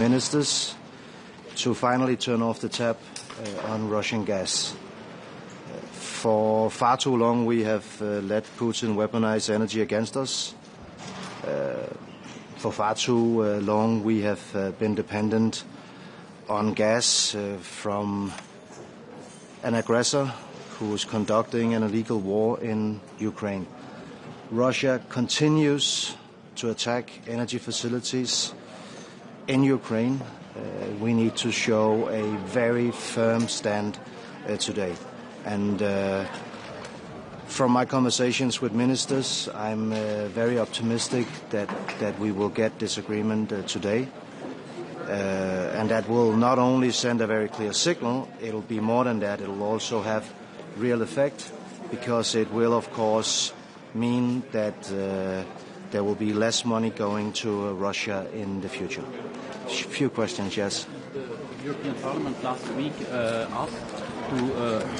Ministers to finally turn off the tap on Russian gas. For far too long we have let Putin weaponize energy against us. For far too long we have been dependent on gas from an aggressor who is conducting an illegal war in Ukraine. Russia continues to attack energy facilities in Ukraine. We need to show a very firm stand today. And from my conversations with ministers, I'm very optimistic that we will get this agreement today. And that will not only send a very clear signal, it'll be more than that, it'll also have real effect, because it will of course mean that there will be less money going to Russia in the future. Few questions, yes. The European Parliament last week asked to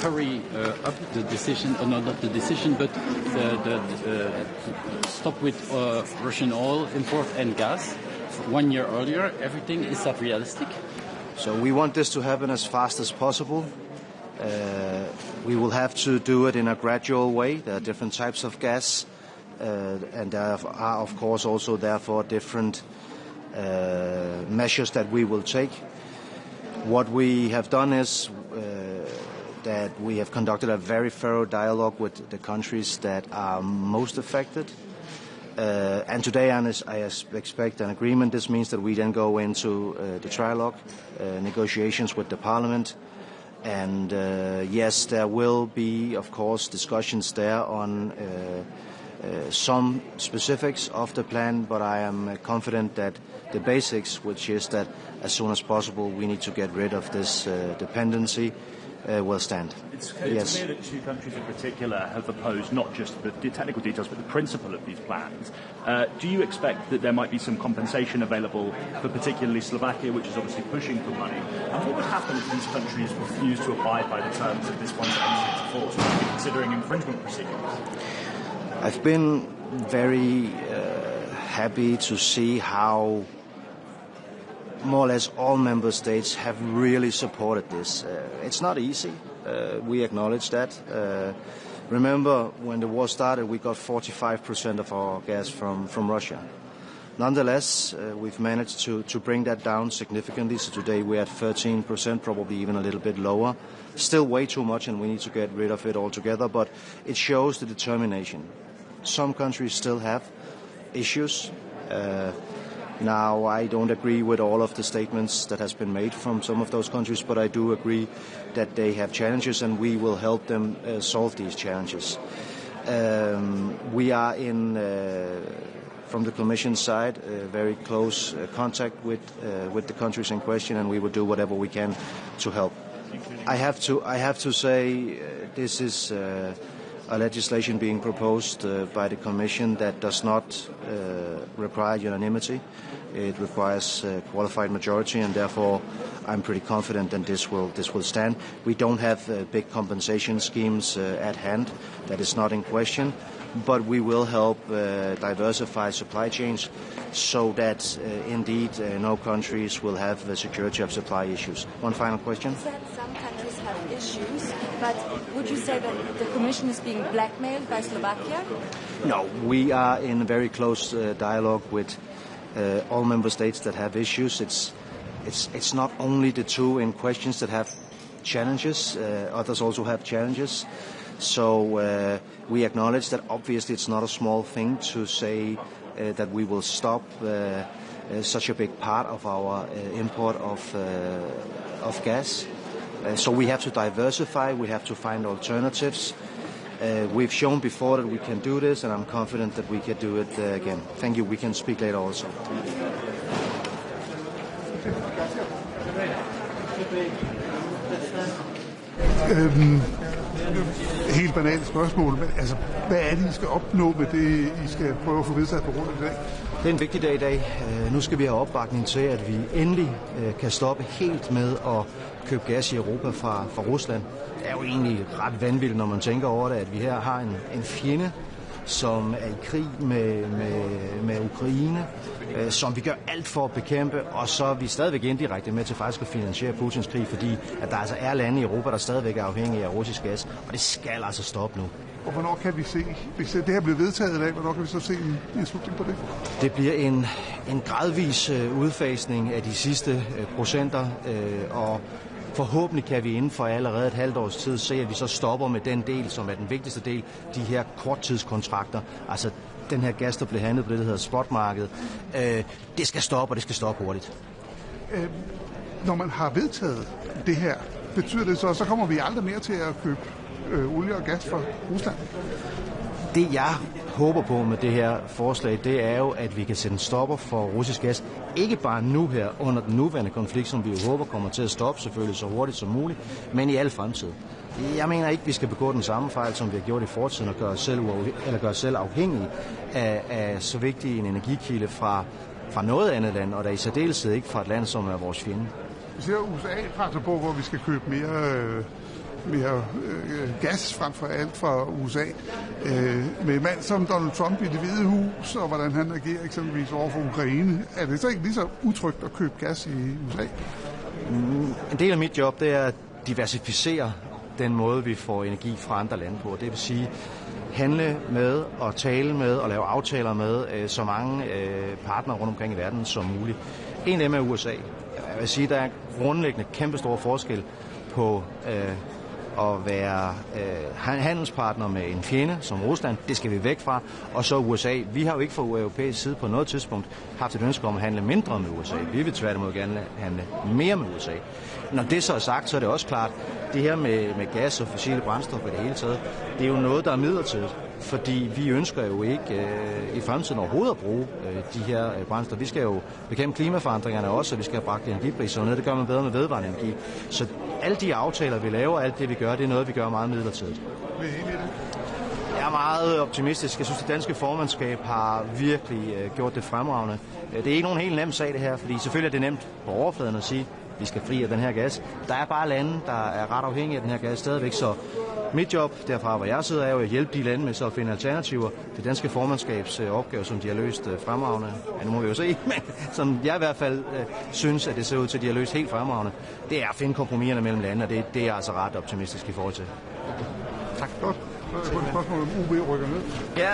hurry up the decision, or not the decision, but the stop with Russian oil import and gas 1 year earlier. Everything, is that realistic? So we want this to happen as fast as possible. We will have to do it in a gradual way. There are different types of gas, and there are of course also therefore different measures that we will take. What we have done is that we have conducted a very thorough dialogue with the countries that are most affected. And today I expect an agreement. This means that we then go into the trilogue negotiations with the Parliament. And yes, there will be, of course, discussions there on some specifics of the plan, but I am confident that the basics, which is that as soon as possible we need to get rid of this dependency, will stand. It's clear that two countries in particular have opposed not just the technical details but the principle of these plans. Do you expect that there might be some compensation available for particularly Slovakia, which is obviously pushing for money? And what would happen if these countries refuse to abide by the terms of this one that enters into force, considering infringement proceedings? I've been very happy to see how more or less all member states have really supported this. It's not easy. We acknowledge that. Remember, when the war started, we got 45% of our gas from Russia. Nonetheless, we've managed to bring that down significantly. So today we're at 13%, probably even a little bit lower. Still way too much, and we need to get rid of it altogether. But it shows the determination. Some countries still have issues. Now, I don't agree with all of the statements that has been made from some of those countries, but I do agree that they have challenges, and we will help them solve these challenges. We are in, from the Commission side, very close contact with the countries in question, and we will do whatever we can to help. I have to say this is a legislation being proposed by the Commission that does not require unanimity. It requires a qualified majority, and therefore I'm pretty confident that this will stand. We don't have big compensation schemes at hand. That is not in question. But we will help diversify supply chains so that indeed no countries will have security of supply issues. One final question. You said some countries have issues, but would you say that the Commission is being blackmailed by Slovakia? No, we are in a very close dialogue with all member states that have issues. It's not only the two in questions that have challenges. Others also have challenges. So we acknowledge that obviously it's not a small thing to say that we will stop such a big part of our import of gas. So we have to diversify, we have to find alternatives. We've shown before that we can do this, and I'm confident that we can do it again. Thank you. We can speak later also. Helt banalt spørgsmål, men altså, hvad er det, I skal opnå med det, I skal prøve at få vedtaget på grund af det? Det er en vigtig dag i dag. Nu skal vi have opbakning til, at vi endelig kan stoppe helt med at købe gas i Europa fra Rusland. Det er jo egentlig ret vanvittigt, når man tænker over det, at vi her har en fjende, som er i krig med Ukraine, som vi gør alt for at bekæmpe, og så er vi stadigvæk indirekte med til faktisk at finansiere Putins krig, fordi at der altså er lande i Europa, der stadigvæk er afhængige af russisk gas, og det skal altså stoppe nu. Og hvornår kan vi se, hvis det her bliver vedtaget i dag, hvornår kan vi så se en slutning på det? Det bliver en gradvis udfasning af de sidste procenter, og forhåbentlig kan vi inden for allerede et halvt års tid se, at vi så stopper med den del, som er den vigtigste del, de her korttidskontrakter, altså den her gas, der bliver handlet på det, der hedder spotmarked. Det skal stoppe, og det skal stoppe hurtigt. Når man har vedtaget det her, betyder det så kommer vi aldrig mere til at købe olie og gas fra Rusland? Det jeg håber på med det her forslag, det er jo, at vi kan sætte en stopper for russisk gas. Ikke bare nu her, under den nuværende konflikt, som vi jo håber kommer til at stoppe selvfølgelig så hurtigt som muligt, men i al fremtid. Jeg mener ikke, vi skal begå den samme fejl, som vi har gjort i fortiden, og gøre os selv afhængige af så vigtig en energikilde fra noget andet land, og der i særdeleshed ikke fra et land, som er vores fjende. Vi ser USA presser på, hvor vi skal købe mere gas frem for alt fra USA. Med en mand som Donald Trump i Det Hvide Hus, og hvordan han agerer eksempelvis over for Ukraine, er det så ikke lige så utrygt at købe gas i USA? En del af mit job, det er at diversificere den måde, vi får energi fra andre lande på. Det vil sige, handle med og tale med og lave aftaler med så mange partnere rundt omkring i verden som muligt. En af dem er USA. Jeg vil sige, der er grundlæggende kæmpestor forskel på at være handelspartner med en fjende som Rusland. Det skal vi væk fra. Og så USA. Vi har jo ikke fra europæisk side på noget tidspunkt haft et ønske om at handle mindre med USA. Vi vil tværtimod gerne handle mere med USA. Når det så er sagt, så er det også klart, det her med gas og fossile brændstoffer i det hele taget, det er jo noget, der er midlertidigt. Fordi vi ønsker jo ikke i fremtiden overhovedet at bruge de her brændstoffer. Vi skal jo bekæmpe klimaforandringerne også, og vi skal have bragt energipriser ned. Det gør man bedre med vedvarende energi. Så alle de aftaler, vi laver, alt det, vi gør, det er noget, vi gør meget midlertidigt. Jeg er meget optimistisk. Jeg synes, det danske formandskab har virkelig gjort det fremragende. Det er ikke nogen helt nem sag, det her, fordi selvfølgelig er det nemt på overfladen at sige, vi skal fri af den her gas. Der er bare lande, der er ret afhængige af den her gas stadigvæk, så mit job derfra, hvor jeg sidder, er jo at hjælpe de lande med så at finde alternativer. Det danske formandskabs opgave, som de har løst fremragende, ja, nu må vi jo se, men som jeg i hvert fald synes, at det ser ud til, at de har løst helt fremragende, det er at finde kompromiserne mellem lande, og det er jeg altså ret optimistisk i forhold til. Tak. Godt. Så er det et spørgsmål, om UB rykker ned. Ja.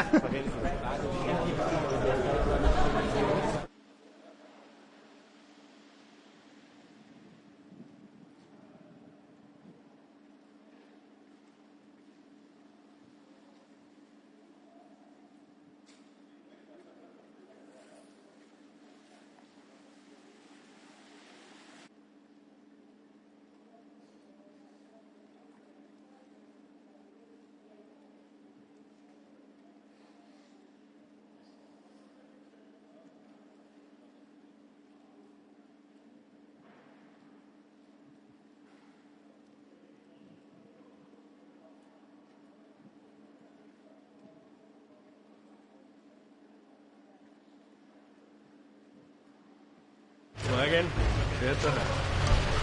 Morgen.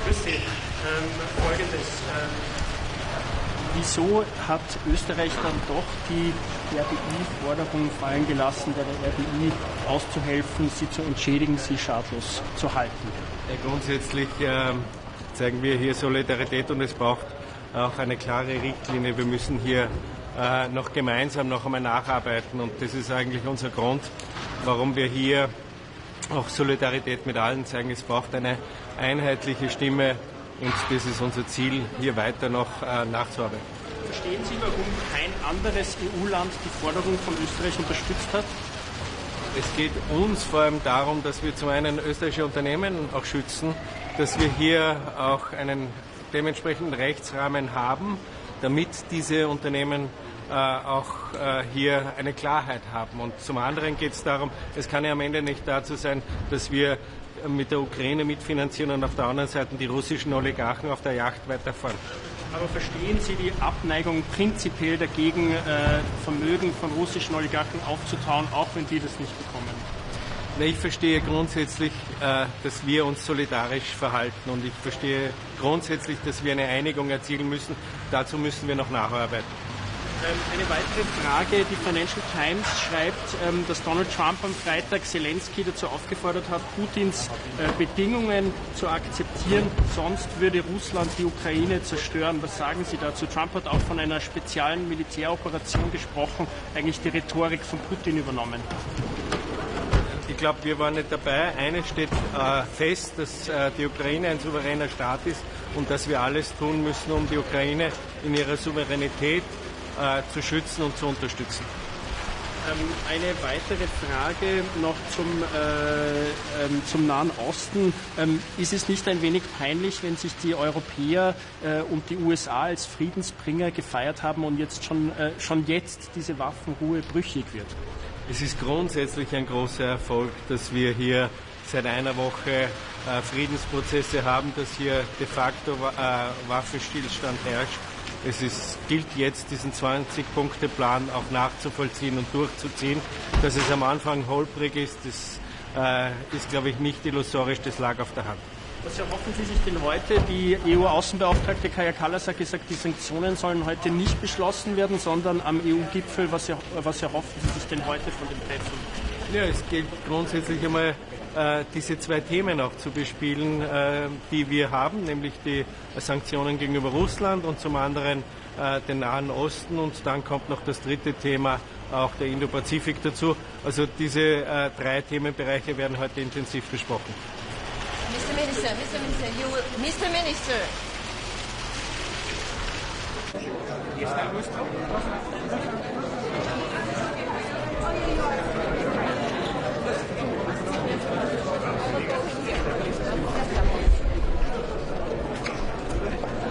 Grüß Sie. Folgendes. Wieso hat Österreich dann doch die RBI-Forderung fallen gelassen, der RBI auszuhelfen, sie zu entschädigen, sie schadlos zu halten? Ja, grundsätzlich zeigen wir hier Solidarität und es braucht auch eine klare Richtlinie. Wir müssen hier noch gemeinsam noch einmal nacharbeiten und das ist eigentlich unser Grund, warum wir hier auch Solidarität mit allen zeigen. Es braucht eine einheitliche Stimme und das ist unser Ziel, hier weiter noch nachzuarbeiten. Verstehen Sie, warum kein anderes EU-Land die Forderung von Österreich unterstützt hat? Es geht uns vor allem darum, dass wir zum einen österreichische Unternehmen auch schützen, dass wir hier auch einen dementsprechenden Rechtsrahmen haben, damit diese Unternehmen auch hier eine Klarheit haben. Und zum anderen geht es darum, es kann ja am Ende nicht dazu sein, dass wir mit der Ukraine mitfinanzieren und auf der anderen Seite die russischen Oligarchen auf der Yacht weiterfahren. Aber verstehen Sie die Abneigung prinzipiell dagegen, Vermögen von russischen Oligarchen aufzutauen, auch wenn die das nicht bekommen? Ich verstehe grundsätzlich, dass wir uns solidarisch verhalten und ich verstehe grundsätzlich, dass wir eine Einigung erzielen müssen. Dazu müssen wir noch nacharbeiten. Eine weitere Frage. Die Financial Times schreibt, dass Donald Trump am Freitag Zelensky dazu aufgefordert hat, Putins Bedingungen zu akzeptieren, sonst würde Russland die Ukraine zerstören. Was sagen Sie dazu? Trump hat auch von einer speziellen Militäroperation gesprochen, eigentlich die Rhetorik von Putin übernommen. Ich glaube, wir waren nicht dabei. Eines steht fest, dass die Ukraine ein souveräner Staat ist und dass wir alles tun müssen, um die Ukraine in ihrer Souveränität zu schützen und zu unterstützen. Eine weitere Frage noch zum Nahen Osten. Ist es nicht ein wenig peinlich, wenn sich die Europäer und die USA als Friedensbringer gefeiert haben und jetzt schon jetzt diese Waffenruhe brüchig wird? Es ist grundsätzlich ein großer Erfolg, dass wir hier seit einer Woche Friedensprozesse haben, dass hier de facto Waffenstillstand herrscht. Es gilt jetzt, diesen 20-Punkte-Plan auch nachzuvollziehen und durchzuziehen. Dass es am Anfang holprig ist, das ist, glaube ich, nicht illusorisch, das lag auf der Hand. Was erhoffen Sie sich denn heute? Die EU-Außenbeauftragte Kaja Kallas hat gesagt, die Sanktionen sollen heute nicht beschlossen werden, sondern am EU-Gipfel. Was erhoffen Sie sich denn heute von dem Treffen? Ja, es gilt grundsätzlich einmal, diese zwei Themen auch zu bespielen, die wir haben, nämlich die Sanktionen gegenüber Russland und zum anderen den Nahen Osten. Und dann kommt noch das dritte Thema, auch der Indo-Pazifik dazu. Also diese drei Themenbereiche werden heute intensiv besprochen. Mr. Minister.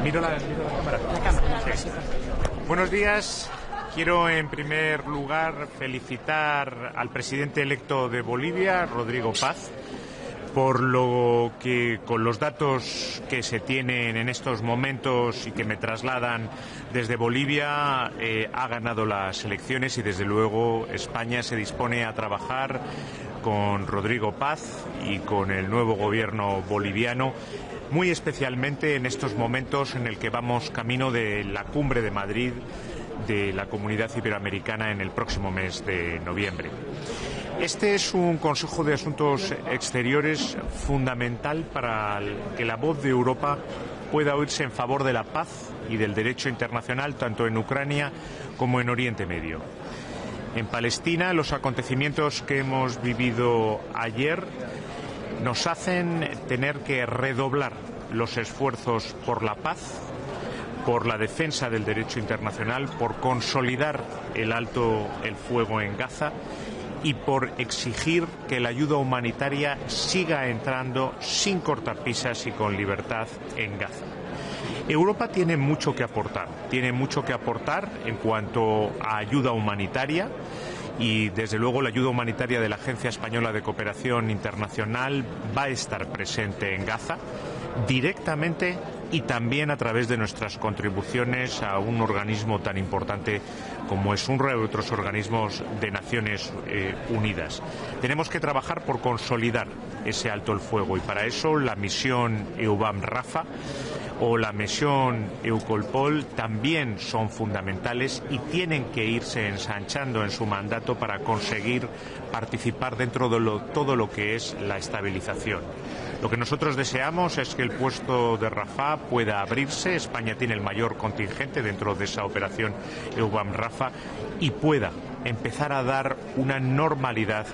Miro la cámara. Sí. Buenos días. Quiero en primer lugar felicitar al presidente electo de Bolivia, Rodrigo Paz, por lo que con los datos que se tienen en estos momentos y que me trasladan desde Bolivia ha ganado las elecciones y desde luego España se dispone a trabajar con Rodrigo Paz y con el nuevo gobierno boliviano, muy especialmente en estos momentos en el que vamos camino de la cumbre de Madrid de la Comunidad Iberoamericana en el próximo mes de noviembre. Este es un Consejo de Asuntos Exteriores fundamental para que la voz de Europa pueda oírse en favor de la paz y del derecho internacional, tanto en Ucrania como en Oriente Medio. En Palestina, los acontecimientos que hemos vivido ayer nos hacen tener que redoblar los esfuerzos por la paz, por la defensa del derecho internacional, por consolidar el alto el fuego en Gaza y por exigir que la ayuda humanitaria siga entrando sin cortapisas y con libertad en Gaza. Europa tiene mucho que aportar en cuanto a ayuda humanitaria y desde luego la ayuda humanitaria de la Agencia Española de Cooperación Internacional va a estar presente en Gaza directamente y también a través de nuestras contribuciones a un organismo tan importante como es UNRWA y otros organismos de Naciones Unidas. Tenemos que trabajar por consolidar ese alto el fuego y para eso la misión EUBAM-RAFA o la misión EUCOLPOL también son fundamentales y tienen que irse ensanchando en su mandato para conseguir participar dentro de todo lo que es la estabilización. Lo que nosotros deseamos es que el puesto de Rafah pueda abrirse. España tiene el mayor contingente dentro de esa operación EUBAM-RAFA y pueda empezar a dar una normalidad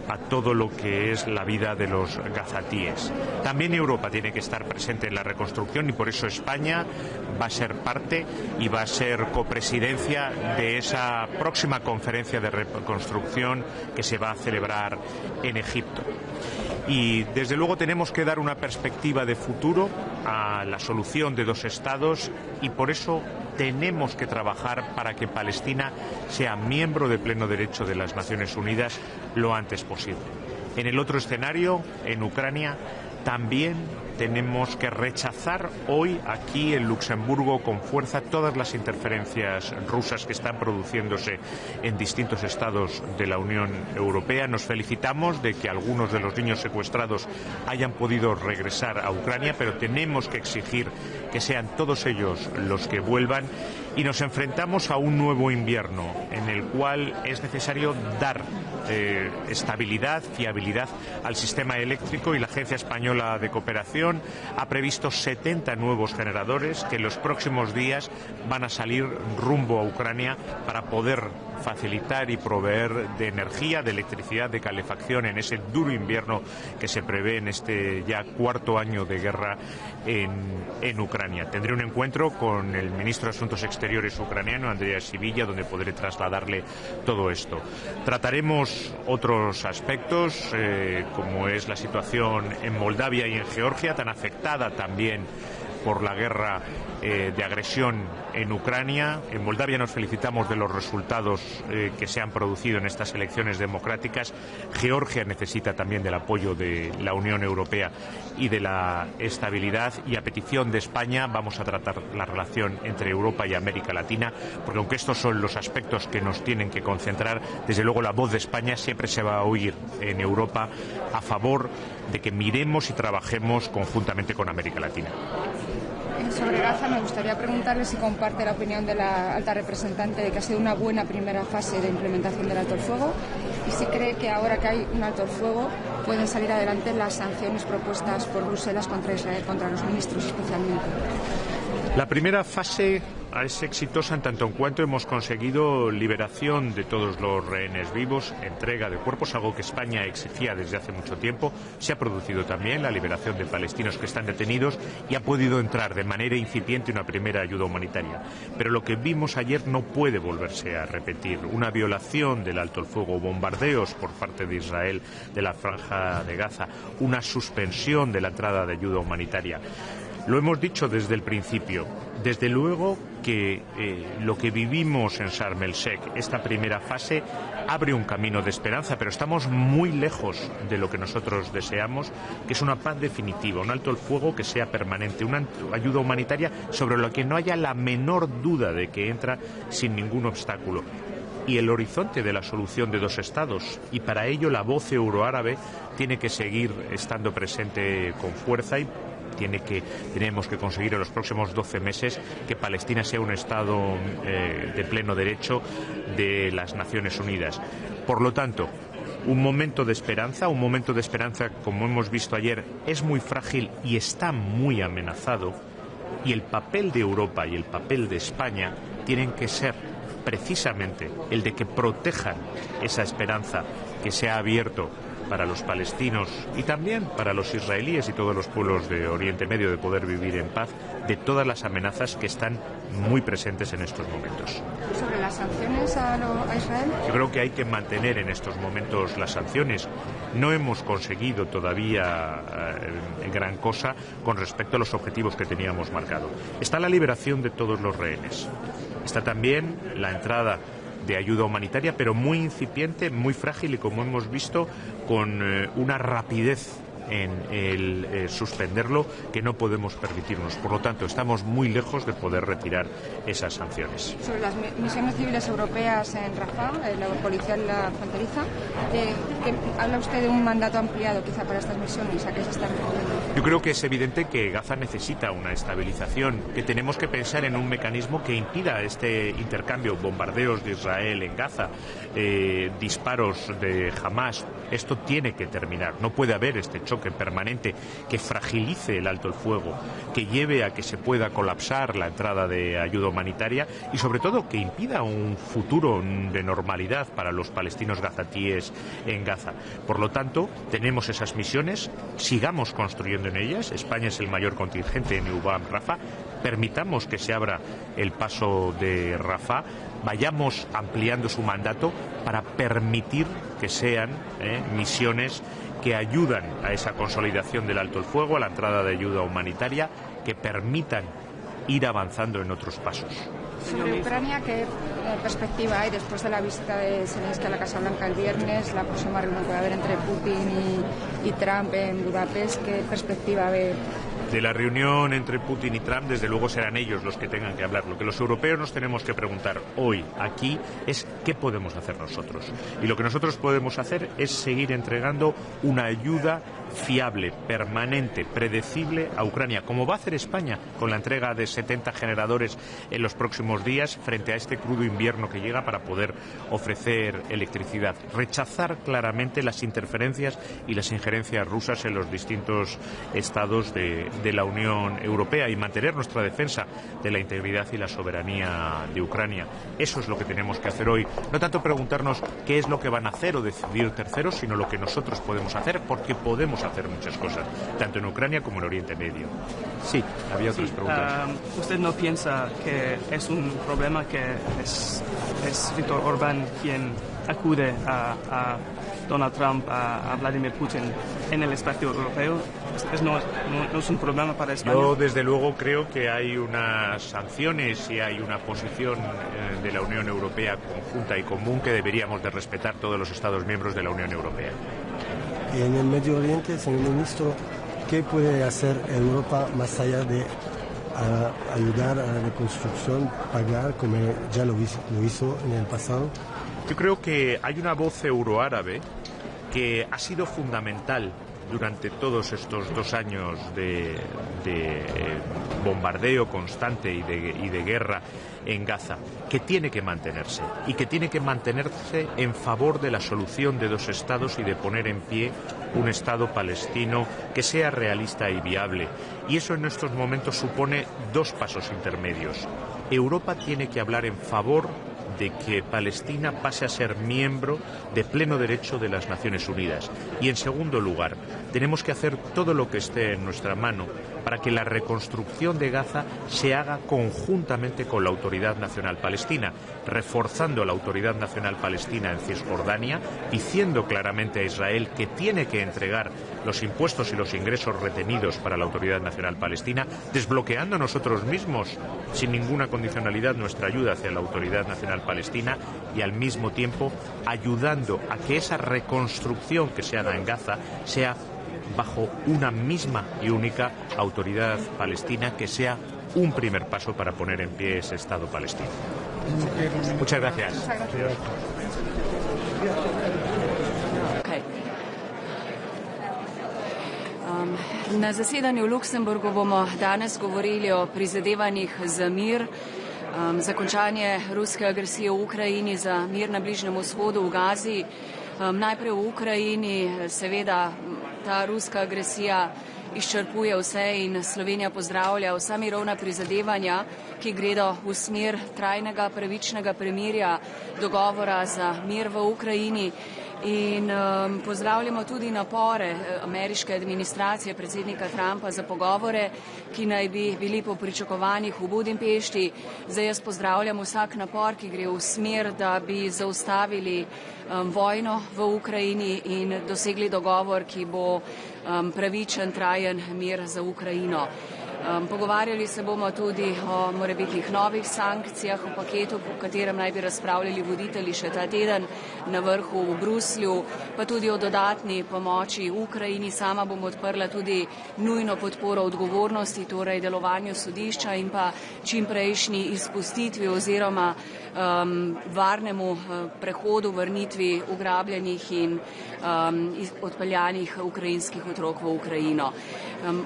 a todo lo que es la vida de los gazatíes. También Europa tiene que estar presente en la reconstrucción y por eso España va a ser parte y va a ser copresidencia de esa próxima conferencia de reconstrucción que se va a celebrar en Egipto. Y desde luego tenemos que dar una perspectiva de futuro a la solución de dos estados y por eso tenemos que trabajar para que Palestina sea miembro de pleno derecho de las Naciones Unidas lo antes posible. En el otro escenario, en Ucrania, también tenemos que rechazar hoy aquí en Luxemburgo con fuerza todas las interferencias rusas que están produciéndose en distintos estados de la Unión Europea. Nos felicitamos de que algunos de los niños secuestrados hayan podido regresar a Ucrania, pero tenemos que exigir que sean todos ellos los que vuelvan, y nos enfrentamos a un nuevo invierno en el cual es necesario dar estabilidad, fiabilidad al sistema eléctrico, y la Agencia Española de Cooperación ha previsto 70 nuevos generadores que en los próximos días van a salir rumbo a Ucrania para poder facilitar y proveer de energía, de electricidad, de calefacción en ese duro invierno que se prevé en este ya cuarto año de guerra en Ucrania. Tendré un encuentro con el ministro de Asuntos Exteriores ucraniano, Andrea Sivilla, donde podré trasladarle todo esto. Trataremos otros aspectos, como es la situación en Moldavia y en Georgia, tan afectada también por la guerra de agresión en Ucrania. En Moldavia nos felicitamos de los resultados que se han producido en estas elecciones democráticas. Georgia necesita también del apoyo de la Unión Europea y de la estabilidad, y a petición de España vamos a tratar la relación entre Europa y América Latina, porque aunque estos son los aspectos que nos tienen que concentrar, desde luego la voz de España siempre se va a oír en Europa a favor de que miremos y trabajemos conjuntamente con América Latina. Sobre Gaza, me gustaría preguntarle si comparte la opinión de la alta representante de que ha sido una buena primera fase de implementación del alto el fuego, y si cree que ahora que hay un alto el fuego pueden salir adelante las sanciones propuestas por Bruselas contra Israel, contra los ministros especialmente. La primera fase es exitosa en tanto en cuanto hemos conseguido liberación de todos los rehenes vivos, entrega de cuerpos, algo que España exigía desde hace mucho tiempo. Se ha producido también la liberación de palestinos que están detenidos, y ha podido entrar de manera incipiente una primera ayuda humanitaria. Pero lo que vimos ayer no puede volverse a repetir. Una violación del alto el fuego, bombardeos por parte de Israel de la franja de Gaza, una suspensión de la entrada de ayuda humanitaria. Lo hemos dicho desde el principio. Desde luego que lo que vivimos en Sharm el Sheikh, esta primera fase, abre un camino de esperanza, pero estamos muy lejos de lo que nosotros deseamos, que es una paz definitiva, un alto el fuego que sea permanente, una ayuda humanitaria sobre la que no haya la menor duda de que entra sin ningún obstáculo, y el horizonte de la solución de dos estados. Y para ello la voz euroárabe tiene que seguir estando presente con fuerza, y tenemos que conseguir en los próximos 12 meses que Palestina sea un Estado de pleno derecho de las Naciones Unidas. Por lo tanto, un momento de esperanza, como hemos visto ayer, es muy frágil y está muy amenazado, y el papel de Europa y el papel de España tienen que ser precisamente el de que protejan esa esperanza que se ha abierto para los palestinos y también para los israelíes y todos los pueblos de Oriente Medio, de poder vivir en paz de todas las amenazas que están muy presentes en estos momentos. ¿Sobre las sanciones a Israel? Yo creo que hay que mantener en estos momentos las sanciones. No hemos conseguido todavía gran cosa con respecto a los objetivos que teníamos marcado. Está la liberación de todos los rehenes. Está también la entrada de ayuda humanitaria, pero muy incipiente, muy frágil, y como hemos visto, con una rapidez en el suspenderlo que no podemos permitirnos. Por lo tanto, estamos muy lejos de poder retirar esas sanciones. Sobre las misiones civiles europeas en Rafah, la policial fronteriza, ¿habla usted de un mandato ampliado quizá para estas misiones? ¿A qué se están refiriendo? Yo creo que es evidente que Gaza necesita una estabilización, que tenemos que pensar en un mecanismo que impida este intercambio, bombardeos de Israel en Gaza, disparos de Hamas. Esto tiene que terminar. No puede haber este choque permanente que fragilice el alto el fuego, que lleve a que se pueda colapsar la entrada de ayuda humanitaria, y sobre todo que impida un futuro de normalidad para los palestinos gazatíes en Gaza. Por lo tanto, tenemos esas misiones, sigamos construyendo en ellas. España es el mayor contingente en UBAM Rafah. Permitamos que se abra el paso de Rafah, vayamos ampliando su mandato para permitir que sean misiones que ayudan a esa consolidación del alto el fuego, a la entrada de ayuda humanitaria, que permitan ir avanzando en otros pasos. Sobre Ucrania, ¿qué perspectiva hay después de la visita de Zelensky a la Casa Blanca el viernes, la próxima reunión que va a haber entre Putin y Trump en Budapest? ¿Qué perspectiva ve? De la reunión entre Putin y Trump, desde luego serán ellos los que tengan que hablar. Lo que los europeos nos tenemos que preguntar hoy, aquí, es qué podemos hacer nosotros. Y lo que nosotros podemos hacer es seguir entregando una ayuda fiable, permanente, predecible a Ucrania, como va a hacer España con la entrega de 70 generadores en los próximos días frente a este crudo invierno que llega para poder ofrecer electricidad. Rechazar claramente las interferencias y las injerencias rusas en los distintos estados de la Unión Europea y mantener nuestra defensa de la integridad y la soberanía de Ucrania. Eso es lo que tenemos que hacer hoy. No tanto preguntarnos qué es lo que van a hacer o decidir terceros, sino lo que nosotros podemos hacer, porque podemos hacer muchas cosas, tanto en Ucrania como en Oriente Medio. Sí, había otras preguntas. ¿Usted no piensa que es un problema que es Viktor Orbán quien acude a Donald Trump, a Vladimir Putin en el espacio europeo? ¿No es un problema para España? Yo, desde luego, creo que hay unas sanciones y hay una posición de la Unión Europea conjunta y común que deberíamos de respetar todos los Estados miembros de la Unión Europea. Y en el Medio Oriente, señor ministro, ¿qué puede hacer Europa más allá de ayudar a la reconstrucción, pagar como ya lo hizo en el pasado? Yo creo que hay una voz euroárabe que ha sido fundamental durante todos estos 2 años de bombardeo constante y de guerra en Gaza, que tiene que mantenerse y que tiene que mantenerse en favor de la solución de 2 estados y de poner en pie un Estado palestino que sea realista y viable. Y eso en estos momentos supone 2 pasos intermedios. Europa tiene que hablar en favor de que Palestina pase a ser miembro de pleno derecho de las Naciones Unidas. Y en segundo lugar, tenemos que hacer todo lo que esté en nuestra mano para que la reconstrucción de Gaza se haga conjuntamente con la Autoridad Nacional Palestina, reforzando la Autoridad Nacional Palestina en Cisjordania, diciendo claramente a Israel que tiene que entregar los impuestos y los ingresos retenidos para la Autoridad Nacional Palestina, desbloqueando nosotros mismos, sin ninguna condicionalidad, nuestra ayuda hacia la Autoridad Nacional Palestina y al mismo tiempo ayudando a que esa reconstrucción que se haga en Gaza sea bajo una misma y única autoridad palestina, que sea un primer paso para poner en pie ese Estado palestino. Muchas gracias. Na zasedanju v Luxemburgu bomo danes govorili o prizadevanjih za mir, za končanje ruske agresije v Ukrajini, za mir na Bližnjem vzhodu, v Gazi. Najprej v Ukrajini, seveda ta ruska agresija izčrpuje vse in Slovenija pozdravlja vsa mirovna prizadevanja, ki gredo v smer trajnega, pravičnega premirja, dogovora za mir v Ukrajini. In pozdravljamo tudi napore ameriške administracije predsednika Trumpa za pogovore, ki naj bi bili po pričakovanjih v Budimpešti. Zdaj jaz pozdravljam vsak napor, ki gre v smer, da bi zaustavili vojno v Ukrajini in dosegli dogovor, ki bo pravičen, trajen mir za Ukrajino. Pogovarjali se bomo tudi o morebitnih novih sankcijah, o paketu, po katerem naj bi razpravljali voditelji še ta teden na vrhu v Bruslju, pa tudi o dodatni pomoči Ukrajini. Sama bom odprla tudi nujno podporo odgovornosti, torej delovanju sodišča in pa čimprejšnji izpustitvi oziroma varnemu prehodu, vrnitvi ugrabljenih in odpeljanih ukrajinskih otrok v Ukrajino.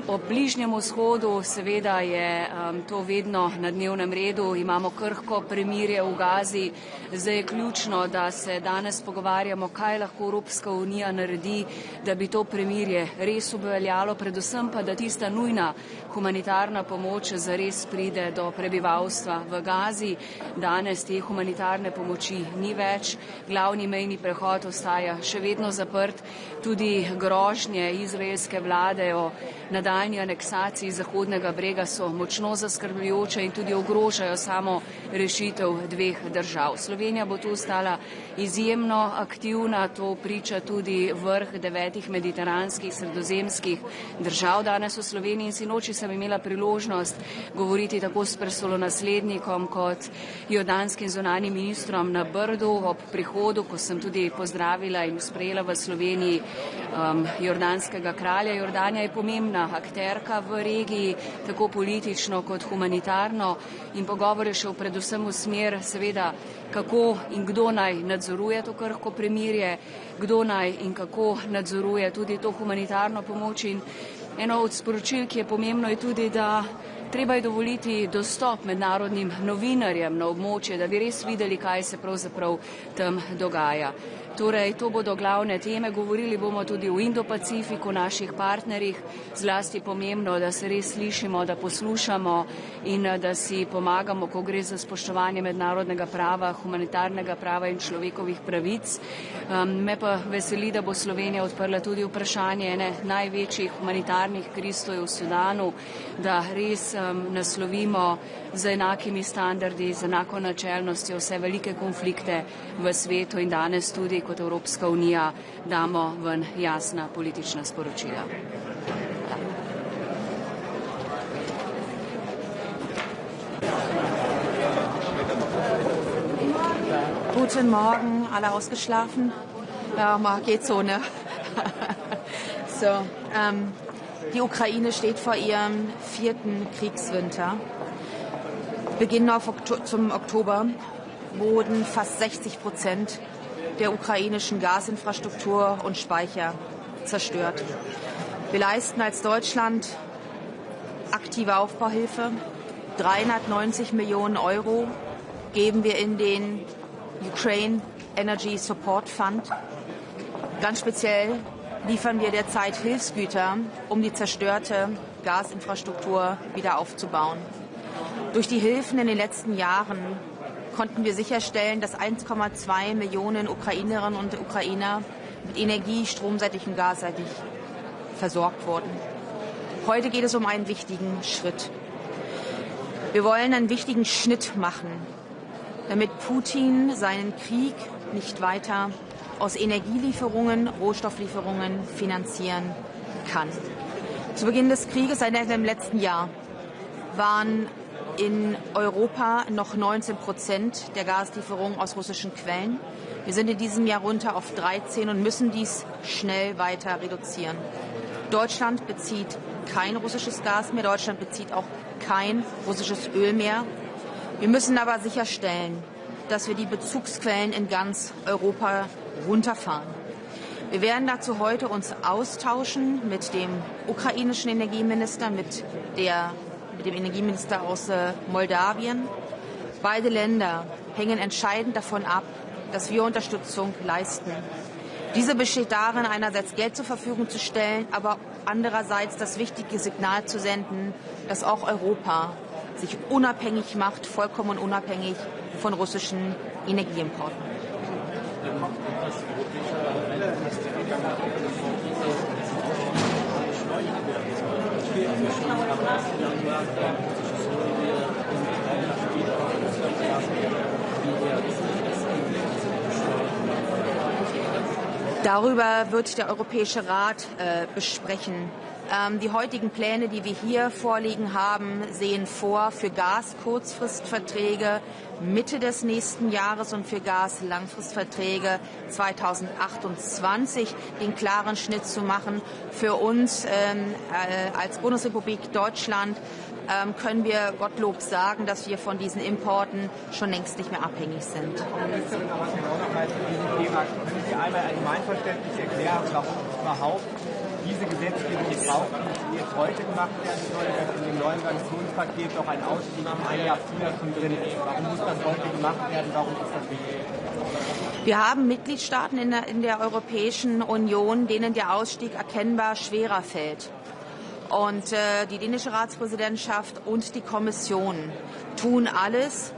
Ob Bližnjem vzhodu seveda je to vedno na dnevnem redu, imamo krhko premirje v Gazi. Zdaj je ključno, da se danes pogovarjamo, kaj lahko Evropska unija naredi, da bi to premirje res obveljalo, predvsem pa, da tista nujna humanitarna pomoč zares pride do prebivalstva v Gazi. Danes te humanitarne pomoči ni več, glavni mejni prehod ostaja še vedno zaprt, tudi grožnje izraelske vlade o nadaljni aneksaciji Zahodnega brega so močno zaskrbljujoče in tudi ogrožajo samo rešitev dveh držav. Slovenija bo tu ostala izjemno aktivna, to priča tudi vrh 9 mediteranskih sredozemskih držav danes v Sloveniji in sinoči sem imela priložnost govoriti tako s prestolonaslednikom kot jordanskim zunanjim ministrom na Brdu ob prihodu, ko sem tudi pozdravila in sprejela v Sloveniji jordanskega kralja. Jordanija je pomembna akterka v regiji, tako politično kot humanitarno in pogovor je šel predvsem v smer, seveda, kako in kdo naj nadzoruje to krhko premirje, kdo naj in kako nadzoruje tudi to humanitarno pomoč. In eno od sporočil, ki je pomembno, je tudi, da treba je dovoliti dostop mednarodnim novinarjem na območje, da bi res videli, kaj se pravzaprav tam dogaja. Torej, to bodo glavne teme. Govorili bomo tudi o Indo-Pacifiku, naših partnerjih. Zlasti pomembno, da se res slišimo, da poslušamo in da si pomagamo, ko gre za spoštovanje mednarodnega prava, humanitarnega prava in človekovih pravic. Me pa veseli, da bo Slovenija odprla tudi vprašanje ene največjih humanitarnih kriz, to je v Sudanu, da res naslovimo z enakimi standardi, z enako načelnostjo vse velike konflikte v svetu in danes tudi kot Evropska unija damo ven jasna politična sporočila. Guten Morgen, alle ausgeschlafen? Ja, geht so, ne? So, die Ukraine steht vor ihrem 4. Kriegswinter. Beginn zum Oktober wurden fast 60% der ukrainischen Gasinfrastruktur und Speicher zerstört. Wir leisten als Deutschland aktive Aufbauhilfe. 390 Millionen Euro geben wir in den Ukraine Energy Support Fund. Ganz speziell liefern wir derzeit Hilfsgüter, um die zerstörte Gasinfrastruktur wieder aufzubauen. Durch die Hilfen in den letzten Jahren konnten wir sicherstellen, dass 1,2 Millionen Ukrainerinnen und Ukrainer mit Energie, stromseitig und gasseitig versorgt wurden. Heute geht es um einen wichtigen Schritt. Wir wollen einen wichtigen Schnitt machen, damit Putin seinen Krieg nicht weiter aus Energielieferungen, Rohstofflieferungen finanzieren kann. Zu Beginn des Krieges, seit dem letzten Jahr, waren in Europa noch 19% der Gaslieferungen aus russischen Quellen. Wir sind in diesem Jahr runter auf 13 und müssen dies schnell weiter reduzieren. Deutschland bezieht kein russisches Gas mehr, Deutschland bezieht auch kein russisches Öl mehr. Wir müssen aber sicherstellen, dass wir die Bezugsquellen in ganz Europa runterfahren. Wir werden dazu heute uns austauschen mit dem ukrainischen Energieminister, mit dem Energieminister aus Moldawien. Beide Länder hängen entscheidend davon ab, dass wir Unterstützung leisten. Diese besteht darin, einerseits Geld zur Verfügung zu stellen, aber andererseits das wichtige Signal zu senden, dass auch Europa sich unabhängig macht, vollkommen unabhängig von russischen Energieimporten. Darüber wird der Europäische Rat besprechen. Die heutigen Pläne, die wir hier vorliegen haben, sehen vor, für Gas-Kurzfristverträge Mitte des nächsten Jahres und für Gas-Langfristverträge 2028 den klaren Schnitt zu machen. Für uns als Bundesrepublik Deutschland können wir Gottlob sagen, dass wir von diesen Importen schon längst nicht mehr abhängig sind. Können Sie einmal allgemeinverständlich erklären, warum überhaupt diese Gesetzgebung braucht, die jetzt heute gemacht werden soll, dass in dem neuen Sanktionspaket doch ein Ausstieg ein Jahr früher schon drin ist? Warum muss das heute gemacht werden? Warum ist das wichtig? Wir haben Mitgliedstaaten in der Europäischen Union, denen der Ausstieg erkennbar schwerer fällt. Und die dänische Ratspräsidentschaft und die Kommission tun alles,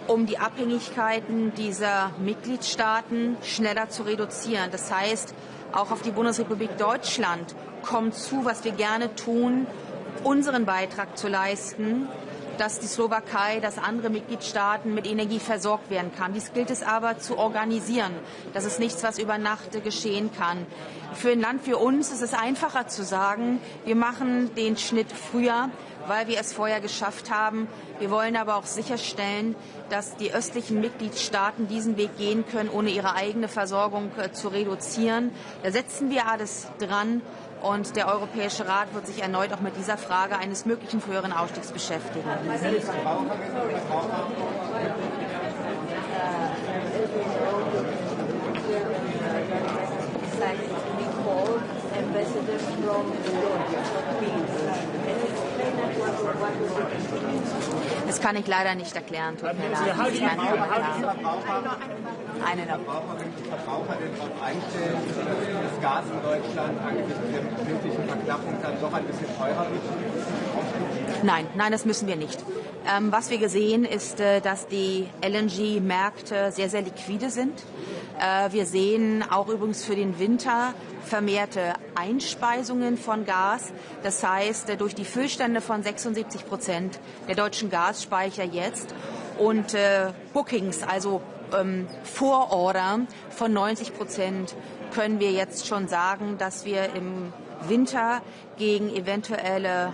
um die Abhängigkeiten dieser Mitgliedstaaten schneller zu reduzieren. Das heißt, auch auf die Bundesrepublik Deutschland kommt zu, was wir gerne tun, unseren Beitrag zu leisten, dass die Slowakei, dass andere Mitgliedstaaten mit Energie versorgt werden kann. Dies gilt es aber zu organisieren. Das ist nichts, was über Nacht geschehen kann. Für ein Land wie uns ist es einfacher zu sagen, wir machen den Schnitt früher, weil wir es vorher geschafft haben. Wir wollen aber auch sicherstellen, dass die östlichen Mitgliedstaaten diesen Weg gehen können, ohne ihre eigene Versorgung zu reduzieren. Da setzen wir alles dran. Und der Europäische Rat wird sich erneut auch mit dieser Frage eines möglichen früheren Ausstiegs beschäftigen. Das kann ich leider nicht erklären. Tut mir leid. Wie die Verbraucher denn darauf einstellen, dass das Gas in Deutschland angesichts der befindlichen Verknappung dann doch ein bisschen teurer wird? Nein, das müssen wir nicht. Was wir gesehen ist, dass die LNG-Märkte sehr, sehr liquide sind. Wir sehen auch übrigens für den Winter vermehrte Einspeisungen von Gas. Das heißt, durch die Füllstände von 76% der deutschen Gasspeicher jetzt und Bookings, also Vororder von 90%, können wir jetzt schon sagen, dass wir im Winter gegen eventuelle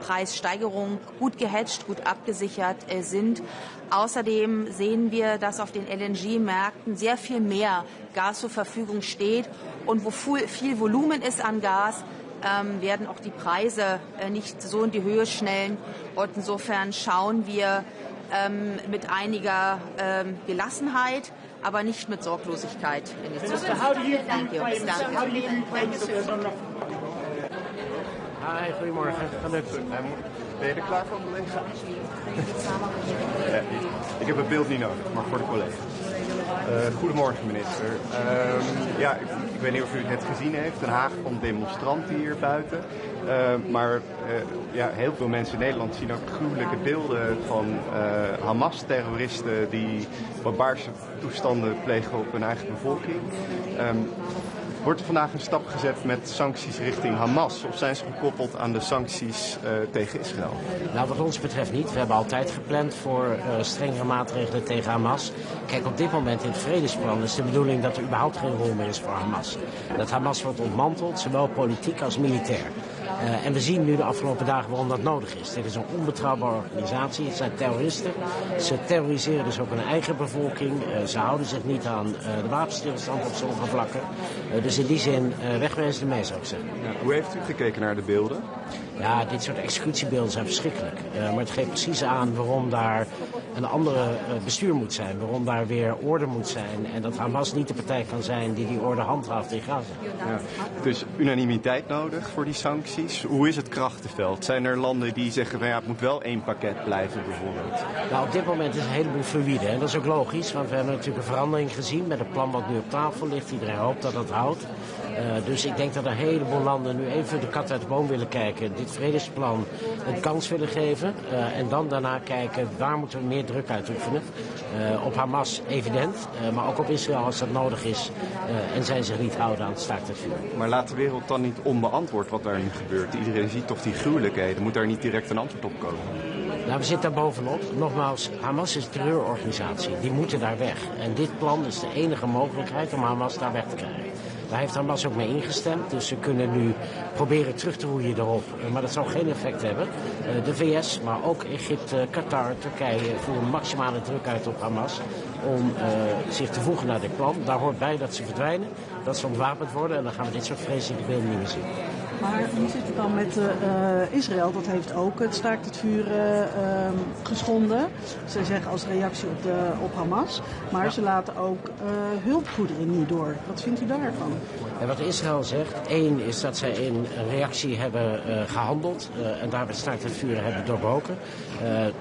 Preissteigerungen gut gehatcht, gut abgesichert sind. Außerdem sehen wir, dass auf den LNG-Märkten sehr viel mehr Gas zur Verfügung steht. Und wo viel Volumen ist an Gas, werden auch die Preise nicht so in die Höhe schnellen. Und insofern schauen wir mit einiger Gelassenheit, aber nicht mit Sorglosigkeit in die Zukunft. Danke. Hi, goedemorgen. Ben je er klaar voor om te lezen? Ik heb het beeld niet nodig, maar voor de collega. Goedemorgen, minister. Ik weet niet of u het net gezien heeft. Den Haag komt demonstranten hier buiten. Maar heel veel mensen in Nederland zien ook gruwelijke beelden van Hamas-terroristen die barbaarse toestanden plegen op hun eigen bevolking. Wordt er vandaag een stap gezet met sancties richting Hamas? Of zijn ze gekoppeld aan de sancties tegen Israël? Nou, wat ons betreft niet. We hebben altijd gepland voor strengere maatregelen tegen Hamas. Kijk, op dit moment in het vredesplan is de bedoeling dat er überhaupt geen rol meer is voor Hamas. Dat Hamas wordt ontmanteld, zowel politiek als militair. En we zien nu de afgelopen dagen waarom dat nodig is. Dit is een onbetrouwbare organisatie. Het zijn terroristen. Ze terroriseren dus ook hun eigen bevolking. Ze houden zich niet aan de wapenstilstand op sommige vlakken. Dus in die zin wegwezen ermee, zou ik zeggen. Ja, hoe heeft u gekeken naar de beelden? Ja, dit soort executiebeelden zijn verschrikkelijk. Maar het geeft precies aan waarom daar een andere bestuur moet zijn. Waarom daar weer orde moet zijn. En dat Hamas niet de partij kan zijn die orde handhaaft in Gaza. Ja, dus unanimiteit nodig voor die sancties. Hoe is het krachtenveld? Zijn er landen die zeggen van ja, het moet wel één pakket blijven bijvoorbeeld? Nou, op dit moment is een heleboel fluïde. En dat is ook logisch, want we hebben natuurlijk een verandering gezien met het plan wat nu op tafel ligt. Iedereen hoopt dat dat houdt. Dus ik denk dat een heleboel landen nu even de kat uit de boom willen kijken. Dit vredesplan een kans willen geven. En dan daarna kijken waar moeten we meer druk uitoefenen. Op Hamas evident, maar ook op Israël als dat nodig is. En zij zich niet houden aan het staakt het vuur. Maar laat de wereld dan niet onbeantwoord wat daar nu gebeurt. Iedereen ziet toch die gruwelijkheden. Moet daar niet direct een antwoord op komen? Nou, we zitten daar bovenop. Nogmaals, Hamas is een terreurorganisatie. Die moeten daar weg. En dit plan is de enige mogelijkheid om Hamas daar weg te krijgen. Daar heeft Hamas ook mee ingestemd, dus ze kunnen nu proberen terug te roeien erop. Maar dat zal geen effect hebben. De VS, maar ook Egypte, Qatar, Turkije voeren maximale druk uit op Hamas om zich te voegen naar dit plan. Daar hoort bij dat ze verdwijnen, dat ze ontwapend worden en dan gaan we dit soort vreselijke beelden niet meer zien. Maar hoe zit het dan met Israël? Dat heeft ook het staakt het vuren geschonden. Ze zeggen als reactie op Hamas. Maar ze laten ook hulpgoederen niet door. Wat vindt u daarvan? En wat Israël zegt, één is dat zij in reactie hebben gehandeld en daar het staakt het vuren hebben doorbroken.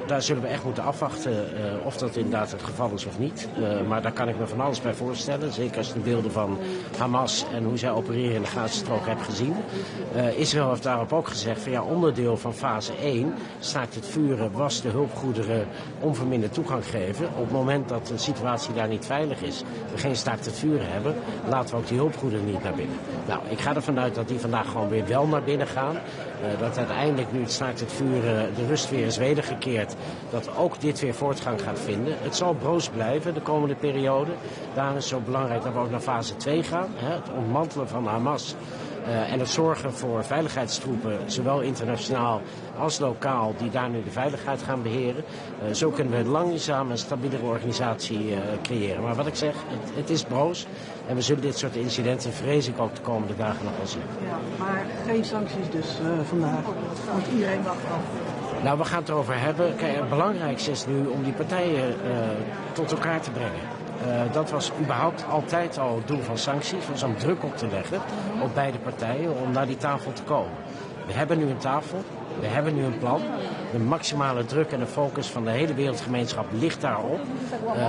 Daar zullen we echt moeten afwachten of dat inderdaad het geval is of niet. Maar daar kan ik me van alles bij voorstellen. Zeker als je de beelden van Hamas en hoe zij opereren in de Gazastrook hebt gezien. Israël heeft daarop ook gezegd van ja, onderdeel van fase 1 staakt het vuren was de hulpgoederen onverminderd toegang geven. Op het moment dat de situatie daar niet veilig is, we geen staakt het vuren hebben, laten we ook die hulpgoederen niet naar binnen. Nou, ik ga ervan uit dat die vandaag gewoon weer wel naar binnen gaan. Dat uiteindelijk, nu het staakt het vuren, de rust weer is wedergekeerd. Dat ook dit weer voortgang gaat vinden. Het zal broos blijven de komende periode. Daarom is het zo belangrijk dat we ook naar fase 2 gaan. Het ontmantelen van Hamas. En het zorgen voor veiligheidstroepen, zowel internationaal als lokaal, die daar nu de veiligheid gaan beheren. Zo kunnen we langzaam een stabielere organisatie creëren. Maar wat ik zeg, het is broos. En we zullen dit soort incidenten, vrees ik, ook de komende dagen nog wel zien. Ja, maar geen sancties dus vandaag, want iedereen wacht af. Nou, we gaan het erover hebben. Kijk, het belangrijkste is nu om die partijen tot elkaar te brengen. Dat was überhaupt altijd al het doel van sancties, was om druk op te leggen op beide partijen om naar die tafel te komen. We hebben nu een tafel, we hebben nu een plan. De maximale druk en de focus van de hele wereldgemeenschap ligt daarop.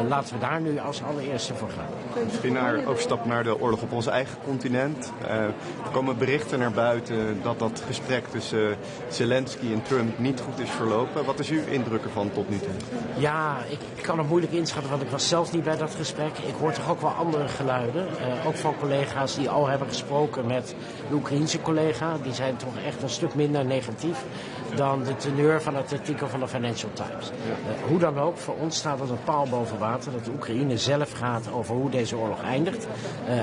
Laten we daar nu als allereerste voor gaan. Misschien overstappen naar de oorlog op ons eigen continent. Er komen berichten naar buiten dat dat gesprek tussen Zelensky en Trump niet goed is verlopen. Wat is uw indruk ervan tot nu toe? Ja, ik kan het moeilijk inschatten, want ik was zelf niet bij dat gesprek. Ik hoor toch ook wel andere geluiden. Ook van collega's die al hebben gesproken met de Oekraïense collega. Die zijn toch echt een stuk minder negatief dan de teneur van het artikel van de Financial Times. Hoe dan ook, voor ons staat het een paal boven water dat de Oekraïne zelf gaat over hoe deze oorlog eindigt.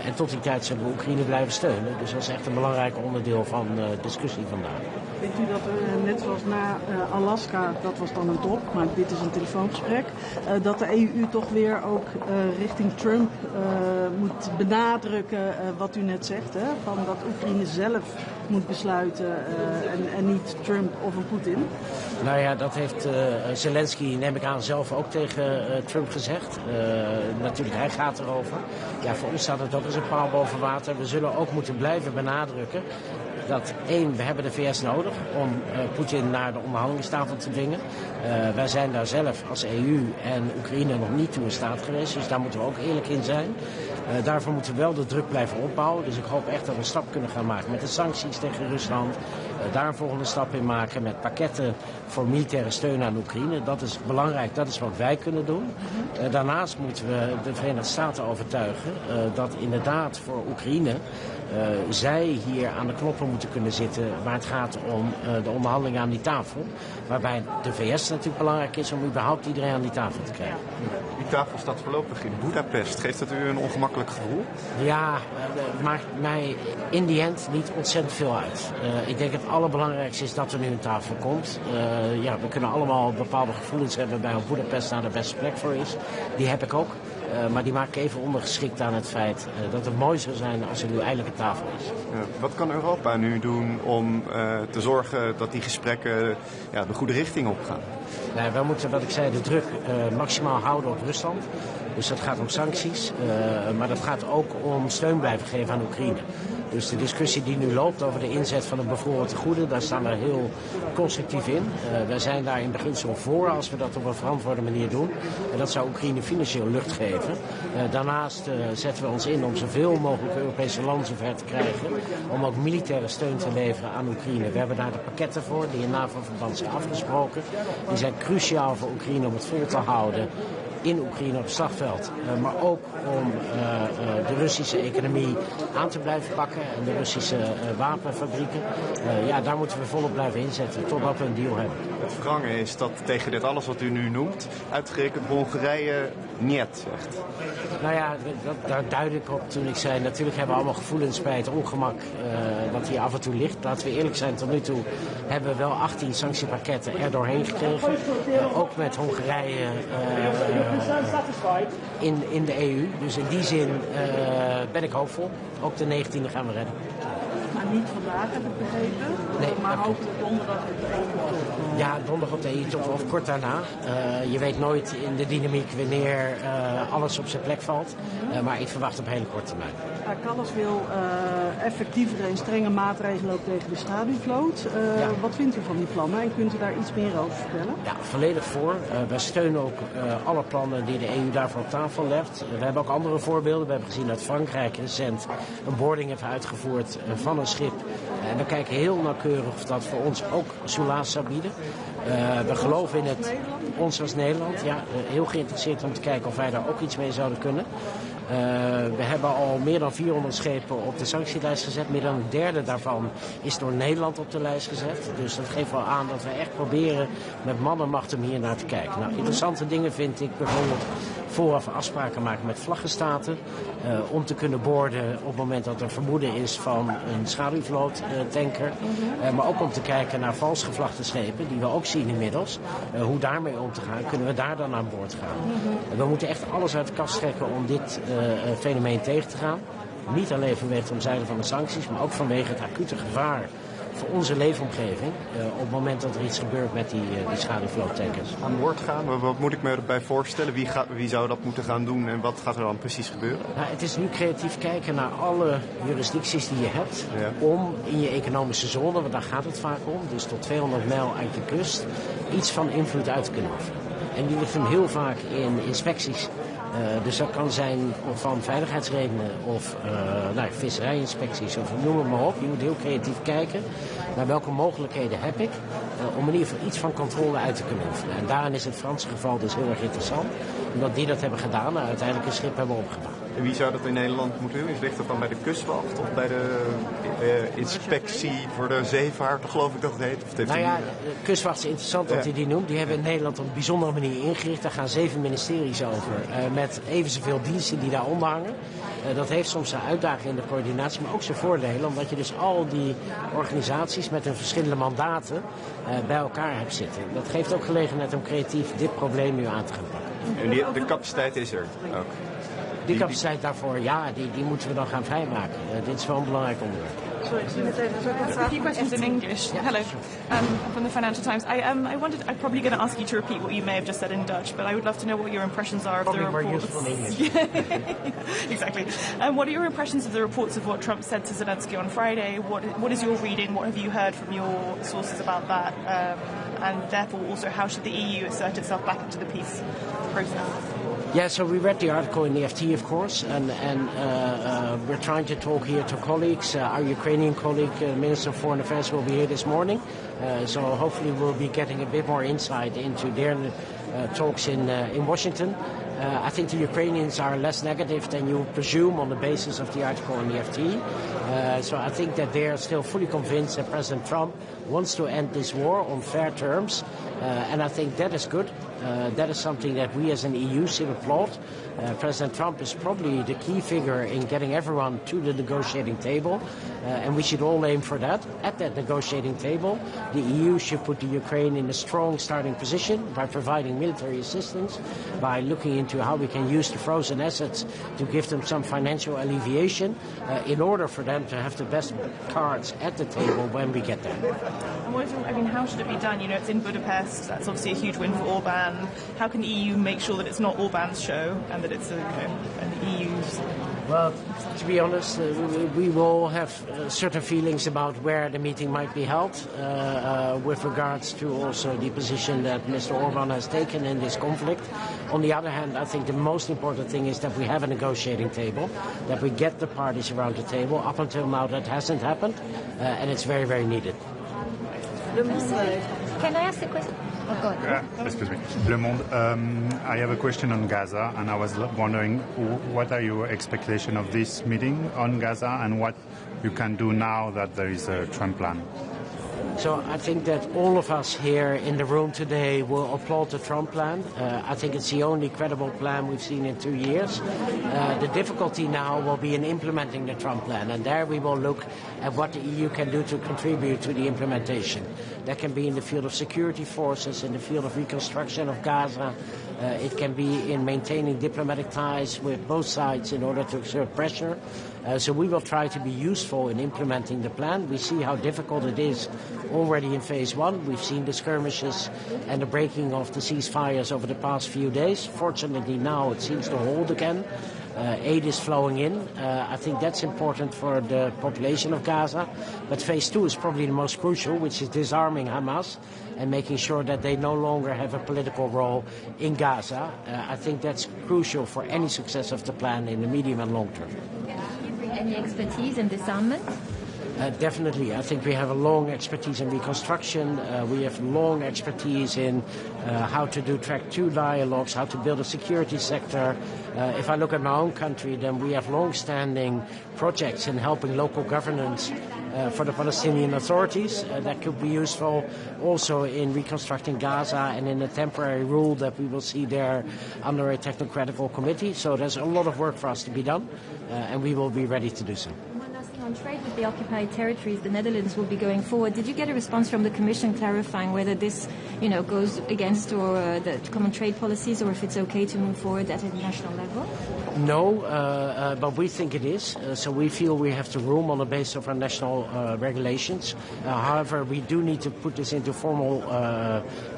En tot die tijd zullen we Oekraïne blijven steunen. Dus dat is echt een belangrijk onderdeel van de discussie vandaag. Vindt u dat net zoals na Alaska, dat was dan een top, maar dit is een telefoongesprek, dat de EU toch weer ook richting Trump moet benadrukken wat u net zegt, hè? Van dat Oekraïne zelf moet besluiten en niet Trump of een Poetin? Nou ja, dat heeft Zelensky, neem ik aan, zelf ook tegen Trump gezegd. Natuurlijk, hij gaat erover. Ja, voor ons staat het ook als een paal boven water. We zullen ook moeten blijven benadrukken dat we hebben de VS nodig om Poetin naar de onderhandelingstafel te dwingen. Wij zijn daar zelf als EU en Oekraïne nog niet toe in staat geweest, dus daar moeten we ook eerlijk in zijn. Daarvoor moeten we wel de druk blijven opbouwen. Dus ik hoop echt dat we een stap kunnen gaan maken met de sancties tegen Rusland. Daar een volgende stap in maken met pakketten voor militaire steun aan Oekraïne. Dat is belangrijk, dat is wat wij kunnen doen. Daarnaast moeten we de Verenigde Staten overtuigen dat inderdaad voor Oekraïne zij hier aan de knoppen moeten kunnen zitten waar het gaat om de onderhandelingen aan die tafel. Waarbij de VS natuurlijk belangrijk is om überhaupt iedereen aan die tafel te krijgen. Die tafel staat voorlopig in Budapest. Geeft dat u een ongemakkelijk gevoel? Ja, het maakt mij in die end niet ontzettend veel uit. Ik denk het allerbelangrijkste is dat er nu een tafel komt. We kunnen allemaal bepaalde gevoelens hebben bij of Budapest daar de beste plek voor is. Die heb ik ook. Maar die maak ik even ondergeschikt aan het feit dat het mooi zou zijn als er nu eindelijk een tafel is. Wat kan Europa nu doen om te zorgen dat die gesprekken de goede richting opgaan? Nou, wij moeten, wat ik zei, de druk maximaal houden op Rusland. Dus dat gaat om sancties, maar dat gaat ook om steun blijven geven aan Oekraïne. Dus de discussie die nu loopt over de inzet van een bevroren tegoeden, daar staan we heel constructief in. Wij zijn daar in beginsel voor als we dat op een verantwoorde manier doen. En dat zou Oekraïne financieel lucht geven. Daarnaast zetten we ons in om zoveel mogelijk Europese landen zover te krijgen. Om ook militaire steun te leveren aan Oekraïne. We hebben daar de pakketten voor die in NAVO-verband zijn afgesproken. Die zijn cruciaal voor Oekraïne om het vol te houden in Oekraïne op het slagveld. Maar ook om de Russische economie aan te blijven pakken en de Russische wapenfabrieken. Daar moeten we volop blijven inzetten totdat we een deal hebben. Het wrange is dat tegen dit alles wat u nu noemt, uitgerekend Hongarije niet zegt. Nou ja, daar duid ik op toen ik zei, natuurlijk hebben we allemaal gevoelens bij het ongemak dat hier af en toe ligt. Laten we eerlijk zijn, tot nu toe hebben we wel 18 sanctiepakketten er doorheen gekregen. Ook met Hongarije in de EU. Dus in die zin ben ik hoopvol. Ook de 19e gaan we redden. Maar niet vandaag, heb ik begrepen. Nee, maar hopelijk donderdag op de EU-top. Ja, donderdag op de EU-top of kort daarna. Je weet nooit in de dynamiek wanneer alles op zijn plek valt. Maar ik verwacht op hele korte termijn. Kallas wil effectievere en strenge maatregelen ook tegen de schaduwvloot. Wat vindt u van die plannen en kunt u daar iets meer over vertellen? Ja, volledig voor. Wij steunen ook alle plannen die de EU daarvoor op tafel legt. We hebben ook andere voorbeelden. We hebben gezien dat Frankrijk recent een boarding heeft uitgevoerd van een schip. En we kijken heel nauwkeurig of dat voor ons ook soelaas zou bieden. We geloven in het, ons als Nederland, heel geïnteresseerd om te kijken of wij daar ook iets mee zouden kunnen. We hebben al meer dan 400 schepen op de sanctielijst gezet. Meer dan een derde daarvan is door Nederland op de lijst gezet. Dus dat geeft wel aan dat we echt proberen met man en macht om hier naar te kijken. Nou, interessante dingen vind ik bijvoorbeeld vooraf afspraken maken met vlaggenstaten. Om te kunnen boorden op het moment dat er vermoeden is van een schaduwvloottanker. Maar ook om te kijken naar vals gevlachte schepen, die we ook zien inmiddels. Hoe daarmee om te gaan, kunnen we daar dan aan boord gaan. We moeten echt alles uit de kast trekken om dit fenomeen tegen te gaan. Niet alleen vanwege de omzeilen van de sancties, maar ook vanwege het acute gevaar voor onze leefomgeving op het moment dat er iets gebeurt met die schaduwvloottankers. Aan boord gaan, wat moet ik me erbij voorstellen? Wie zou dat moeten gaan doen en wat gaat er dan precies gebeuren? Nou, het is nu creatief kijken naar alle jurisdicties die je hebt om in je economische zone, want daar gaat het vaak om, dus tot 200 mijl uit je kust, iets van invloed uit te kunnen oefenen. En die ligt hem heel vaak in inspecties. Dus dat kan zijn van veiligheidsredenen of visserijinspecties of noem het maar op. Je moet heel creatief kijken naar welke mogelijkheden heb ik om in ieder geval iets van controle uit te kunnen oefenen. En daarin is het Franse geval dus heel erg interessant. Omdat die dat hebben gedaan en uiteindelijk een schip hebben opgedaan. En wie zou dat in Nederland moeten doen? Ligt dat dan bij de kustwacht of bij de inspectie voor de zeevaart, geloof ik dat het heet? Of het heeft de kustwacht is interessant dat hij die noemt. Die hebben in Nederland op een bijzondere manier ingericht. Daar gaan 7 ministeries over. Met even zoveel diensten die daaronder hangen. Dat heeft soms zijn uitdagingen in de coördinatie, maar ook zijn voordelen. Omdat je dus al die organisaties met hun verschillende mandaten bij elkaar hebt zitten. Dat geeft ook gelegenheid om creatief dit probleem nu aan te gaan pakken. En de capaciteit is er ook? Die capaciteit daarvoor, die moeten we dan gaan vrijmaken. Dit is wel een belangrijk onderwerp. A few questions in English. Yeah. Hello, from the Financial Times. I'm probably going to ask you to repeat what you may have just said in Dutch, but I would love to know what your impressions are of the reports. More useful in English. Exactly. What are your impressions of the reports of what Trump said to Zelensky on Friday? What is your reading? What have you heard from your sources about that? And therefore, also, how should the EU assert itself back into the peace process? Yeah, so we read the article in the FT, of course, and we're trying to talk here to colleagues. Our Ukrainian colleague, Minister of Foreign Affairs, will be here this morning. So hopefully we'll be getting a bit more insight into their talks in Washington. I think the Ukrainians are less negative than you presume on the basis of the article in the FT. So I think that they are still fully convinced that President Trump wants to end this war on fair terms. And I think that is good. That is something that we as an EU should applaud. President Trump is probably the key figure in getting everyone to the negotiating table. And we should all aim for that. At that negotiating table, the EU should put the Ukraine in a strong starting position by providing military assistance, by looking into how we can use the frozen assets to give them some financial alleviation in order for them to have the best cards at the table when we get there. How should it be done? You know, it's in Budapest. That's obviously a huge win for Orban. How can the EU make sure that it's not Orban's show and that it's an EU's? Well, to be honest, we will have certain feelings about where the meeting might be held with regards to also the position that Mr. Orban has taken in this conflict. On the other hand, I think the most important thing is that we have a negotiating table, that we get the parties around the table. Up until now, that hasn't happened, and it's very, very needed. Can I ask a question? Oh, go ahead. Excuse me. Le Monde, I have a question on Gaza, and I was wondering what are your expectations of this meeting on Gaza and what you can do now that there is a Trump plan? So I think that all of us here in the room today will applaud the Trump plan. I think it's the only credible plan we've seen in 2 years. The difficulty now will be in implementing the Trump plan, and there we will look at what the EU can do to contribute to the implementation. That can be in the field of security forces, in the field of reconstruction of Gaza. It can be in maintaining diplomatic ties with both sides in order to exert pressure. So we will try to be useful in implementing the plan. We see how difficult it is already in phase one. We've seen the skirmishes and the breaking of the ceasefires over the past few days. Fortunately now it seems to hold again. Aid is flowing in. I think that's important for the population of Gaza. But phase two is probably the most crucial, which is disarming Hamas and making sure that they no longer have a political role in Gaza. I think that's crucial for any success of the plan in the medium and long term. Any expertise in disarmament? Definitely. I think we have a long expertise in reconstruction. We have long expertise in how to do track 2 dialogues, how to build a security sector. If I look at my own country, then we have long-standing projects in helping local governance for the Palestinian authorities. That could be useful also in reconstructing Gaza and in the temporary rule that we will see there under a technocratical committee. So there's a lot of work for us to be done, and we will be ready to do so. On trade with the occupied territories, the Netherlands will be going forward. Did you get a response from the Commission clarifying whether this, goes against or the common trade policies, or if it's okay to move forward at international level? No, but we think it is. So we feel we have to room on the basis of our national regulations. However, we do need to put this into formal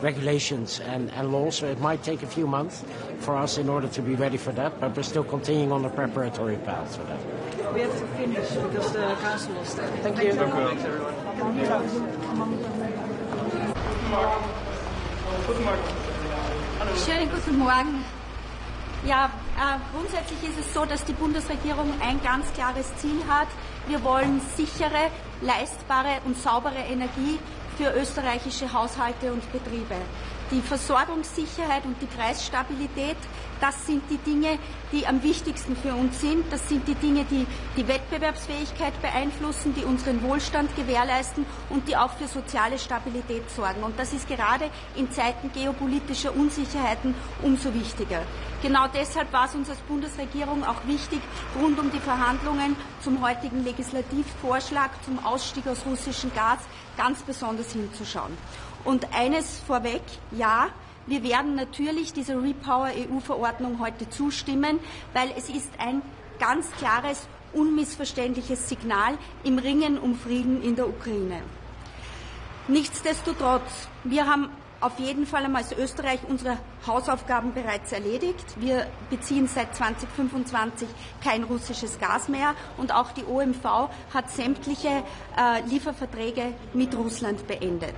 regulations and laws. So it might take a few months for us in order to be ready for that. But we're still continuing on the preparatory path for that. We have to finish because the council will start. Thank you. Thanks, everyone. Schönen guten Morgen. Ja, grundsätzlich ist es so, dass die Bundesregierung ein ganz klares Ziel hat. Wir wollen sichere, leistbare und saubere Energie für österreichische Haushalte und Betriebe. Die Versorgungssicherheit und die Preisstabilität, das sind die Dinge, die am wichtigsten für uns sind. Das sind die Dinge, die die Wettbewerbsfähigkeit beeinflussen, die unseren Wohlstand gewährleisten und die auch für soziale Stabilität sorgen. Und das ist gerade in Zeiten geopolitischer Unsicherheiten umso wichtiger. Genau deshalb war es uns als Bundesregierung auch wichtig, rund um die Verhandlungen zum heutigen Legislativvorschlag zum Ausstieg aus russischem Gas ganz besonders hinzuschauen. Und eines vorweg, ja, wir werden natürlich dieser Repower-EU-Verordnung heute zustimmen, weil es ist ein ganz klares, unmissverständliches Signal im Ringen um Frieden in der Ukraine. Nichtsdestotrotz, wir haben auf jeden Fall einmal als Österreich unsere Hausaufgaben bereits erledigt. Wir beziehen seit 2025 kein russisches Gas mehr und auch die OMV hat sämtliche Lieferverträge mit Russland beendet.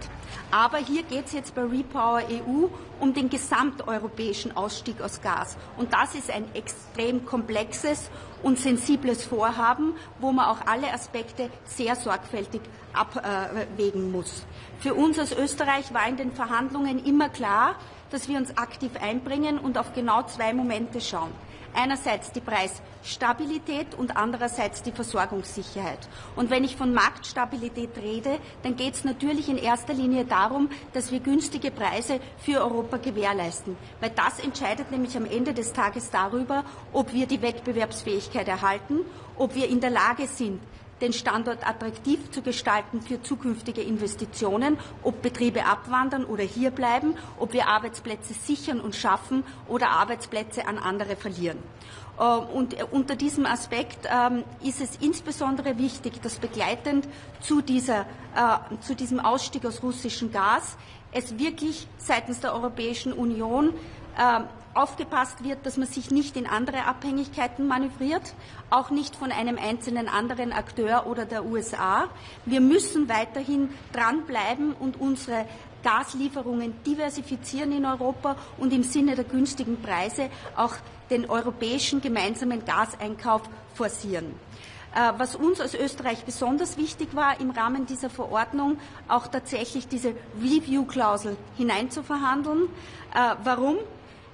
Aber hier geht es jetzt bei Repower EU um den gesamteuropäischen Ausstieg aus Gas. Und das ist ein extrem komplexes und sensibles Vorhaben, wo man auch alle Aspekte sehr sorgfältig abwägen muss. Für uns als Österreich war in den Verhandlungen immer klar, dass wir uns aktiv einbringen und auf genau 2 Momente schauen. Einerseits die Preisstabilität und andererseits die Versorgungssicherheit. Und wenn ich von Marktstabilität rede, dann geht es natürlich in erster Linie darum, dass wir günstige Preise für Europa gewährleisten. Weil das entscheidet nämlich am Ende des Tages darüber, ob wir die Wettbewerbsfähigkeit erhalten, ob wir in der Lage sind, den Standort attraktiv zu gestalten für zukünftige Investitionen, ob Betriebe abwandern oder hier bleiben, ob wir Arbeitsplätze sichern und schaffen oder Arbeitsplätze an andere verlieren. Und unter diesem Aspekt ist es insbesondere wichtig, dass begleitend zu diesem Ausstieg aus russischem Gas es wirklich seitens der Europäischen Union aufgepasst wird, dass man sich nicht in andere Abhängigkeiten manövriert, auch nicht von einem einzelnen anderen Akteur oder der USA. Wir müssen weiterhin dranbleiben und unsere Gaslieferungen diversifizieren in Europa und im Sinne der günstigen Preise auch den europäischen gemeinsamen Gaseinkauf forcieren. Was uns als Österreich besonders wichtig war, im Rahmen dieser Verordnung auch tatsächlich diese Review-Klausel hineinzuverhandeln. Warum?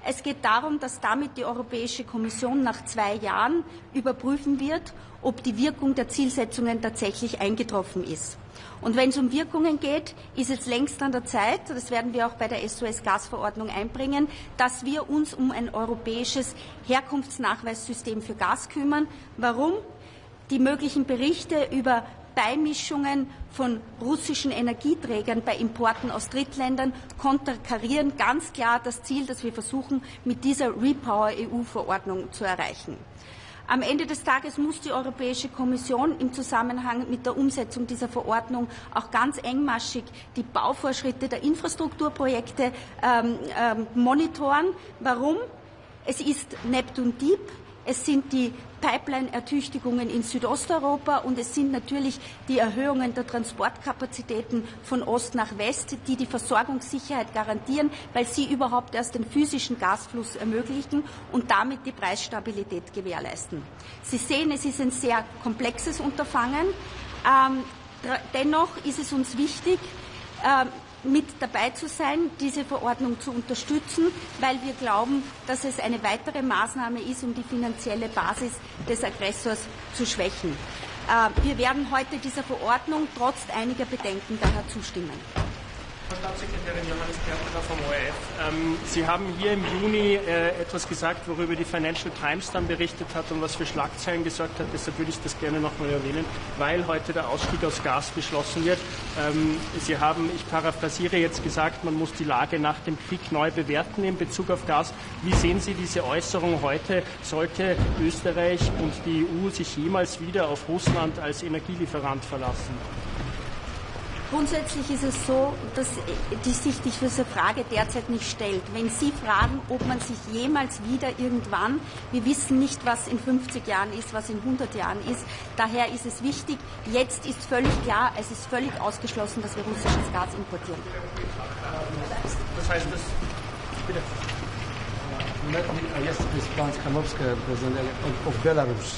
Es geht darum, dass damit die Europäische Kommission nach 2 Jahren überprüfen wird, ob die Wirkung der Zielsetzungen tatsächlich eingetroffen ist. Und wenn es um Wirkungen geht, ist es längst an der Zeit, das werden wir auch bei der SOS-Gasverordnung einbringen, dass wir uns um ein europäisches Herkunftsnachweissystem für Gas kümmern. Warum? Die möglichen Berichte über Beimischungen von russischen Energieträgern bei Importen aus Drittländern konterkarieren ganz klar das Ziel, das wir versuchen, mit dieser Repower-EU-Verordnung zu erreichen. Am Ende des Tages muss die Europäische Kommission im Zusammenhang mit der Umsetzung dieser Verordnung auch ganz engmaschig die Bauvorschritte der Infrastrukturprojekte monitoren. Warum? Es ist Neptun Deep. Es sind die Pipeline-Ertüchtigungen in Südosteuropa und es sind natürlich die Erhöhungen der Transportkapazitäten von Ost nach West, die die Versorgungssicherheit garantieren, weil sie überhaupt erst den physischen Gasfluss ermöglichen und damit die Preisstabilität gewährleisten. Sie sehen, es ist ein sehr komplexes Unterfangen, Dennoch ist es uns wichtig, mit dabei zu sein, diese Verordnung zu unterstützen, weil wir glauben, dass es eine weitere Maßnahme ist, um die finanzielle Basis des Aggressors zu schwächen. Wir werden heute dieser Verordnung trotz einiger Bedenken daher zustimmen. Frau Staatssekretärin Johannes Bertler vom ORF. Sie haben hier im Juni etwas gesagt, worüber die Financial Times dann berichtet hat und was für Schlagzeilen gesorgt hat. Deshalb würde ich das gerne nochmal erwähnen, weil heute der Ausstieg aus Gas beschlossen wird. Sie haben, ich paraphrasiere jetzt gesagt, man muss die Lage nach dem Krieg neu bewerten in Bezug auf Gas. Wie sehen Sie diese Äußerung heute? Sollte Österreich und die EU sich jemals wieder auf Russland als Energielieferant verlassen? Grundsätzlich ist es so, dass sich diese Frage derzeit nicht stellt. Wenn Sie fragen, ob man sich jemals wieder irgendwann, wir wissen nicht, was in 50 Jahren ist, was in 100 Jahren ist. Daher ist es wichtig, jetzt ist völlig klar, es ist völlig ausgeschlossen, dass wir russisches Gas importieren. Das heißt, das... Bitte. Yesterday, Kramowska, President of Belarus.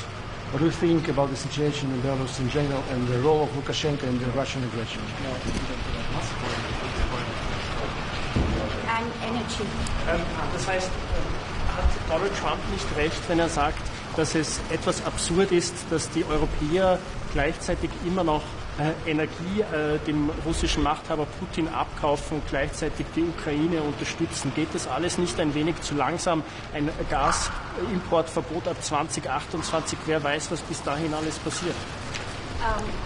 What do you think about the situation in Belarus in general and the role of Lukashenko in the Russian aggression? And energy. Das heißt, hat Donald Trump nicht recht, wenn er sagt, dass es etwas absurd ist, dass die Europäer gleichzeitig immer noch Energie dem russischen Machthaber Putin abkaufen und gleichzeitig die Ukraine unterstützen? Geht das alles nicht ein wenig zu langsam? Ein Gasimportverbot ab 2028, wer weiß, was bis dahin alles passiert?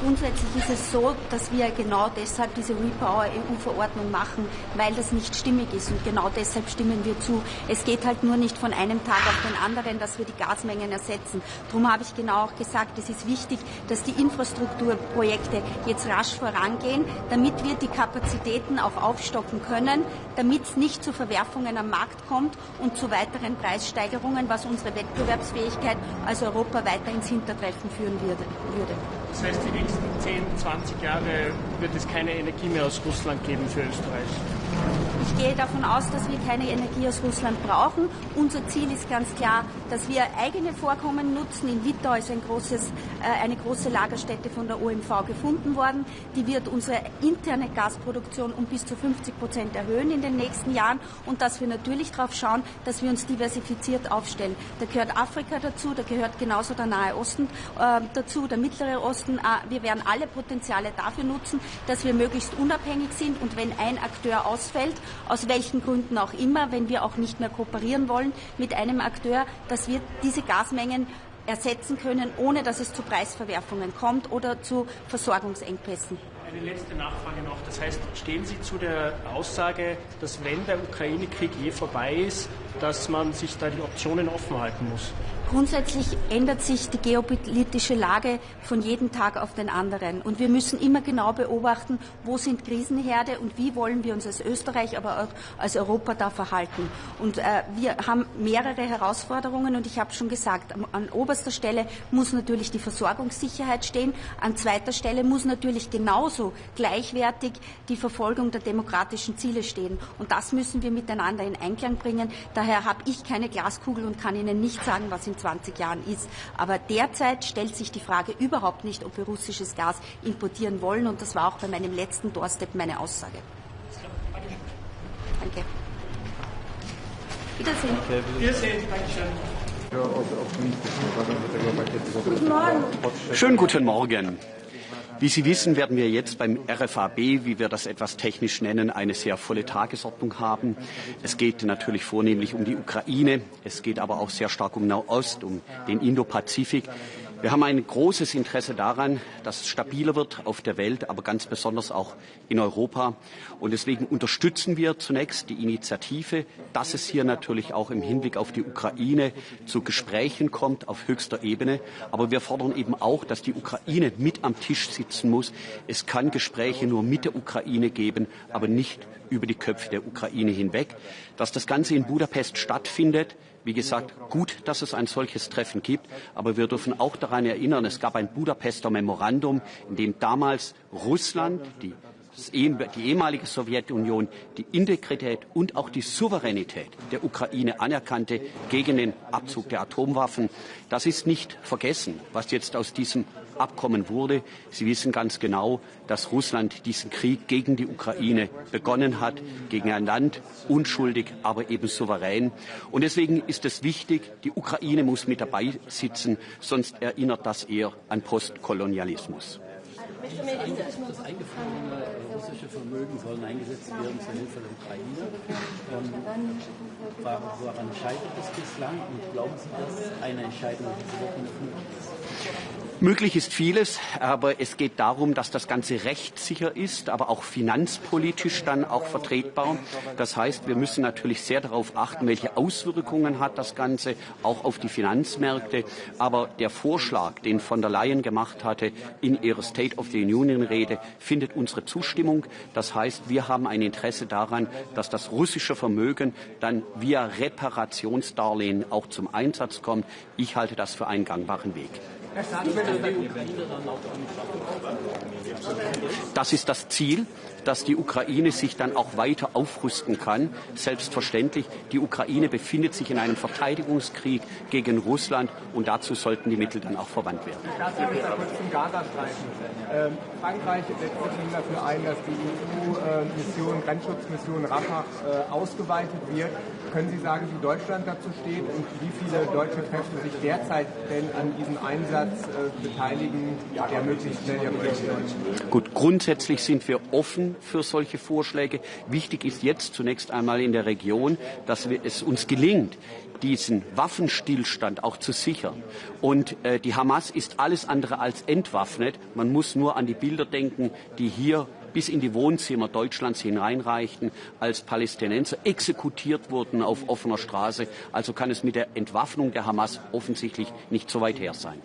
Grundsätzlich ist es so, dass wir genau deshalb diese Repower-EU-Verordnung machen, weil das nicht stimmig ist. Und genau deshalb stimmen wir zu. Es geht halt nur nicht von einem Tag auf den anderen, dass wir die Gasmengen ersetzen. Darum habe ich genau auch gesagt, es ist wichtig, dass die Infrastrukturprojekte jetzt rasch vorangehen, damit wir die Kapazitäten auch aufstocken können, damit es nicht zu Verwerfungen am Markt kommt und zu weiteren Preissteigerungen, was unsere Wettbewerbsfähigkeit als Europa weiter ins Hintertreffen führen würde. Das heißt, die nächsten 10, 20 Jahre wird es keine Energie mehr aus Russland geben für Österreich? Ich gehe davon aus, dass wir keine Energie aus Russland brauchen. Unser Ziel ist ganz klar, dass wir eigene Vorkommen nutzen. In Litauen ist eine große Lagerstätte von der OMV gefunden worden. Die wird unsere interne Gasproduktion um bis zu 50% erhöhen in den nächsten Jahren und dass wir natürlich darauf schauen, dass wir uns diversifiziert aufstellen. Da gehört Afrika dazu, da gehört genauso der Nahe Osten dazu, der Mittlere Osten. Wir werden alle Potenziale dafür nutzen, dass wir möglichst unabhängig sind und wenn ein Akteur ausfällt, aus welchen Gründen auch immer, wenn wir auch nicht mehr kooperieren wollen mit einem Akteur, dass wir diese Gasmengen ersetzen können, ohne dass es zu Preisverwerfungen kommt oder zu Versorgungsengpässen. Eine letzte Nachfrage noch. Das heißt, stehen Sie zu der Aussage, dass wenn der Ukraine-Krieg vorbei ist, dass man sich da die Optionen offen halten muss? Grundsätzlich ändert sich die geopolitische Lage von jedem Tag auf den anderen. Und wir müssen immer genau beobachten, wo sind Krisenherde und wie wollen wir uns als Österreich, aber auch als Europa da verhalten. Und wir haben mehrere Herausforderungen und ich habe schon gesagt, an oberster Stelle muss natürlich die Versorgungssicherheit stehen. An zweiter Stelle muss natürlich genauso gleichwertig die Verfolgung der demokratischen Ziele stehen. Und das müssen wir miteinander in Einklang bringen. Daher habe ich keine Glaskugel und kann Ihnen nicht sagen, was in 20 Jahren ist. Aber derzeit stellt sich die Frage überhaupt nicht, ob wir russisches Gas importieren wollen. Und das war auch bei meinem letzten Doorstep meine Aussage. Danke. Wiedersehen. Wiedersehen. Dankeschön. Guten Morgen. Schönen guten Morgen. Wie Sie wissen, werden wir jetzt beim RFAB, wie wir das etwas technisch nennen, eine sehr volle Tagesordnung haben. Es geht natürlich vornehmlich um die Ukraine, es geht aber auch sehr stark um Nahost, um den Indopazifik. Wir haben ein großes Interesse daran, dass es stabiler wird auf der Welt, aber ganz besonders auch in Europa. Und deswegen unterstützen wir zunächst die Initiative, dass es hier natürlich auch im Hinblick auf die Ukraine zu Gesprächen kommt auf höchster Ebene. Aber wir fordern eben auch, dass die Ukraine mit am Tisch sitzen muss. Es kann Gespräche nur mit der Ukraine geben, aber nicht über die Köpfe der Ukraine hinweg. Dass das Ganze in Budapest stattfindet, wie gesagt, gut, dass es ein solches Treffen gibt, aber wir dürfen auch daran erinnern, es gab ein Budapester Memorandum, in dem damals Russland, die ehemalige Sowjetunion, die Integrität und auch die Souveränität der Ukraine anerkannte gegen den Abzug der Atomwaffen. Das ist nicht vergessen. Was jetzt aus diesem Abkommen wurde. Sie wissen ganz genau, dass Russland diesen Krieg gegen die Ukraine begonnen hat, gegen ein Land, unschuldig, aber eben souverän. Und deswegen ist es wichtig, die Ukraine muss mit dabei sitzen, sonst erinnert das eher an Postkolonialismus. Das eingefrorene russische Vermögen sollen eingesetzt werden zur Hilfe der Ukraine. Woran scheitert es bislang? Und glauben Sie, dass eine Entscheidung in dieser Woche noch möglich ist? Möglich ist vieles, aber es geht darum, dass das Ganze rechtssicher ist, aber auch finanzpolitisch dann auch vertretbar. Das heißt, wir müssen natürlich sehr darauf achten, welche Auswirkungen hat das Ganze, auch auf die Finanzmärkte. Aber der Vorschlag, den von der Leyen gemacht hatte in ihrer State of the Union-Rede, findet unsere Zustimmung. Das heißt, wir haben ein Interesse daran, dass das russische Vermögen dann via Reparationsdarlehen auch zum Einsatz kommt. Ich halte das für einen gangbaren Weg. Das ist das Ziel, dass die Ukraine sich dann auch weiter aufrüsten kann. Selbstverständlich, die Ukraine befindet sich in einem Verteidigungskrieg gegen Russland und dazu sollten die Mittel dann auch verwandt werden. Ich darf Sie kurz zum Gaza-Streifen. Frankreich setzt sich nun dafür ein, dass die EU-Mission, Grenzschutzmission Rafah ausgeweitet wird. Können Sie sagen, wie Deutschland dazu steht und wie viele deutsche Kräfte sich derzeit denn an diesem Einsatz beteiligen, der möglichst schnell erfolgen soll? Gut, grundsätzlich sind wir offen für solche Vorschläge. Wichtig ist jetzt zunächst einmal in der Region, dass es uns gelingt, diesen Waffenstillstand auch zu sichern. Und die Hamas ist alles andere als entwaffnet. Man muss nur an die Bilder denken, die hier bis in die Wohnzimmer Deutschlands hineinreichten, als Palästinenser exekutiert wurden auf offener Straße. Also kann es mit der Entwaffnung der Hamas offensichtlich nicht so weit her sein.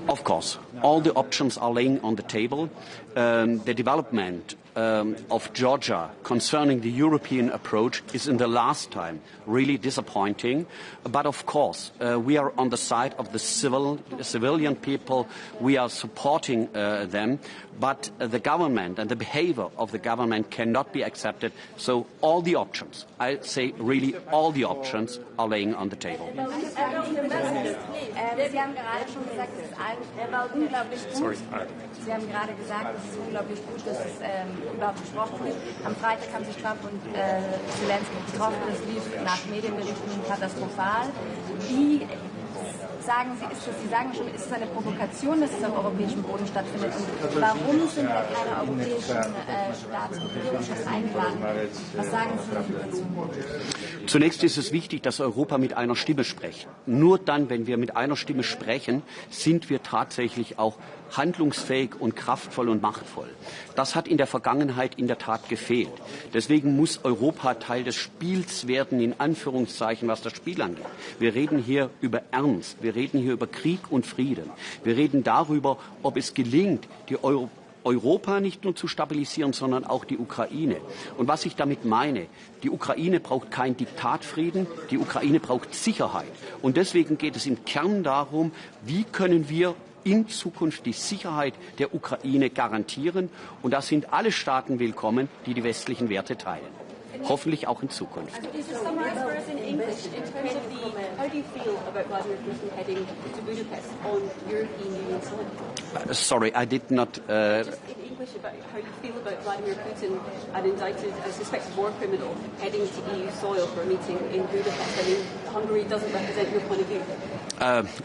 Of course, all the options are laying on the table. The development of Georgia concerning the European approach is in the last time really disappointing. But of course, we are on the side of the civilian people. We are supporting them. But the government and the behavior of the government cannot be accepted. So all the options, I say really all the options are laying on the table. Sie haben gerade schon gesagt, es ist unglaublich gut. Sie haben gerade gesagt, es ist unglaublich gut, dass es überhaupt gesprochen wird. Am Freitag haben sich Trump und Zelensky getroffen. Das lief nach Medienberichten katastrophal. Wie sagen Sie, Sie sagen schon, ist es eine Provokation, dass es auf europäischem Boden stattfindet? Und warum sind da keine europäischen Staats- und Regierungschefs eingeladen? Was sagen Sie dazu? Zunächst ist es wichtig, dass Europa mit einer Stimme spricht. Nur dann, wenn wir mit einer Stimme sprechen, sind wir tatsächlich auch handlungsfähig und kraftvoll und machtvoll. Das hat in der Vergangenheit in der Tat gefehlt. Deswegen muss Europa Teil des Spiels werden, in Anführungszeichen, was das Spiel angeht. Wir reden hier über Ernst, wir reden hier über Krieg und Frieden. Wir reden darüber, ob es gelingt, die Europa nicht nur zu stabilisieren, sondern auch die Ukraine. Und was ich damit meine, die Ukraine braucht keinen Diktatfrieden, die Ukraine braucht Sicherheit. Und deswegen geht es im Kern darum, wie können wir in Zukunft die Sicherheit der Ukraine garantieren. Und da sind alle Staaten willkommen, die die westlichen Werte teilen. Hoffentlich auch in Zukunft. Sorry, I did not. English about how you feel about Vladimir Putin, an indicted, a suspected war criminal, heading to EU soil for a meeting in Budapest. I mean, Hungary doesn't represent your point of view.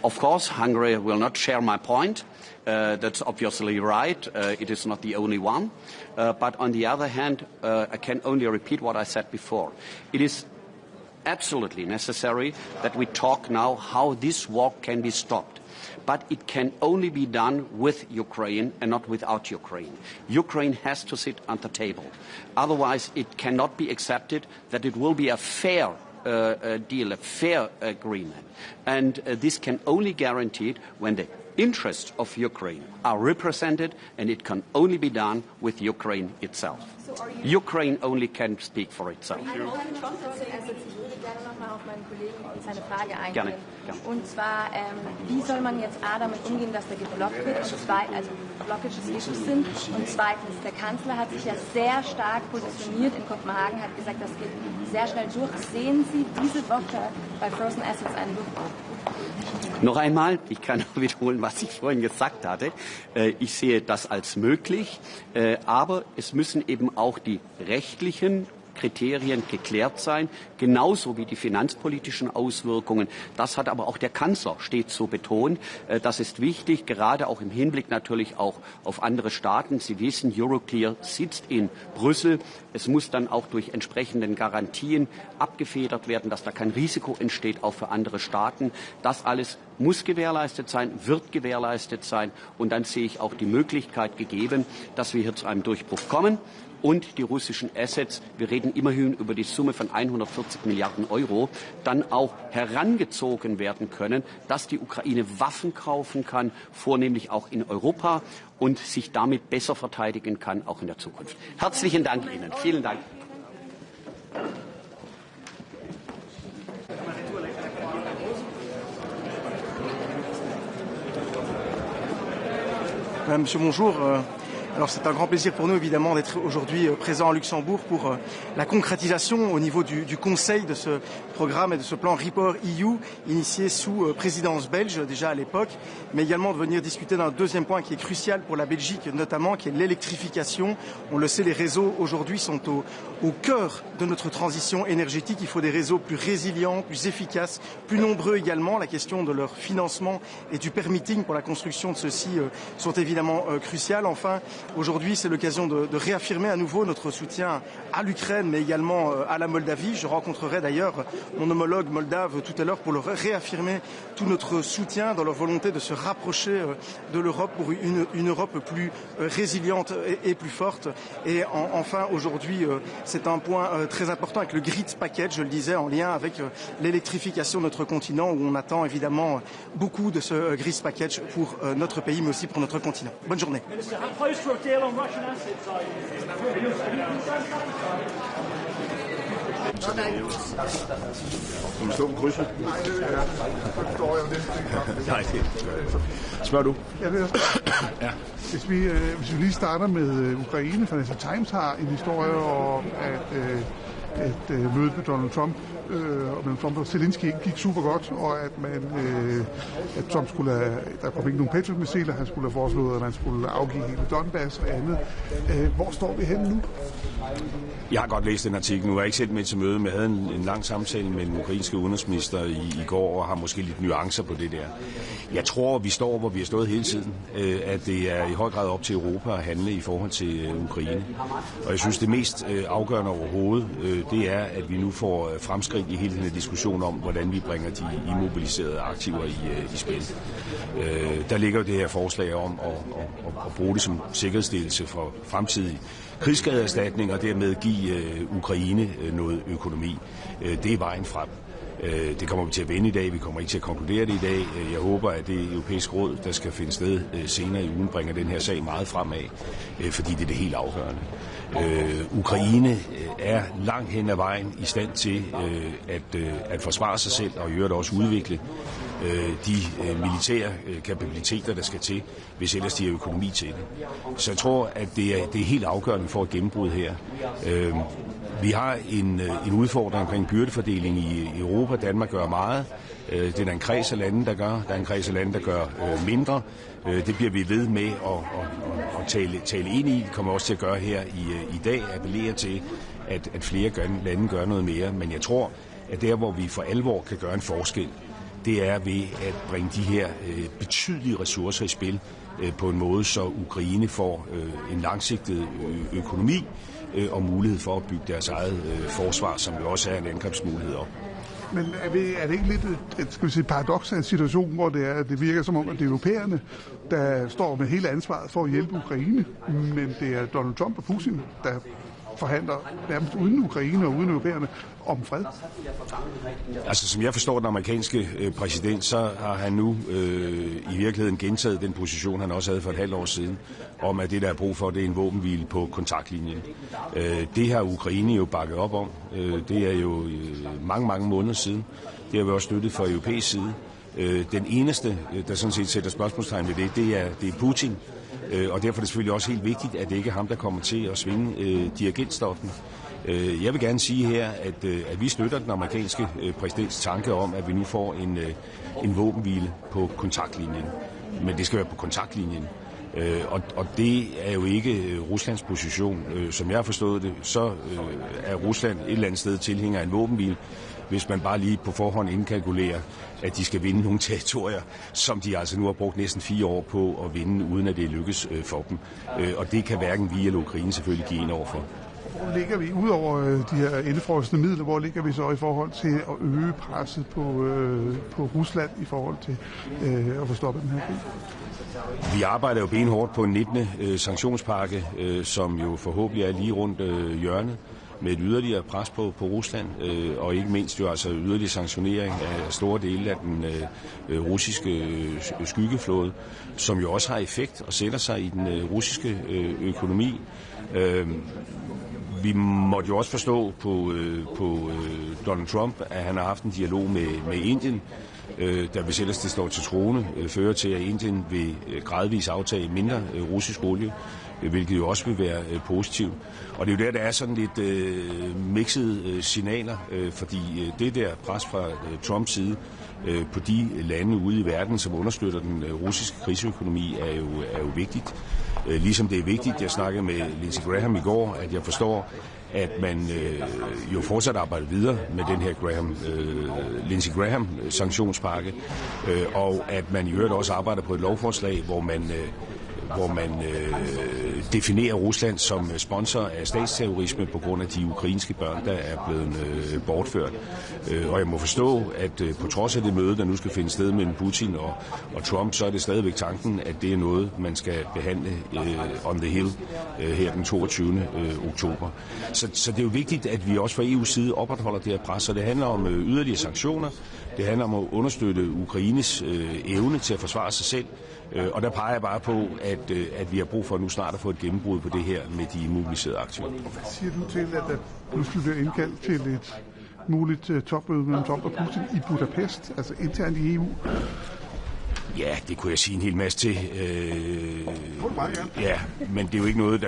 Of course, Hungary will not share my point. That's obviously right. It is not the only one. But on the other hand, I can only repeat what I said before. It is absolutely necessary that we talk now how this war can be stopped. But it can only be done with Ukraine and not without Ukraine. Ukraine has to sit at the table. Otherwise, it cannot be accepted that it will be a fair deal, a fair agreement. And this can only guaranteed when the interests of Ukraine are represented, and it can only be done with Ukraine itself. Ukraine only can speak for itself. Ich würde gerne nochmal auf meinen Kollegen und seine Frage eingehen. Gerne. Und zwar, wie soll man jetzt damit umgehen, dass da geblockt wird, und also Blockages Issues sind? Und zweitens, der Kanzler hat sich ja sehr stark positioniert in Kopenhagen, hat gesagt, das geht sehr schnell durch. Sehen Sie diese Woche bei Frozen Assets einen Durchbruch? Noch einmal, ich kann nur wiederholen, was ich vorhin gesagt hatte. Ich sehe das als möglich, aber es müssen eben auch die rechtlichen Kriterien geklärt sein, genauso wie die finanzpolitischen Auswirkungen. Das hat aber auch der Kanzler stets so betont. Das ist wichtig, gerade auch im Hinblick natürlich auch auf andere Staaten. Sie wissen, Euroclear sitzt in Brüssel. Es muss dann auch durch entsprechenden Garantien abgefedert werden, dass da kein Risiko entsteht, auch für andere Staaten. Das alles muss gewährleistet sein, wird gewährleistet sein. Und dann sehe ich auch die Möglichkeit gegeben, dass wir hier zu einem Durchbruch kommen. Und die russischen Assets, wir reden immerhin über die Summe von 140 Milliarden Euro, dann auch herangezogen werden können, dass die Ukraine Waffen kaufen kann, vornehmlich auch in Europa, und sich damit besser verteidigen kann, auch in der Zukunft. Herzlichen Dank Ihnen. Vielen Dank. Monsieur, bonjour. Alors c'est un grand plaisir pour nous évidemment d'être aujourd'hui présent à Luxembourg pour la concrétisation au niveau du Conseil de ce programme et de ce plan Report EU initié sous présidence belge déjà à l'époque, mais également de venir discuter d'un deuxième point qui est crucial pour la Belgique notamment, qui est l'électrification. On le sait, les réseaux aujourd'hui sont au cœur de notre transition énergétique. Il faut des réseaux plus résilients, plus efficaces, plus nombreux également. La question de leur financement et du permitting pour la construction de ceux-ci sont évidemment cruciales. Enfin, aujourd'hui, c'est l'occasion de réaffirmer à nouveau notre soutien à l'Ukraine, mais également à la Moldavie. Je rencontrerai d'ailleurs mon homologue moldave tout à l'heure pour leur réaffirmer tout notre soutien dans leur volonté de se rapprocher de l'Europe pour une Europe plus résiliente et plus forte. Et enfin, aujourd'hui, c'est un point très important avec le Grid Package, je le disais, en lien avec l'électrification de notre continent, où on attend évidemment beaucoup de ce Grid Package pour notre pays, mais aussi pour notre continent. Bonne journée. Kan man stå på krydset? Nej, spørger du? Ja. Hvis vi lige starter med Ukraine, Financial Times har en historie om, at mødet med Donald Trump mellem Trump og Zelensky ikke gik super godt, og at Trump skulle have, der kom ikke nogen Patriot-missiler, han skulle have foreslået, at man skulle afgive hele Donbass og andet. Hvor står vi henne nu? Jeg har godt læst den artikel. Nu er jeg ikke selv med til møde, men jeg havde en lang samtale med den ukrainske udenrigsminister i går, og har måske lidt nuancer på det der. Jeg tror, vi står, hvor vi har stået hele tiden, at det er i høj grad op til Europa at handle i forhold til Ukraine. Og jeg synes, det mest afgørende overhovedet, det er, at vi nu får fremskridt i hele den her diskussion om, hvordan vi bringer de immobiliserede aktiver i spil. Der ligger jo det her forslag om at bruge det som sikkerhedsstillelse for fremtidig krigsskadeerstatning og dermed give Ukraine noget økonomi. Det er vejen frem. Det kommer vi til at vende i dag. Vi kommer ikke til at konkludere det i dag. Jeg håber, at det europæiske råd, der skal finde sted senere i ugen, bringer den her sag meget fremad, fordi det er det helt afgørende. Ukraine er langt hen ad vejen i stand til at forsvare sig selv og i øvrigt også udvikle de militære kapabiliteter, der skal til, hvis ellers de har økonomi til det. Så jeg tror, at det er helt afgørende for et gennembrud her. Vi har en udfordring omkring byrdefordeling i Europa. Danmark gør meget. Det er der en kreds af lande, der gør. Der er en kreds af lande, der gør mindre. Det bliver vi ved med at tale ind i. Det kommer også til at gøre her i dag. Appellere til, at flere lande gør noget mere. Men jeg tror, at der, hvor vi for alvor kan gøre en forskel, det er ved at bringe de her betydelige ressourcer i spil på en måde, så Ukraine får en langsigtet økonomi og mulighed for at bygge deres eget forsvar, som jo også er en angrebsmulighed op. Men er det ikke lidt et paradoks af en situation, hvor det virker som om, at det er europæerne, der står med hele ansvaret for at hjælpe Ukraine, men det er Donald Trump og Putin, der forhandler nærmest uden Ukraine og uden europæerne om fred? Altså, som jeg forstår den amerikanske præsident, så har han nu i virkeligheden gentaget den position, han også havde for et halvt år siden, om at det, der er brug for, det er en våbenhvile på kontaktlinjen. Det har Ukraine jo bakket op om. Det er jo mange måneder siden. Det har vi også støttet fra europæisk side. Den eneste, der sådan set sætter spørgsmålstegn ved det er Putin. Og derfor er det selvfølgelig også helt vigtigt, at det ikke er ham, der kommer til at svinge dirigentstokken. Jeg vil gerne sige her, at vi støtter den amerikanske præsidents tanke om, at vi nu får en våbenhvile på kontaktlinjen. Men det skal være på kontaktlinjen. Og det er jo ikke Ruslands position. Som jeg har forstået det, så er Rusland et eller andet sted tilhænger af en våbenhvile, hvis man bare lige på forhånd indkalkulerer, at de skal vinde nogle territorier, som de altså nu har brugt næsten 4 år på at vinde, uden at det lykkes for dem. Og det kan hverken vi eller Ukraine selvfølgelig give ind overfor. Hvor ligger vi, ud over de her indefrosne midler, hvor ligger vi så i forhold til at øge presset på Rusland i forhold til at få stoppet den her krig? Vi arbejder jo benhårdt på en 19. sanktionspakke, som jo forhåbentlig er lige rundt hjørnet, med et yderligere pres på Rusland, og ikke mindst jo altså yderligere sanktionering af store dele af den russiske skyggeflåde, som jo også har effekt og sætter sig i den russiske økonomi. Vi måtte jo også forstå på Donald Trump, at han har haft en dialog med Indien, der hvis ellers det står til troende, fører til, at Indien vil gradvis aftage mindre russisk olie, hvilket jo også vil være positivt. Og det er jo der er sådan lidt mixede signaler, fordi det der pres fra Trumps side på de lande ude i verden, som understøtter den russiske krigsøkonomi, er jo vigtigt. Ligesom det er vigtigt, jeg snakkede med Lindsey Graham i går, at jeg forstår, at man jo fortsat arbejder videre med den her Lindsey Graham sanktionspakke, og at man i øvrigt også arbejder på et lovforslag, hvor man definerer Rusland som sponsor af statsterrorisme på grund af de ukrainske børn, der er blevet bortført. Og jeg må forstå, at på trods af det møde, der nu skal finde sted mellem Putin og Trump, så er det stadigvæk tanken, at det er noget, man skal behandle on the Hill her den 22. oktober. Så det er jo vigtigt, at vi også fra EU's side opretholder det her pres, så det handler om yderligere sanktioner, det handler om at understøtte Ukraines evne til at forsvare sig selv. Og der peger jeg bare på, at vi har brug for nu snart at få et gennembrud på det her med de mobiliserede aktiver. Hvad siger du til, at der pludselig bliver indkaldt til et muligt topmøde mellem Trump og Putin i Budapest, altså internt i EU? Ja, det kunne jeg sige en hel masse til. Ja, men det er jo ikke noget,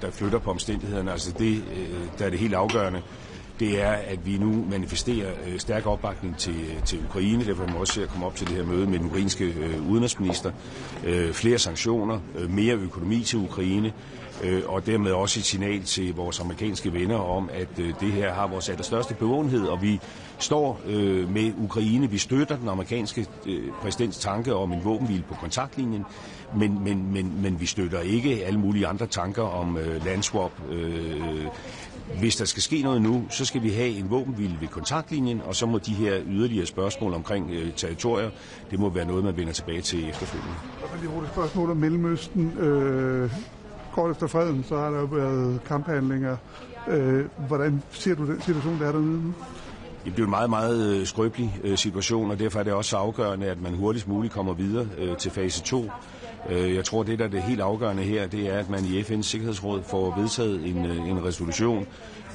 der flytter på omstændighederne. Altså det, der er det helt afgørende, det er, at vi nu manifesterer stærk opbakning til Ukraine. Derfor må man også se at komme op til det her møde med den ukrainske udenrigsminister. Flere sanktioner, mere økonomi til Ukraine, og dermed også et signal til vores amerikanske venner om, at det her har vores allerstørste bevågenhed, og vi står med Ukraine. Vi støtter den amerikanske præsidents tanke om en våbenhvile på kontaktlinjen, men vi støtter ikke alle mulige andre tanker om landswap. Hvis der skal ske noget nu, så skal vi have en våbenhvile ved kontaktlinjen, og så må de her yderligere spørgsmål omkring territorier, det må være noget, man vender tilbage til efterfølgende. Og lige hurtigt spørgsmål om Mellemøsten. Kort efter freden, så har der jo været kamphandlinger. Hvordan ser du den situation, der er dernede nu? Det er jo en meget, meget skrøbelig situation, og derfor er det også så afgørende, at man hurtigst muligt kommer videre til fase 2. Jeg tror, det der er det helt afgørende her, det er, at man i FN's Sikkerhedsråd får vedtaget en resolution,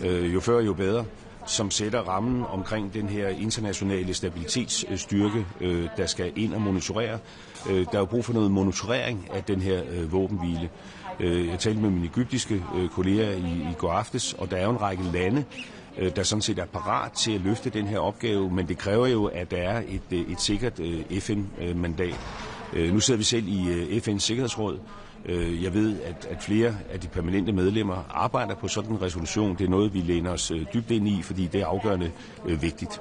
jo før jo bedre, som sætter rammen omkring den her internationale stabilitetsstyrke, der skal ind og monitorere. Der er jo brug for noget monitorering af den her våbenhvile. Jeg talte med mine egyptiske kolleger i går aftes, og der er jo en række lande, der sådan set er parat til at løfte den her opgave, men det kræver jo, at der er et sikkert FN-mandat. Nu sidder vi selv i FN's Sikkerhedsråd. Jeg ved, at flere af de permanente medlemmer arbejder på sådan en resolution. Det er noget, vi læner os dybt ind i, fordi det er afgørende vigtigt.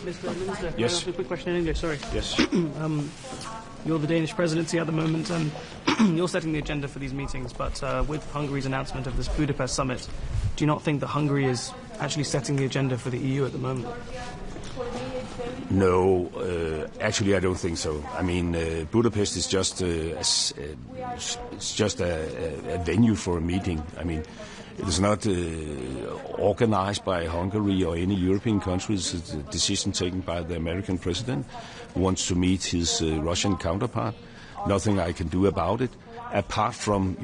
Mr. Minister, yes. a quick question in English, sorry. Yes. You're the Danish presidency at the moment, and you're setting the agenda for these meetings, but with Hungary's announcement of this Budapest summit, do you not think that Hungary is actually setting the agenda for the EU at the moment? No, actually, I don't think so. I mean, Budapest is just a venue for a meeting. I mean, It is not organized by Hungary or any European countries. It's a decision taken by the American president who wants to meet his Russian counterpart. Nothing I can do about it, apart from,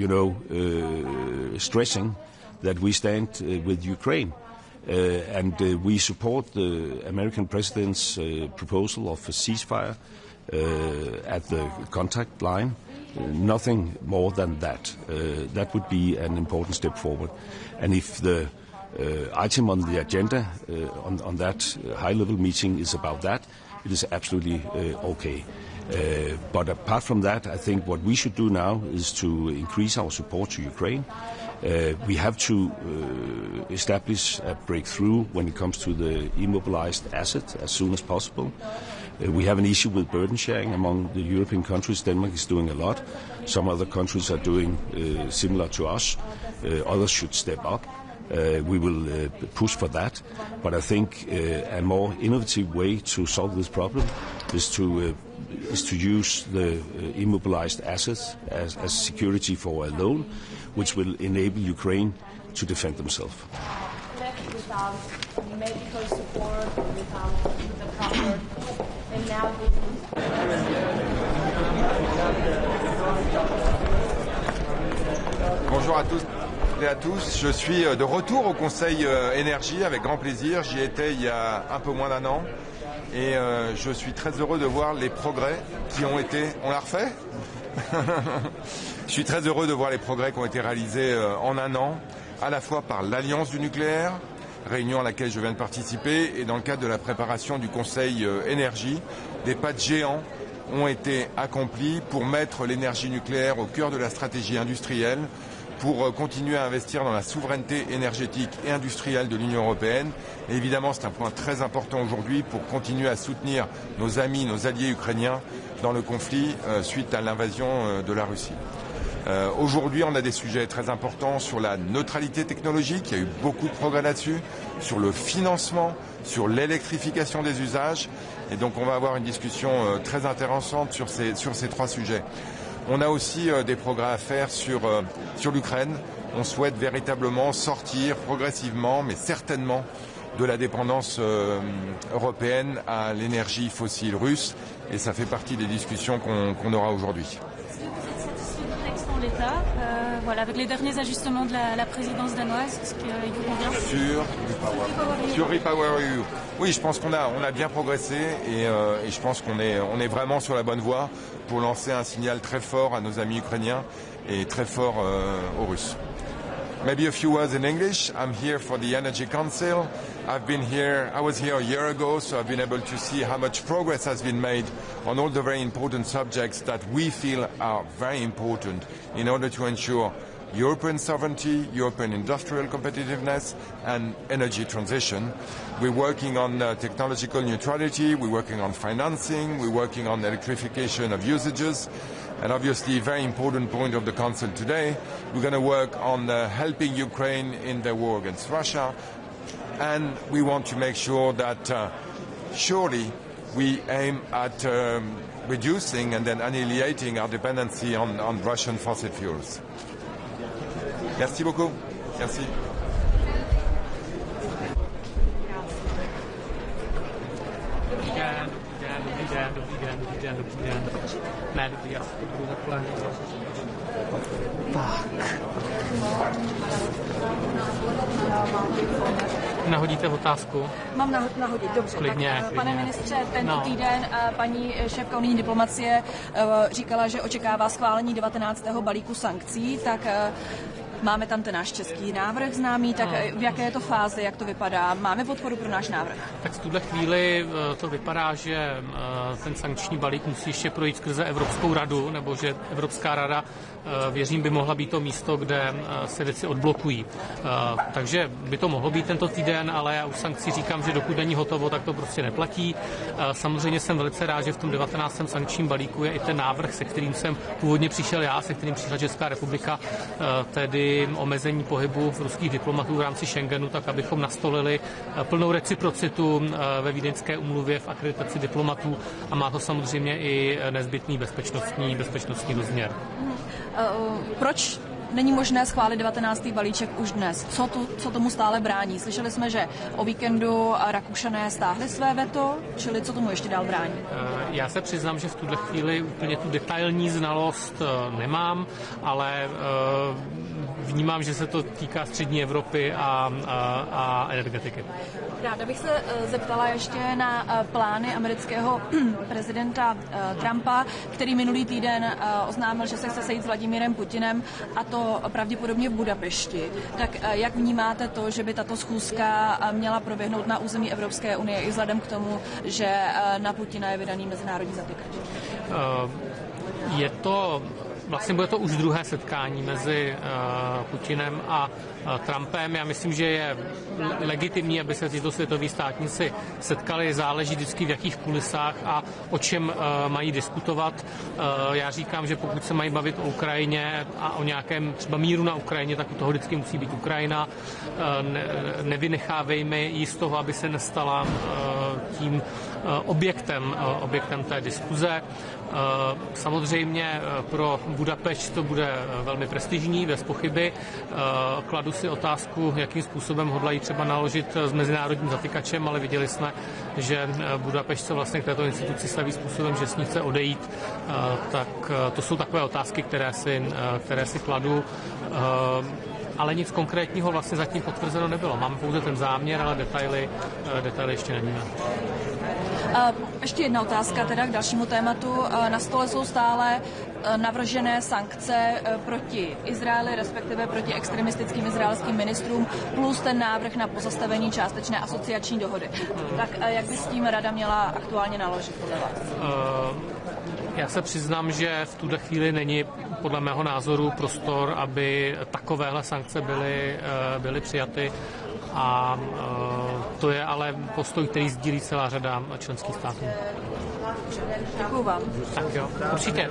stressing that we stand with Ukraine. And we support the American president's proposal of a ceasefire at the contact line. Nothing more than that. That would be an important step forward. And if the item on the agenda on that high-level meeting is about that, it is absolutely okay. But apart from that, I think what we should do now is to increase our support to Ukraine. We have to establish a breakthrough when it comes to the immobilized asset as soon as possible. We have an issue with burden sharing among the European countries. Denmark is doing a lot. Some other countries are doing similar to us. Others should step up. We will push for that. But I think a more innovative way to solve this problem is to use the immobilized assets as security for a loan, which will enable Ukraine to defend themselves. Without medical support, without the proper, and now Bonjour à tous et à tous. Je suis de retour au Conseil énergie avec grand plaisir. J'y étais il y a un peu moins d'un an et je suis très heureux de voir les progrès qui ont été... On l'a refait ? Je suis très heureux de voir les progrès qui ont été réalisés en un an, à la fois par l'Alliance du nucléaire, réunion à laquelle je viens de participer, et dans le cadre de la préparation du Conseil énergie. Des pas de géants ont été accomplis pour mettre l'énergie nucléaire au cœur de la stratégie industrielle, pour continuer à investir dans la souveraineté énergétique et industrielle de l'Union européenne. Et évidemment, c'est un point très important aujourd'hui pour continuer à soutenir nos amis, nos alliés ukrainiens dans le conflit suite à l'invasion de la Russie. Aujourd'hui, on a des sujets très importants sur la neutralité technologique. Il y a eu beaucoup de progrès là-dessus, sur le financement, sur l'électrification des usages. Et donc, on va avoir une discussion très intéressante sur ces trois sujets. On a aussi des progrès à faire sur l'Ukraine. On souhaite véritablement sortir progressivement, mais certainement, de la dépendance européenne à l'énergie fossile russe. Et ça fait partie des discussions qu'on aura aujourd'hui. L'État, voilà, avec les derniers ajustements de la présidence danoise, est-ce qu'il vous convient? Sur Repower EU. Oui, je pense qu'on a bien progressé et je pense qu'on est vraiment sur la bonne voie pour lancer un signal très fort à nos amis ukrainiens et très fort aux Russes. Maybe a few words in English. I'm here for the Energy Council. I was here a year ago, so I've been able to see how much progress has been made on all the very important subjects that we feel are very important in order to ensure European sovereignty, European industrial competitiveness and energy transition. We're working on technological neutrality, we're working on financing, we're working on electrification of usages. And obviously, a very important point of the Council today, we're going to work on helping Ukraine in their war against Russia. And we want to make sure that surely we aim at reducing and then annihilating our dependency on Russian fossil fuels. Merci beaucoup. Merci. Nahodíte otázku? Mám nahodit, dobře. Klidně, tak, pane ministře, tento týden paní šéfka unijní diplomacie říkala, že očekává schválení 19. balíku sankcí, tak máme tam ten náš český návrh známý, tak v jaké je to fázi, jak to vypadá? Máme podporu pro náš návrh? Tak v tuhle chvíli to vypadá, že ten sankční balík musí ještě projít skrze Evropskou radu, nebo že Evropská rada, věřím, by mohla být to místo, kde se věci odblokují. Takže by to mohlo být tento týden, ale já u sankcí říkám, že dokud není hotovo, tak to prostě neplatí. Samozřejmě jsem velice rád, že v tom 19. sankčním balíku je i ten návrh, se kterým jsem původně přišel já, se kterým přišla Česká republika, tedy omezení pohybu ruských diplomatů v rámci Schengenu, tak abychom nastolili plnou reciprocitu ve Vídeňské úmluvě v akreditaci diplomatů a má to samozřejmě i nezbytný bezpečnostní rozměr. Proč není možné schválit 19. balíček už dnes. Co tomu stále brání? Slyšeli jsme, že o víkendu Rakušané stáhli své veto, čili co tomu ještě dál brání? Já se přiznám, že v tuhle chvíli úplně tu detailní znalost nemám, ale vnímám, že se to týká střední Evropy a energetiky. Ráda bych se zeptala ještě na plány amerického prezidenta Trumpa, který minulý týden oznámil, že se chce sejít s Vladimírem Putinem, a to pravděpodobně v Budapešti. Tak jak vnímáte to, že by tato schůzka měla proběhnout na území Evropské unie i vzhledem k tomu, že na Putina je vydaný mezinárodní zatykač? Vlastně bude to už druhé setkání mezi Putinem a Trumpem. Já myslím, že je legitimní, aby se tyto světoví státníci setkali. Záleží vždycky v jakých kulisách a o čem mají diskutovat. Já říkám, že pokud se mají bavit o Ukrajině a o nějakém třeba míru na Ukrajině, tak u toho vždycky musí být Ukrajina. Nevynechávejme ji z toho, aby se nestala tím objektem té diskuze. Samozřejmě pro Budapešť to bude velmi prestižní, bez pochyby. Kladu si otázku, jakým způsobem hodlají třeba naložit s mezinárodním zatykačem, ale viděli jsme, že Budapešť se vlastně k této instituci staví způsobem, že s ní chce odejít. Tak to jsou takové otázky, které si kladu. Ale nic konkrétního vlastně zatím potvrzeno nebylo. Máme pouze ten záměr, ale detaily ještě nevíme. Ještě jedna otázka teda k dalšímu tématu. Na stole jsou stále navržené sankce proti Izraeli, respektive proti extremistickým izraelským ministrům, plus ten návrh na pozastavení částečné asociační dohody. Tak jak by s tím Rada měla aktuálně naložit podle vás? Já se přiznám, že v tuhle chvíli není podle mého názoru prostor, aby takovéhle sankce byly přijaty. A to je ale postoj, který sdílí celá řada členských států. Děkuju vám. Tak jo, určitě.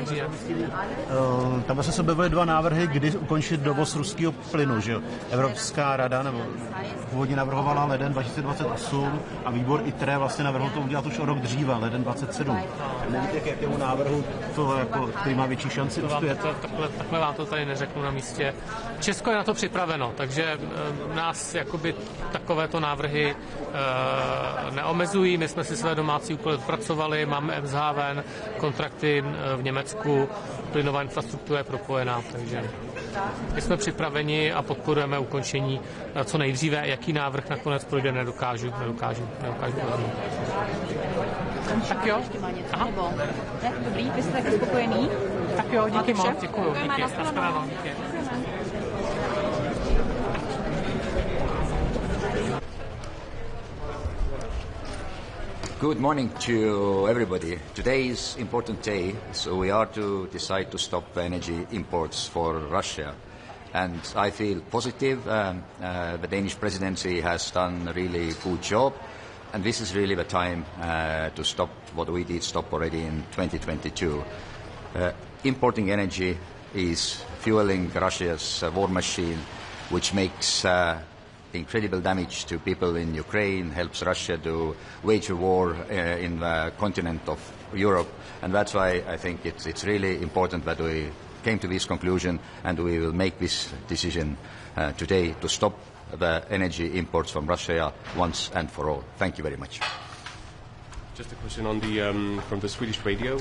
Tam vlastně se objevily dva návrhy, kdy ukončit dovoz ruského plynu, že jo? Evropská rada nebo původně navrhovala leden 2028 a výbor ITRE vlastně navrhl to udělat už o rok dříve, leden 2027. Nevíte, k jakému návrhu to jako, který má větší šanci uspět? Takhle vám to tady neřeknu na místě. Česko je na to připraveno, takže nás jakoby takovéto návrhy neomezují. My jsme si své domácí úkoly odpracovali, máme MSHVN, kontrakty v Německu, plynová infrastruktura je propojená, takže my jsme připraveni a podporujeme ukončení co nejdříve. Jaký návrh nakonec projde, nedokážu rozhodnout. Tak jo. Aha. Ne, dobrý, vy jste taky spokojený? Tak jo, díky moc, děkuju. Díky, nashledanou. Good morning to everybody. Today is an important day, so we are to decide to stop energy imports for Russia. And I feel positive. The Danish presidency has done a really good job. And this is really the time to stop what we did stop already in 2022. Importing energy is fueling Russia's war machine, which makes incredible damage to people in Ukraine, helps Russia to wage a war in the continent of Europe. And that's why I think it's really important that we came to this conclusion, and we will make this decision today to stop the energy imports from Russia once and for all. Thank you very much. Just a question on the from the Swedish radio.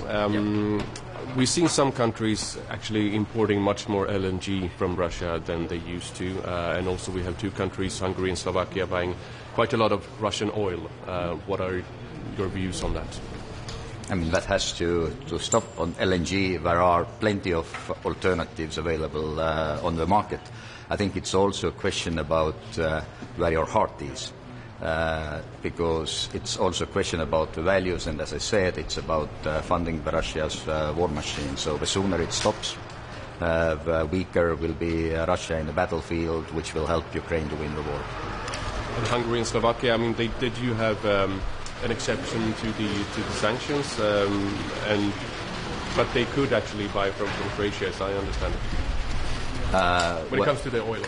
We've seen some countries actually importing much more LNG from Russia than they used to, and also we have two countries, Hungary and Slovakia, buying quite a lot of Russian oil. What are your views on that? I mean, that has to stop on LNG. There are plenty of alternatives available on the market. I think it's also a question about where your heart is. Because it's also a question about the values, and as I said, it's about funding Russia's war machine. So the sooner it stops, the weaker will be Russia in the battlefield, which will help Ukraine to win the war. And Hungary and Slovakia, I mean, did you have an exception to the sanctions, but they could actually buy from Croatia, as I understand it. When it comes to the oil.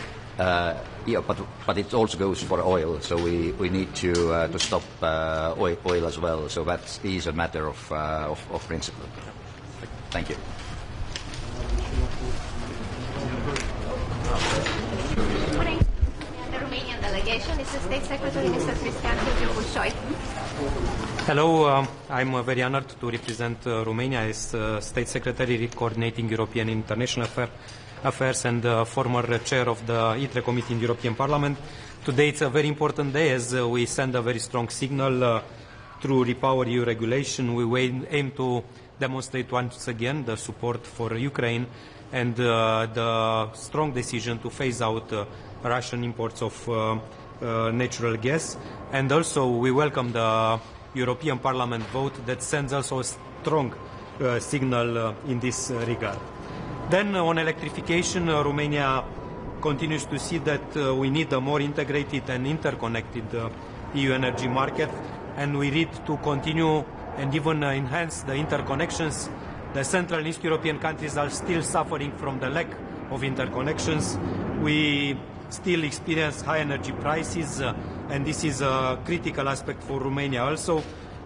Yeah, but it also goes for oil, so we need to stop oil as well. So that is a matter of principle. Thank you. delegation is the State Secretary, Mr. Cristian Bușoi. Hello, I'm very honored to represent Romania as State Secretary coordinating European International Affairs and former chair of the ITRE Committee in the European Parliament. Today it's a very important day as we send a very strong signal through REPowerEU regulation. We aim to demonstrate once again the support for Ukraine and the strong decision to phase out Russian imports of natural gas. And also we welcome the European Parliament vote that sends also a strong signal in this regard. Then on electrification, Romania continues to see that we need a more integrated and interconnected EU energy market, and we need to continue and even enhance the interconnections. The Central and East European countries are still suffering from the lack of interconnections. We still experience high energy prices, and this is a critical aspect for Romania also.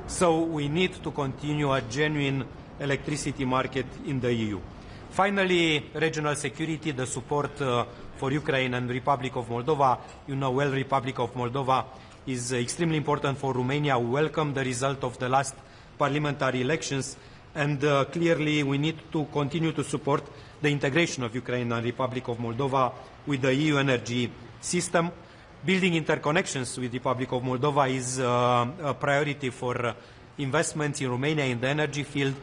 So we need to continue a genuine electricity market in the EU. Finally, regional security, the support for Ukraine and the Republic of Moldova. You know well, Republic of Moldova is extremely important for Romania. We welcome the result of the last parliamentary elections, and clearly we need to continue to support the integration of Ukraine and Republic of Moldova with the EU energy system. Building interconnections with the Republic of Moldova is a priority for investments in Romania in the energy field,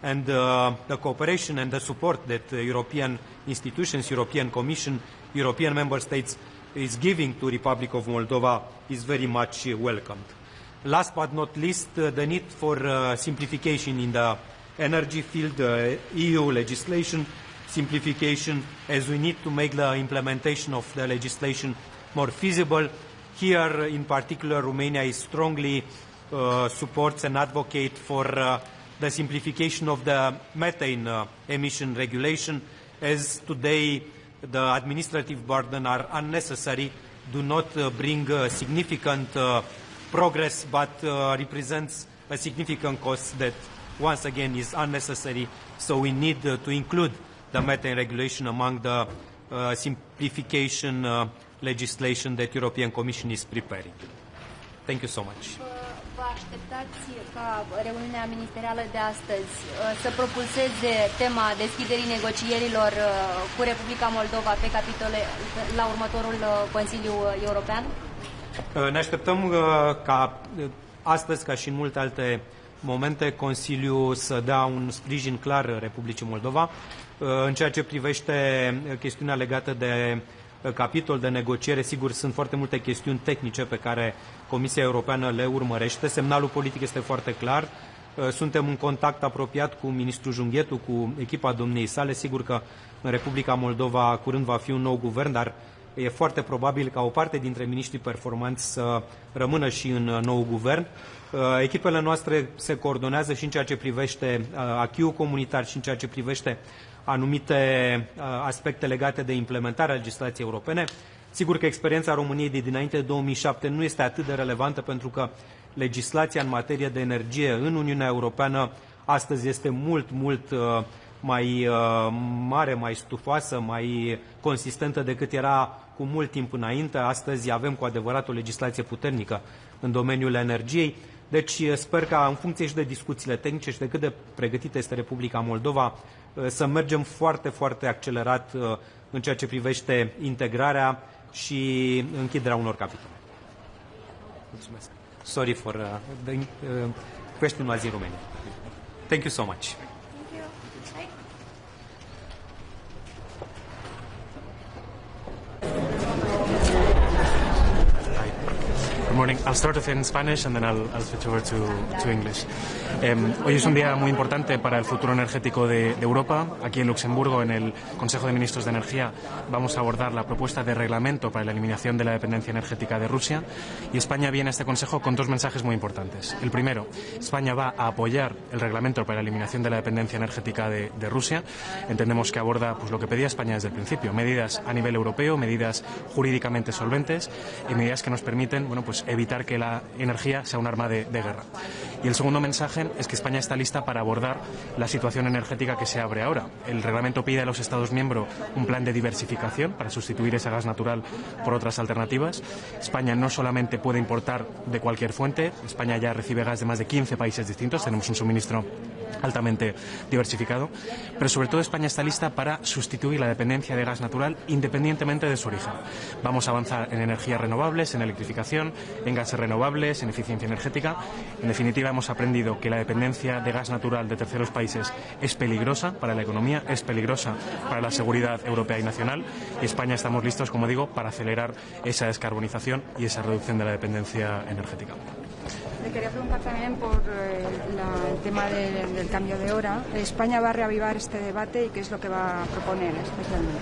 and the cooperation and the support that European institutions, European Commission, European Member States is giving to Republic of Moldova is very much welcomed. Last but not least, the need for simplification in the energy field, EU legislation simplification, as we need to make the implementation of the legislation more feasible. Here, in particular, Romania is strongly supports and advocate for the simplification of the methane emission regulation, as today the administrative burden are unnecessary, do not bring significant progress, but represents a significant cost that once again is unnecessary. So we need to include the methane regulation among the simplification legislation that European Commission is preparing. Thank you so much. Vă așteptați ca reuniunea ministerială de astăzi să propulseze tema deschiderii negocierilor cu Republica Moldova pe capitole la următorul Consiliu European? Ne așteptăm ca astăzi, ca și în multe alte momente, Consiliul să dea un sprijin clar Republicii Moldova. În ceea ce privește chestiunea legată de capitol de negociere, sigur, sunt foarte multe chestiuni tehnice pe care Comisia Europeană le urmărește. Semnalul politic este foarte clar. Suntem în contact apropiat cu ministrul Junghetu, cu echipa domniei sale. Sigur că în Republica Moldova curând va fi un nou guvern, dar e foarte probabil ca o parte dintre miniștrii performanți să rămână și în nou guvern. Echipele noastre se coordonează și în ceea ce privește acquis-ul comunitar și în ceea ce privește anumite aspecte legate de implementarea legislației europene. Sigur că experiența României de dinainte de 2007 nu este atât de relevantă, pentru că legislația în materie de energie în Uniunea Europeană astăzi este mult mai mare, mai stufoasă, mai consistentă decât era cu mult timp înainte. Astăzi avem cu adevărat o legislație puternică în domeniul energiei. Deci sper ca, în funcție și de discuțiile tehnice și de cât de pregătită este Republica Moldova, să mergem foarte accelerat în ceea ce privește integrarea și închiderea unor capitole. Mulțumesc. Sorry for the question was in Romania. Thank you so much. Good morning. I'll start off in Spanish and then I'll switch over to English. Hoy es un día muy importante para el futuro energético de Europa. Aquí en Luxemburgo, en el Consejo de Ministros de Energía, vamos a abordar la propuesta de reglamento para la eliminación de la dependencia energética de Rusia, y España viene a este Consejo con dos mensajes muy importantes. El primero, España va a apoyar el reglamento para la eliminación de la dependencia energética de Rusia. Entendemos que aborda lo que pedía España desde el principio: medidas a nivel europeo, medidas jurídicamente solventes y medidas que nos permiten evitar que la energía sea un arma de guerra. Y el segundo mensaje es que España está lista para abordar la situación energética que se abre ahora. El reglamento pide a los Estados miembros un plan de diversificación para sustituir ese gas natural por otras alternativas. España no solamente puede importar de cualquier fuente, España ya recibe gas de más de 15 países distintos, tenemos un suministro altamente diversificado, pero sobre todo España está lista para sustituir la dependencia de gas natural independientemente de su origen. Vamos a avanzar en energías renovables, en electrificación, en gases renovables, en eficiencia energética. En definitiva, hemos aprendido que la dependencia de gas natural de terceros países es peligrosa para la economía, es peligrosa para la seguridad europea y nacional, y España estamos listos, como digo, para acelerar esa descarbonización y esa reducción de la dependencia energética. Le quería preguntar también por el tema del cambio de hora. ¿España va a reavivar este debate y qué es lo que va a proponer especialmente?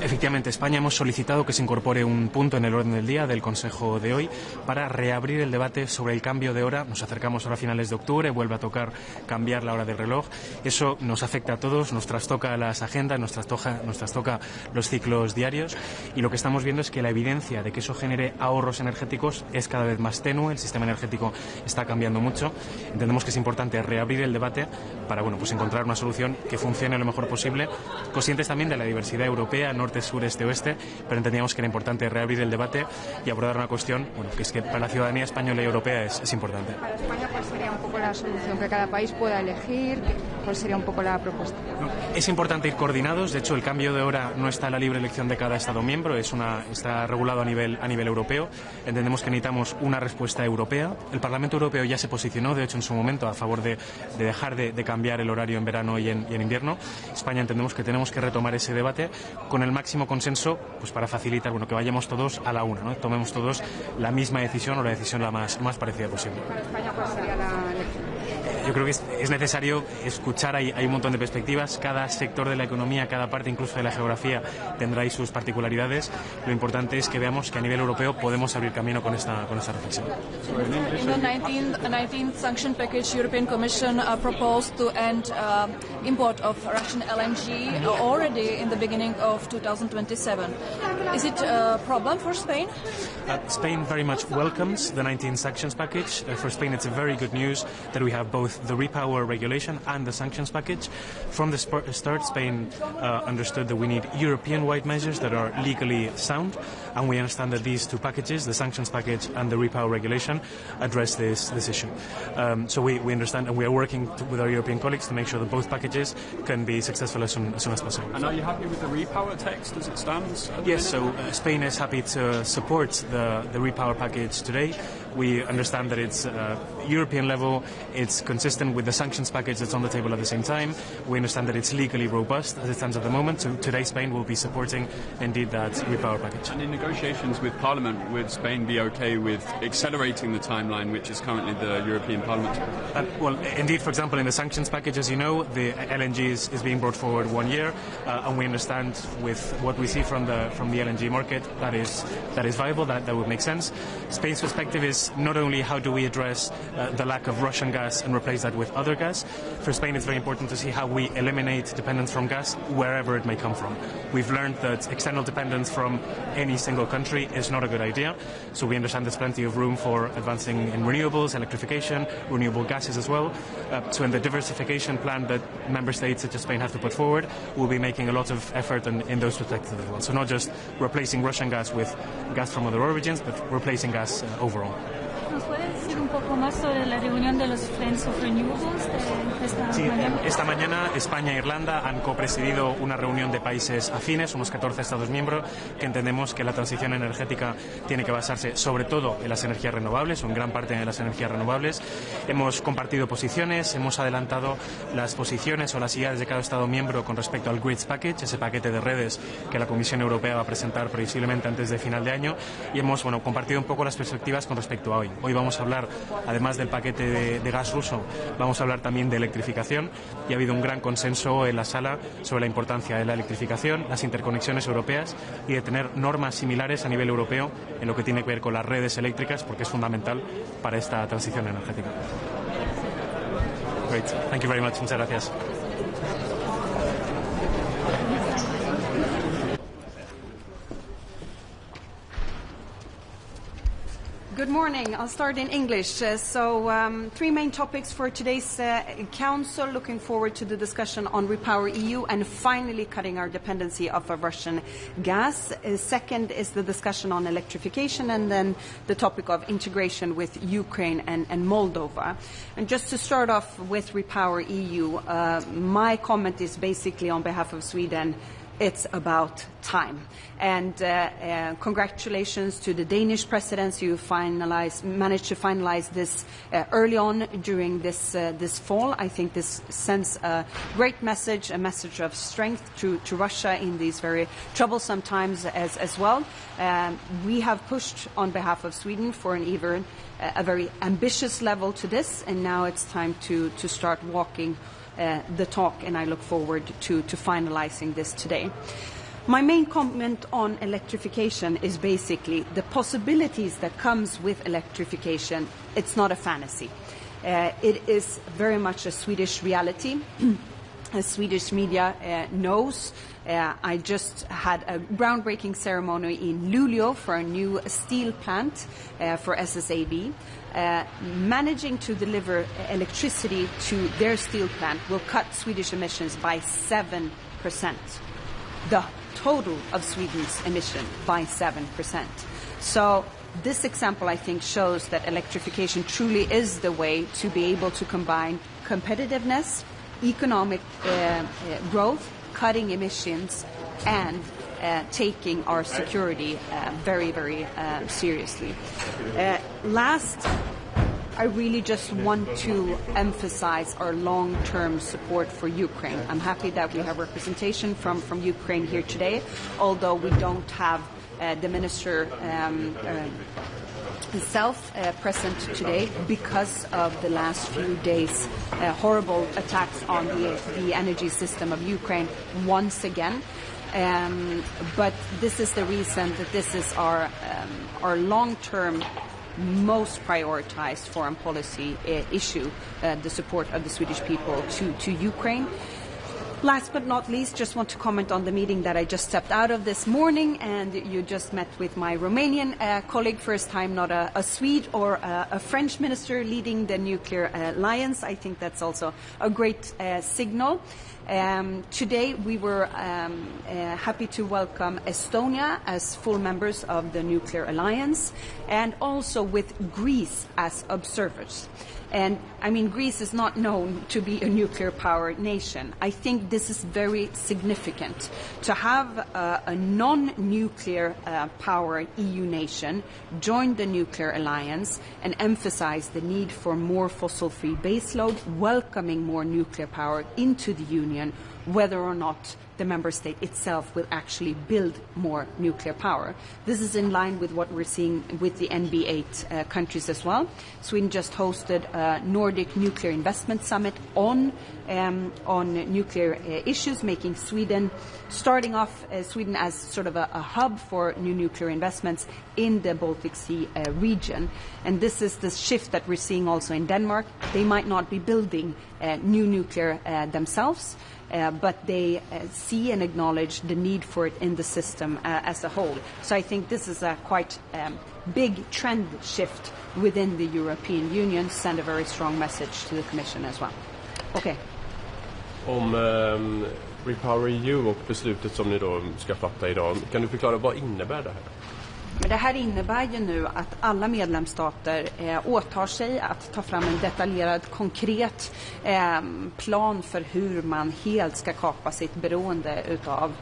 Efectivamente, España hemos solicitado que se incorpore un punto en el orden del día del Consejo de hoy para reabrir el debate sobre el cambio de hora. Nos acercamos ahora a finales de octubre, vuelve a tocar cambiar la hora del reloj. Eso nos afecta a todos, nos trastoca las agendas, nos trastoca los ciclos diarios, y lo que estamos viendo es que la evidencia de que eso genere ahorros energéticos es cada vez más tenue. El sistema energético está cambiando mucho. Entendemos que es importante reabrir el debate para encontrar una solución que funcione lo mejor posible, conscientes también de la diversidad europea, norte, sur, este, oeste, pero entendíamos que era importante reabrir el debate y abordar una cuestión que es que para la ciudadanía española y europea es importante. Para España, ¿cuál sería un poco la solución? ¿Que cada país pueda elegir? ¿Cuál sería un poco la propuesta? Es importante ir coordinados. De hecho, el cambio de hora no está a la libre elección de cada Estado miembro, está regulado a nivel europeo. Entendemos que necesitamos una respuesta europea. El Parlamento Europeo ya se posicionó, de hecho, en su momento a favor de dejar de cambiar el horario en verano y en invierno. España entendemos que tenemos que retomar ese debate con el máximo consenso, para facilitar que vayamos todos a la una, ¿no? Tomemos todos la misma decisión o la decisión la más parecida posible. Para España, ¿cuál sería la elección? Yo creo que es necesario escuchar, hay un montón de perspectivas, cada sector de la economía, cada parte incluso de la geografía tendrá ahí sus particularidades. Lo importante es que veamos que a nivel europeo podemos abrir camino con esta reflexión. In the 19th sanction package, European Commission proposed to end import of Russian LNG already in the beginning of 2027. Is it a problem for Spain? Spain very much welcomes the 19th sanctions package. For Spain, it's a very good news that we have both the repower regulation and the sanctions package. From the start, Spain understood that we need European-wide measures that are legally sound, and we understand that these two packages, the sanctions package and the repower regulation, address this issue. So we understand, and we are working with our European colleagues to make sure that both packages can be successful as soon as possible. And are you happy with the repower text as it stands? Yes, so Spain is happy to support the repower package today. We understand that it's European level, it's consistent with the sanctions package that's on the table at the same time. We understand that it's legally robust as it stands at the moment, so today Spain will be supporting indeed that repower package. And in negotiations with Parliament, would Spain be okay with accelerating the timeline which is currently the European Parliament? Well, indeed, for example, in the sanctions package, as you know, the LNG is being brought forward 1 year, and we understand with what we see from the LNG market that is viable, that would make sense. Spain's perspective is not only how do we address the lack of Russian gas and replace that with other gas. For Spain, it's very important to see how we eliminate dependence from gas wherever it may come from. We've learned that external dependence from any single country is not a good idea, so we understand there's plenty of room for advancing in renewables, electrification, renewable gases as well. So in the diversification plan that member states such as Spain have to put forward, we'll be making a lot of effort in those perspectives as well. So not just replacing Russian gas with gas from other origins, but replacing gas overall. ¿Nos puede decir un poco más sobre la reunión de los Friends of Renewables de esta mañana? Esta mañana España e Irlanda han copresidido una reunión de países afines, unos 14 Estados miembros, que entendemos que la transición energética tiene que basarse sobre todo en las energías renovables, o en gran parte en las energías renovables. Hemos compartido posiciones, hemos adelantado las posiciones o las ideas de cada Estado miembro con respecto al Grids Package, ese paquete de redes que la Comisión Europea va a presentar previsiblemente antes de final de año, y hemos compartido un poco las perspectivas con respecto a hoy. Hoy vamos a hablar, además del paquete de gas ruso, vamos a hablar también de electrificación, y ha habido un gran consenso en la sala sobre la importancia de la electrificación, las interconexiones europeas y de tener normas similares a nivel europeo en lo que tiene que ver con las redes eléctricas, porque es fundamental para esta transición energética. Great. Thank you very much. Muchas gracias. Good morning. I'll start in English. Three main topics for today's council. Looking forward to the discussion on Repower EU and finally cutting our dependency of Russian gas. Second is the discussion on electrification, and then the topic of integration with Ukraine and Moldova. And just to start off with Repower EU, my comment is basically on behalf of Sweden. It's about time. And congratulations to the Danish presidency who managed to finalize this early on during this fall. I think this sends a great message, a message of strength to Russia in these very troublesome times as well. We have pushed on behalf of Sweden for a very ambitious level to this, and now it's time to start walking the talk, and I look forward to finalizing this today. My main comment on electrification is basically the possibilities that comes with electrification. It's not a fantasy. It is very much a Swedish reality. As Swedish media knows, I just had a groundbreaking ceremony in Luleå for a new steel plant for SSAB. Managing to deliver electricity to their steel plant will cut Swedish emissions by 7%. The total of Sweden's emission by 7%. So this example, I think, shows that electrification truly is the way to be able to combine competitiveness, economic growth, cutting emissions, and taking our security very, very seriously. Last, I really just want to emphasize our long-term support for Ukraine. I'm happy that we have representation from Ukraine here today, although we don't have the minister himself present today because of the last few days' horrible attacks on the energy system of Ukraine once again. But this is the reason that this is our long-term, most prioritized foreign policy issue, the support of the Swedish people to Ukraine. Last but not least, just want to comment on the meeting that I just stepped out of this morning, and you just met with my Romanian colleague, first time not a Swede or a French minister leading the nuclear alliance. I think that's also a great signal. Today we were happy to welcome Estonia as full members of the nuclear alliance, and also with Greece as observers. And I mean, Greece is not known to be a nuclear power nation. I think this is very significant to have a non-nuclear power EU nation join the nuclear alliance and emphasize the need for more fossil-free baseload, welcoming more nuclear power into the Union, whether or not the member state itself will actually build more nuclear power. This is in line with what we're seeing with the NB8 countries as well. Sweden just hosted a Nordic Nuclear Investment Summit on nuclear issues, making Sweden, starting off Sweden as sort of a hub for new nuclear investments in the Baltic Sea region. And this is the shift that we're seeing also in Denmark. They might not be building new nuclear themselves, but they see and acknowledge the need for it in the system as a whole. So I think this is a quite big trend shift within the European Union, send a very strong message to the Commission as well. Okay. Om Repower EU och beslutet som ni då ska fatta idag, kan du förklara vad innebär det här? Men det här innebär ju nu att alla medlemsstater åtar sig att ta fram en detaljerad, konkret plan för hur man helt ska kapa sitt beroende utav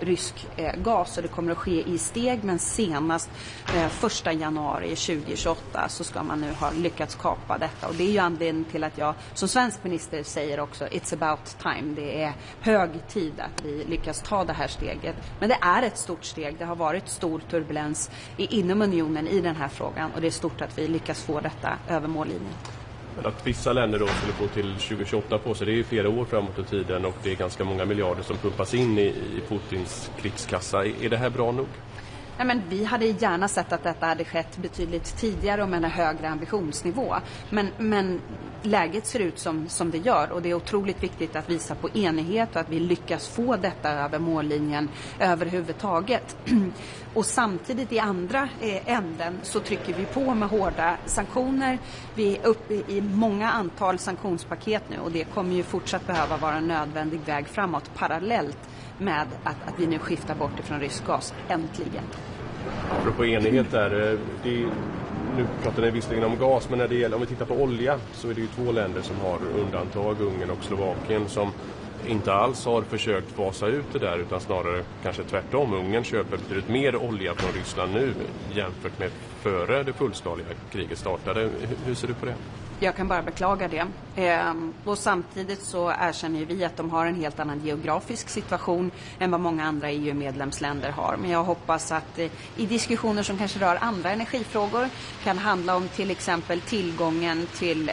rysk gas. Och det kommer att ske i steg, men senast 1 januari 2028 så ska man nu ha lyckats kapa detta. Och det är ju anledningen till att jag som svensk minister säger också it's about time. Det är hög tid att vi lyckas ta det här steget. Men det är ett stort steg. Det har varit stor turbulens inom unionen i den här frågan, och det är stort att vi lyckas få detta över mållinjen. Att vissa länder då skulle få till 2028 på sig, det är ju flera år framåt i tiden, och det är ganska många miljarder som pumpas in i Putins krigskassa. Är det här bra nog? Nej, men vi hade gärna sett att detta hade skett betydligt tidigare och med en högre ambitionsnivå. Men läget ser ut som det gör, och det är otroligt viktigt att visa på enighet och att vi lyckas få detta över mållinjen överhuvudtaget. Och samtidigt i andra änden så trycker vi på med hårda sanktioner. Vi är uppe i många antal sanktionspaket nu, och det kommer ju fortsatt behöva vara en nödvändig väg framåt parallellt med att vi nu skiftar bort ifrån rysk gas, äntligen. Apropå enighet där, nu pratar ni visserligen om gas, men när det gäller, om vi tittar på olja så är det ju 2 länder som har undantag, Ungern och Slovakien, som inte alls har försökt fasa ut det där, utan snarare kanske tvärtom. Ungern köper betydligt mer olja från Ryssland nu jämfört med före det fullskaliga kriget startade. Hur ser du på det? Jag kan bara beklaga det. Och samtidigt så erkänner vi att de har en helt annan geografisk situation än vad många andra EU-medlemsländer har. Men jag hoppas att i diskussioner som kanske rör andra energifrågor kan handla om till exempel tillgången till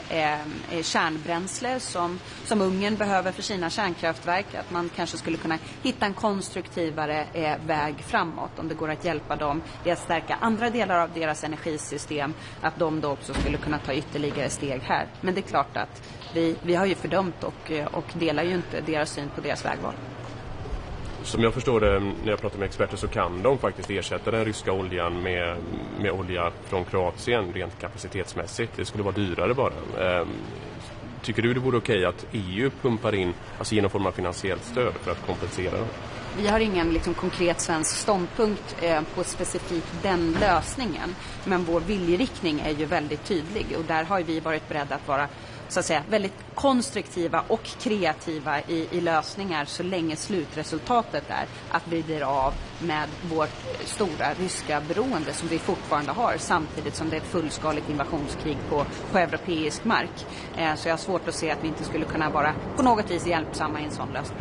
kärnbränsle som Ungern behöver för sina kärnkraftverk. Att man kanske skulle kunna hitta en konstruktivare väg framåt om det går att hjälpa dem i att stärka andra delar av deras energisystem. Att de då också skulle kunna ta ytterligare steg här. Men det är klart att vi har ju fördömt och delar ju inte deras syn på deras vägval. Som jag förstår det, när jag pratar med experter, så kan de faktiskt ersätta den ryska oljan med olja från Kroatien rent kapacitetsmässigt. Det skulle vara dyrare bara. Tycker du det vore okej att EU pumpar in, alltså genom form av finansiellt stöd för att kompensera dem? Vi har ingen konkret svensk ståndpunkt på specifikt den lösningen. Men vår viljeriktning är ju väldigt tydlig, och där har vi varit beredda att vara så att säga väldigt konstruktiva och kreativa i lösningar så länge slutresultatet är att vi blir av med vårt stora ryska beroende som vi fortfarande har, samtidigt som det är ett fullskaligt invasionskrig på europeisk mark. Så jag har svårt att se att vi inte skulle kunna vara på något vis hjälpsamma i en sån lösning.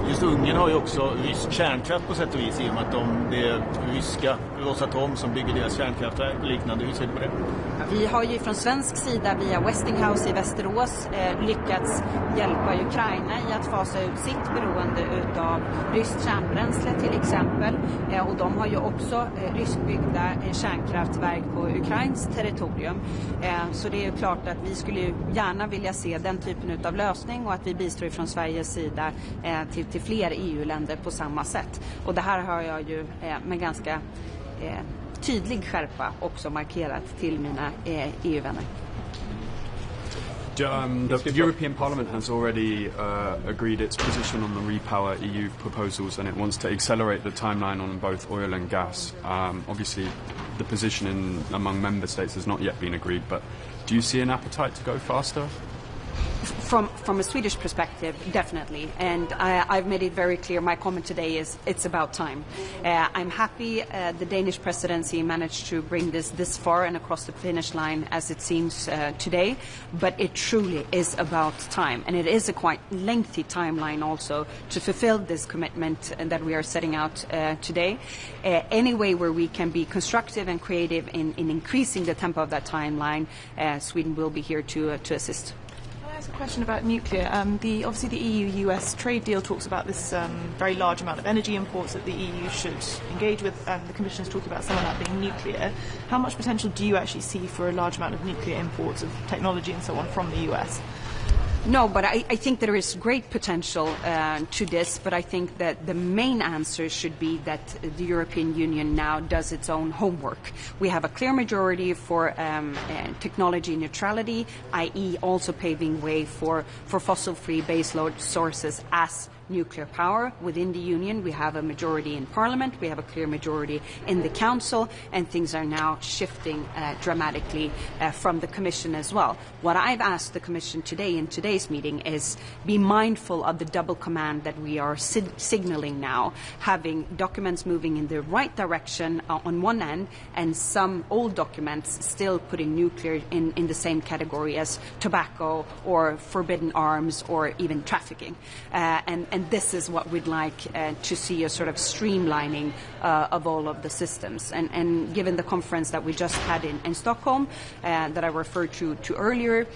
Just Ungern har ju också rysk kärnkraft på sätt och vis, i och med att det är ryska Rosatom som bygger deras kärnkraftverk och liknande. Hur ser du på det? Vi har ju från svensk sida via Westinghouse i Västerås lyckats hjälpa Ukraina i att fasa ut sitt beroende utav ryskt kärnbränsle till exempel. Och de har ju också ryskbyggda kärnkraftverk på Ukrains territorium. Så det är ju klart att vi skulle ju gärna vilja se den typen utav lösning, och att vi bistår från Sveriges sida till fler EU-länder på samma sätt. Och det här har jag ju med ganska tydlig skärpa också markerat till mina EU-vänner. The European Parliament has already agreed its position on the Repower EU proposals, and it wants to accelerate the timeline on both oil and gas. Obviously, the position among member states has not yet been agreed, but do you see an appetite to go faster? From a Swedish perspective, definitely. And I've made it very clear, my comment today is it's about time. I'm happy the Danish presidency managed to bring this far and across the finish line as it seems today. But it truly is about time. And it is a quite lengthy timeline also to fulfill this commitment that we are setting out today. Any way where we can be constructive and creative in increasing the tempo of that timeline, Sweden will be here to assist. A question about nuclear. Obviously the EU-US trade deal talks about this very large amount of energy imports that the EU should engage with, and the Commission is talking about some of that being nuclear. How much potential do you actually see for a large amount of nuclear imports of technology and so on from the US? No, but I think there is great potential to this, but I think that the main answer should be that the European Union now does its own homework. We have a clear majority for technology neutrality, i.e. also paving way for fossil-free baseload sources as nuclear power. Within the Union, we have a majority in Parliament, we have a clear majority in the Council, and things are now shifting dramatically from the Commission as well. What I've asked the Commission today in today's meeting is be mindful of the double command that we are signaling now, having documents moving in the right direction on one end, and some old documents still putting nuclear in the same category as tobacco or forbidden arms or even trafficking. And and this is what we'd like to see, a sort of streamlining of all of the systems. And given the conference that we just had in Stockholm that I referred to earlier,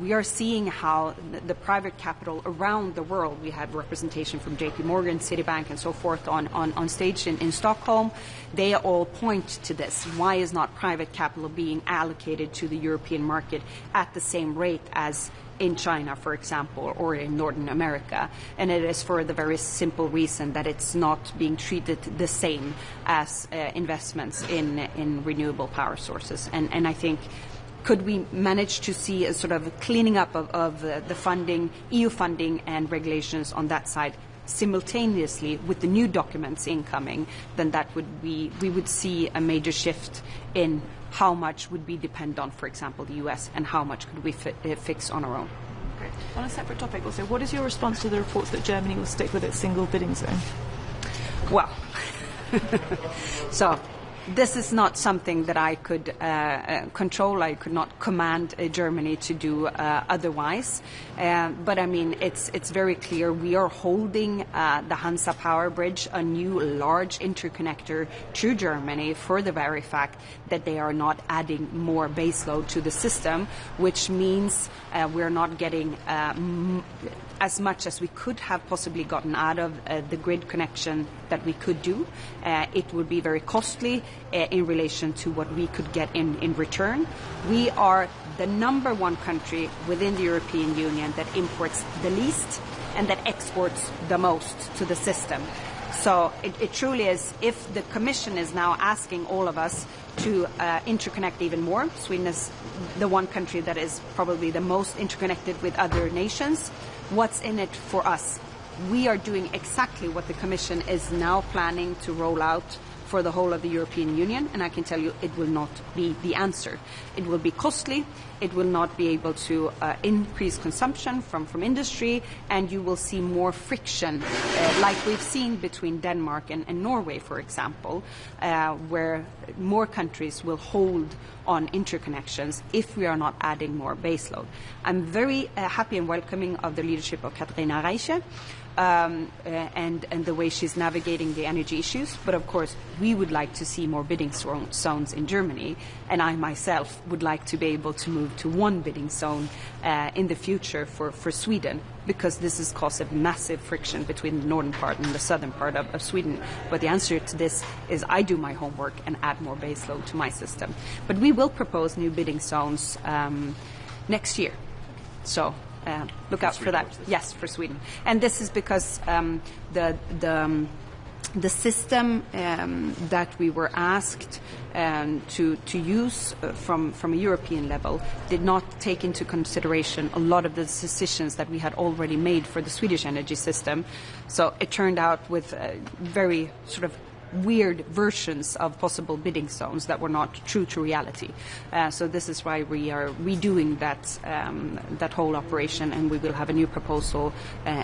we are seeing how the private capital around the world, we had representation from JP Morgan, Citibank and so forth on stage in Stockholm, they all point to this. Why is not private capital being allocated to the European market at the same rate as in China, for example, or in Northern America? And it is for the very simple reason that it's not being treated the same as investments in renewable power sources. And I think, could we manage to see a sort of cleaning up of the funding, EU funding and regulations on that side simultaneously with the new documents incoming, then that would be, we would see a major shift in how much would we depend on, for example, the US, and how much could we fix on our own. Okay. On a separate topic also, what is your response to the reports that Germany will stick with its single bidding zone? Well, so this is not something that I could control. I could not command Germany to do otherwise. But I mean, it's very clear we are holding the Hansa Power Bridge, a new large interconnector to Germany, for the very fact that they are not adding more baseload to the system, which means we're not getting as much as we could have possibly gotten out of the grid connection that we could do. It would be very costly in relation to what we could get in return. We are the number one country within the European Union that imports the least and that exports the most to the system. So it truly is, if the Commission is now asking all of us to interconnect even more, Sweden is the one country that is probably the most interconnected with other nations, what's in it for us? We are doing exactly what the Commission is now planning to roll out for the whole of the European Union, and I can tell you it will not be the answer. It will be costly, it will not be able to increase consumption from industry, and you will see more friction, like we've seen between Denmark and Norway, for example, where more countries will hold on interconnections if we are not adding more baseload. I'm very happy and welcoming of the leadership of Katharina Reiche, and the way she's navigating the energy issues. But of course, we would like to see more bidding zones in Germany, and I myself would like to be able to move to one bidding zone in the future for Sweden, because this has caused a massive friction between the northern part and the southern part of Sweden. But the answer to this is I do my homework and add more baseload to my system. But we will propose new bidding zones next year. So look out for that. Yes, for Sweden. And this is because the system that we were asked to use from a European level did not take into consideration a lot of the decisions that we had already made for the Swedish energy system. So it turned out with very sort of weird versions of possible bidding zones that were not true to reality. So this is why we are redoing that whole operation, and we will have a new proposal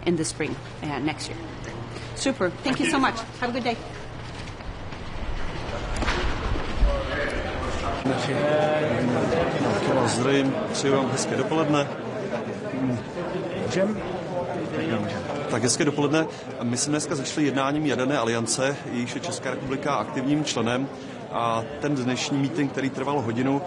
in the spring next year. Super. Thank you so much. Have a good day. Zdravím, přeji vám hezké dopoledne. Tak hezké dopoledne. My jsme dneska začali jednáním Jaderné aliance, jejíž je Česká republika aktivním členem. A ten dnešní meeting, který trval hodinu,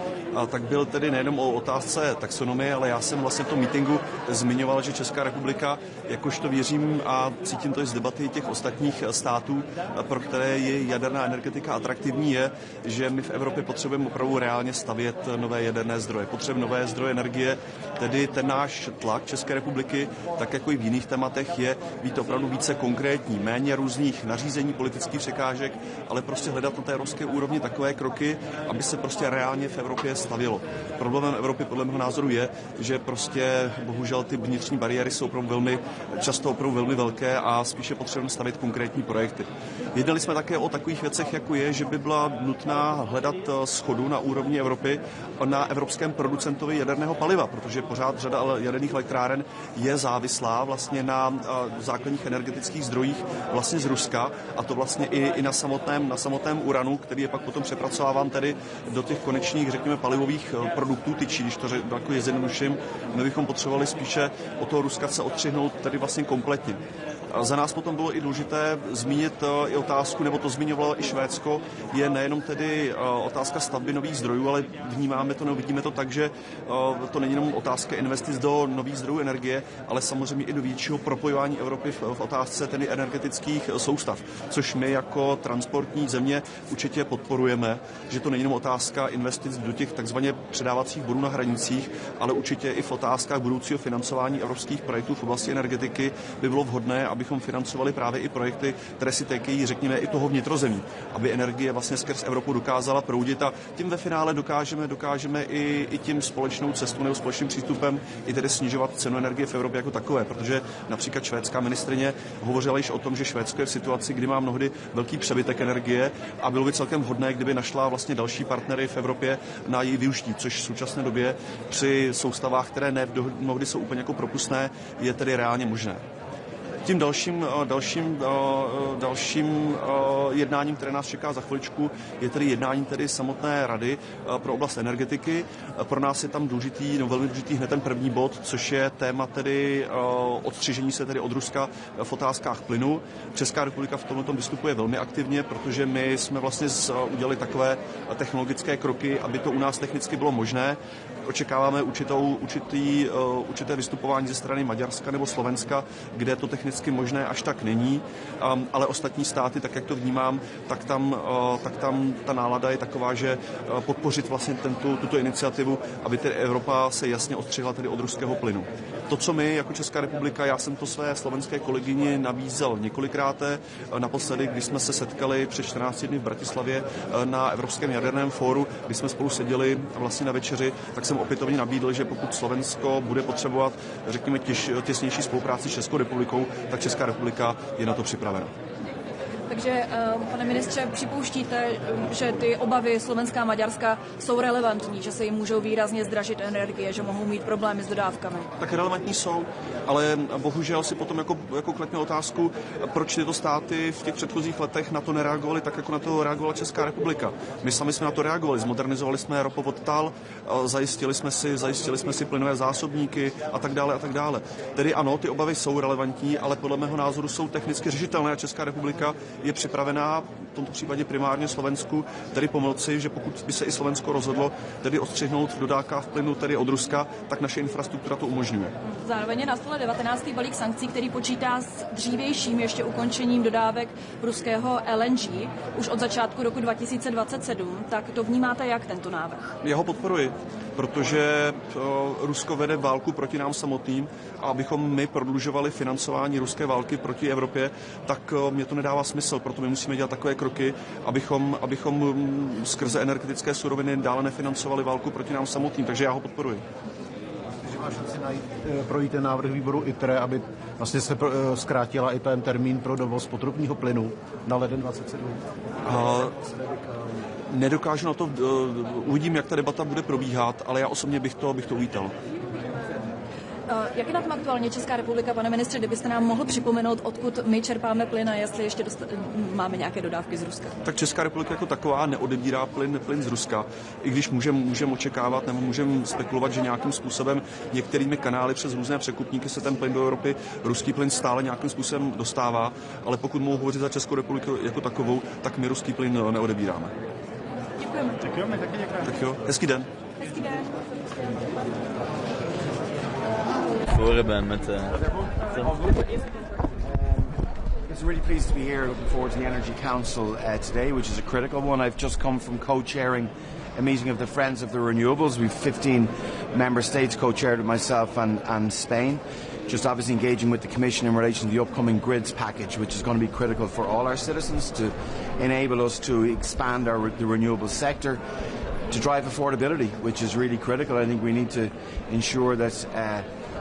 tak byl tedy nejenom o otázce taxonomie, ale já jsem vlastně v tom meetingu zmiňoval, že Česká republika, jakožto věřím a cítím to i z debaty těch ostatních států, pro které je jaderná energetika atraktivní, je, že my v Evropě potřebujeme opravdu reálně stavět nové jaderné zdroje. Potřebujeme nové zdroje energie, tedy ten náš tlak České republiky, tak jako i v jiných tématech, je být opravdu více konkrétní, méně různých nařízení, politických překážek, ale prostě hledat na té evropské úrovni takové kroky, aby se prostě reálně v Evropě stavělo. Problémem Evropy podle mého názoru je, že prostě bohužel ty vnitřní bariéry jsou často opravdu velmi velké a spíše potřebujeme stavět konkrétní projekty. Jednali jsme také o takových věcech, jako je, že by byla nutná hledat shodu na úrovni Evropy na evropském producentovi jaderného paliva, protože pořád řada jaderných elektráren je závislá vlastně na základních energetických zdrojích vlastně z Ruska, a to vlastně i na samotném uranu, který je pak potom přepracováván tedy do těch konečných, řekněme, paliv palivových produktů tyčí, když to jako zjednoduším. My bychom potřebovali spíše od toho Ruska se odstřihnout tedy vlastně kompletně. Za nás potom bylo i důležité zmínit i otázku, nebo to zmiňovalo i Švédsko, je nejenom tedy otázka stavby nových zdrojů, ale vnímáme to, nebo vidíme to tak, že to není jenom otázka investic do nových zdrojů energie, ale samozřejmě i do většího propojování Evropy v otázce tedy energetických soustav, což my jako transportní země určitě podporujeme, že to není jenom otázka investic do těch takzvaně předávacích bodů na hranicích, ale určitě i v otázkách budoucího financování evropských projektů v oblasti energetiky by bylo vhodné, abychom financovali právě i projekty, které si týkají, řekněme, i toho vnitrozemí, aby energie vlastně skrz Evropu dokázala proudit a tím ve finále dokážeme i tím společnou cestou nebo společným přístupem i tedy snižovat cenu energie v Evropě jako takové, protože například švédská ministryně hovořila již o tom, že Švédsko je v situaci, kdy má mnohdy velký přebytek energie a bylo by celkem vhodné, kdyby našla vlastně další partnery v Evropě na její využití, což v současné době při soustavách, které ne mnohdy jsou úplně jako propustné, je tedy reálně možné. Tím dalším jednáním, které nás čeká za chviličku, je tedy jednání tedy samotné Rady pro oblast energetiky. Pro nás je tam velmi důležitý hned ten první bod, což je téma tedy odstřižení se tedy od Ruska v otázkách plynu. Česká republika v tomto vystupuje velmi aktivně, protože my jsme vlastně udělali takové technologické kroky, aby to u nás technicky bylo možné. Očekáváme určité vystupování ze strany Maďarska nebo Slovenska, kde to technicky možné až tak není, ale ostatní státy, tak jak to vnímám, tak tam ta nálada je taková, že podpořit vlastně tuto iniciativu, aby tedy Evropa se jasně odstřihla tedy od ruského plynu. To, co my jako Česká republika, já jsem to své slovenské kolegyni nabízel několikrát, naposledy, když jsme se setkali před 14 dny v Bratislavě na Evropském jaderném fóru, kdy jsme spolu seděli vlastně na večeři, tak jsem opětovně nabídl, že pokud Slovensko bude potřebovat, řekněme, těsnější spolupráci s Českou republikou, tak Česká republika je na to připravena. Takže, pane ministře, připouštíte, že ty obavy Slovenska a Maďarska jsou relevantní, že se jim můžou výrazně zdražit energie, že mohou mít problémy s dodávkami? Tak relevantní jsou, ale bohužel si potom jako kladně otázku, proč tyto státy v těch předchozích letech na to nereagovaly tak, jako na to reagovala Česká republika. My sami jsme na to reagovali, zmodernizovali jsme ropovod TAL, zajistili jsme si plynové zásobníky a tak dále a tak dále. Tedy ano, ty obavy jsou relevantní, ale podle mého názoru jsou technicky řešitelné a Česká republika je připravená v tomto případě primárně Slovensku tedy pomoci, že pokud by se i Slovensko rozhodlo tedy odstřihnout v dodávkách plynu tedy od Ruska, tak naše infrastruktura to umožňuje. Zároveň je na stole 19. balík sankcí, který počítá s dřívějším ještě ukončením dodávek ruského LNG už od začátku roku 2027. Tak to vnímáte jak tento návrh? Já ho podporuji, protože Rusko vede válku proti nám samotným a abychom my prodlužovali financování ruské války proti Evropě, tak mě to nedává smysl, proto my musíme dělat takové kroky, abychom skrze energetické suroviny dále nefinancovali válku proti nám samotným, takže já ho podporuji. Takže má šanci projít ten návrh výboru ITRE, aby vlastně se zkrátila i ten termín pro dovoz potrubního plynu na leden 27? Nedokážu na to, uvidím, jak ta debata bude probíhat, ale já osobně bych to uvítal. Jak je na tom aktuálně Česká republika, pane ministře, kdybyste nám mohl připomenout, odkud my čerpáme plyn a jestli ještě máme nějaké dodávky z Ruska? Tak Česká republika jako taková neodebírá plyn z Ruska, i když můžeme očekávat nebo můžeme spekulovat, že nějakým způsobem některými kanály přes různé překupníky se ten plyn do Evropy, ruský plyn stále nějakým způsobem dostává, ale pokud mohu hovořit za Českou republiku jako takovou, tak my ruský plyn neodebíráme. Děkujeme. Děkujeme, taky děkujeme. Tak jo, hezký den. Hezký den. It's really pleased to be here, looking forward to the Energy Council today, which is a critical one. I've just come from co-chairing a meeting of the Friends of the Renewables. We've 15 member states co-chaired with myself and Spain. Just obviously engaging with the Commission in relation to the upcoming grids package, which is going to be critical for all our citizens to enable us to expand the renewable sector, to drive affordability, which is really critical. I think we need to ensure that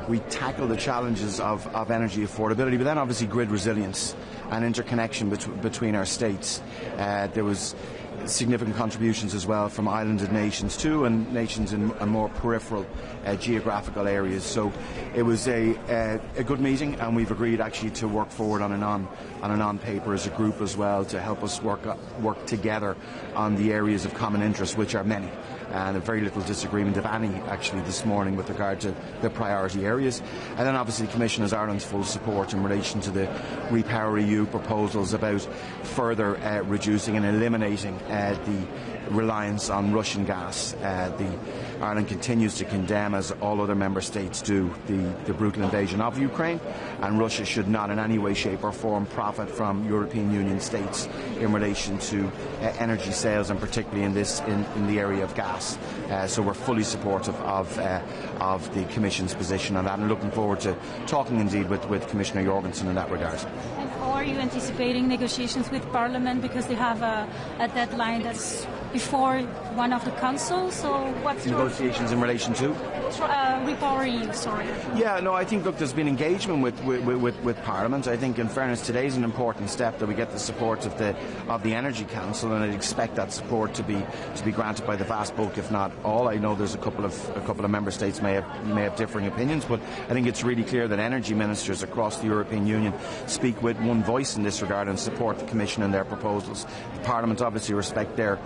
we tackle the challenges of energy affordability, but then obviously grid resilience and interconnection between our states. There was significant contributions as well from islanded nations too, and nations in more peripheral geographical areas. So it was a good meeting, and we've agreed actually to work forward on a non-paper as a group as well to help us work together on the areas of common interest, which are many. and very little disagreement, if any, actually, this morning with regard to the priority areas. And then obviously the Commission has Ireland's full support in relation to the Repower EU proposals about further reducing and eliminating the reliance on Russian gas. Ireland continues to condemn, as all other member states do, the brutal invasion of Ukraine, and Russia should not in any way, shape or form profit from European Union states in relation to energy sales, and particularly in the area of gas. So we're fully supportive of the Commission's position on that, and looking forward to talking indeed with Commissioner Jorgensen in that regard. And how are you anticipating negotiations with Parliament, because they have a deadline that's before one of the councils? So what's negotiations in relation to? Repower EU, sorry. Yeah, no, I think, look, there's been engagement with Parliament. I think, in fairness, today is an important step that we get the support of the Energy Council, and I'd expect that support to be granted by the vast bulk, if not all. I know there's a couple of member states may have differing opinions, but I think it's really clear that energy ministers across the European Union speak with one voice in this regard and support the Commission and their proposals. The Parliament obviously respect their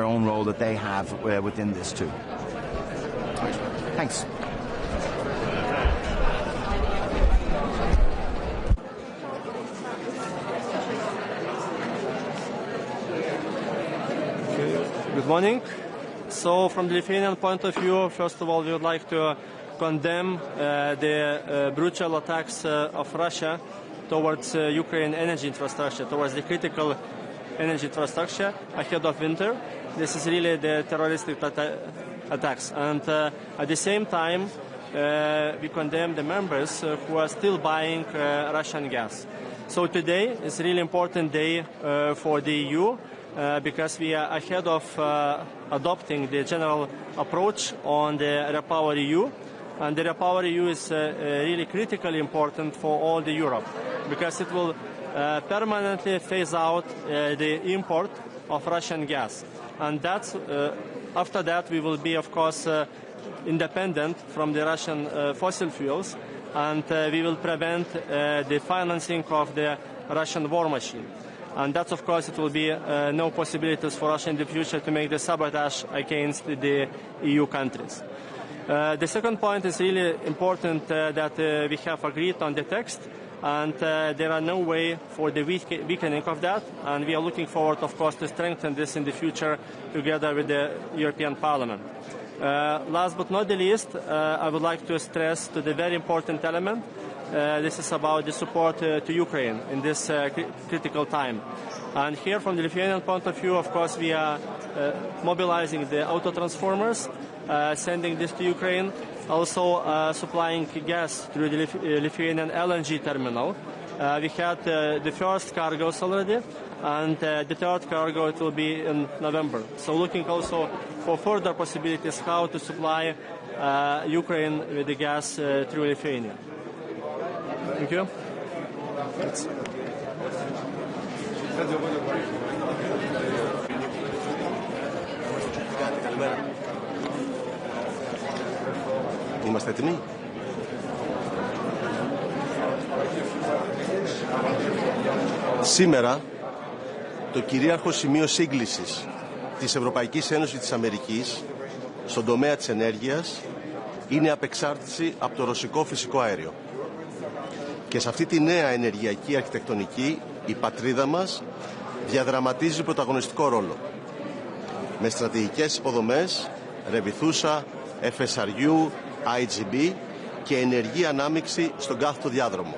own role that they have within this too. Thanks. Good morning. So from the Lithuanian point of view, first of all, we would like to condemn the brutal attacks of Russia towards Ukraine energy infrastructure, towards the critical energy infrastructure ahead of winter. This is really the terroristic attacks. And at the same time, we condemn the members who are still buying Russian gas. So today is a really important day for the EU because we are ahead of adopting the general approach on the Repower EU. And the Repower EU is really critically important for all the Europe because it will permanently phase out the import of Russian gas. And that's, after that we will be, of course, independent from the Russian fossil fuels, and we will prevent the financing of the Russian war machine. And that, of course, it will be no possibilities for Russia in the future to make the sabotage against the EU countries. The second point is really important that we have agreed on the text, and there are no way for the weakening of that, and we are looking forward, of course, to strengthen this in the future together with the European Parliament. Last but not the least, I would like to stress to the very important element. This is about the support to Ukraine in this critical time. And here, from the Lithuanian point of view, of course, we are mobilizing the auto transformers, sending this to Ukraine, also supplying gas through the Lithuanian LNG terminal. We had the first cargoes already, and the third cargo it will be in November. So looking also for further possibilities how to supply Ukraine with the gas through Lithuania. Thank you. Είμαστε έτοιμοι. Σήμερα το κυρίαρχο σημείο σύγκλησης της Ευρωπαϊκής Ένωσης και της Αμερικής στον τομέα της ενέργειας είναι η απεξάρτηση από το ρωσικό φυσικό αέριο. Και σε αυτή τη νέα ενεργειακή αρχιτεκτονική η πατρίδα μας διαδραματίζει πρωταγωνιστικό ρόλο. Με στρατηγικές υποδομές, ρεβιθούσα, FSRU, IGB και ενεργή ανάμειξη στον κάθετο διάδρομο.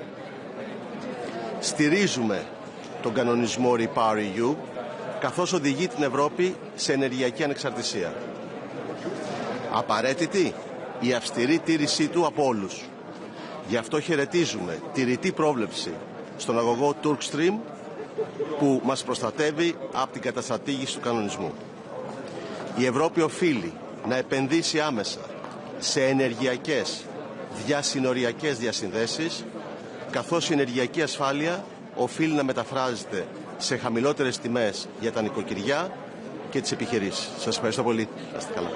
Στηρίζουμε τον κανονισμό Repower EU καθώς οδηγεί την Ευρώπη σε ενεργειακή ανεξαρτησία. Απαραίτητη η αυστηρή τήρησή του από όλους. Γι' αυτό χαιρετίζουμε τη ρητή πρόβλεψη στον αγωγό Turk Stream που μας προστατεύει από την καταστρατήγηση του κανονισμού. Η Ευρώπη οφείλει να επενδύσει άμεσα σε ενεργειακές διασυνοριακές διασυνδέσεις, καθώς η ενεργειακή ασφάλεια οφείλει να μεταφράζεται σε χαμηλότερες τιμές για τα νοικοκυριά και τις επιχειρήσεις. Σας ευχαριστώ πολύ. Να είστε καλά.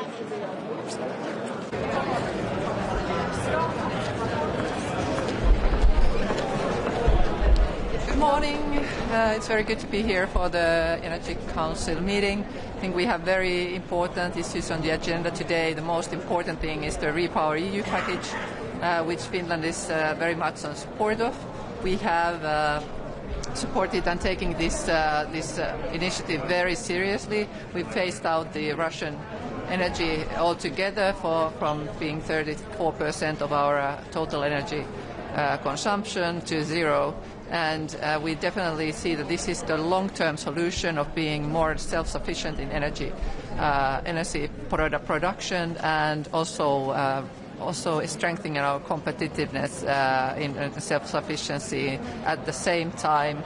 Good morning. It's very good to be here for the Energy Council meeting. I think we have very important issues on the agenda today. The most important thing is the Repower EU package, which Finland is very much in support of. We have supported and taking this initiative very seriously. We've phased out the Russian energy altogether from being 34% of our total energy consumption to zero. And we definitely see that this is the long-term solution of being more self-sufficient in energy production, and also strengthening our competitiveness in self-sufficiency at the same time.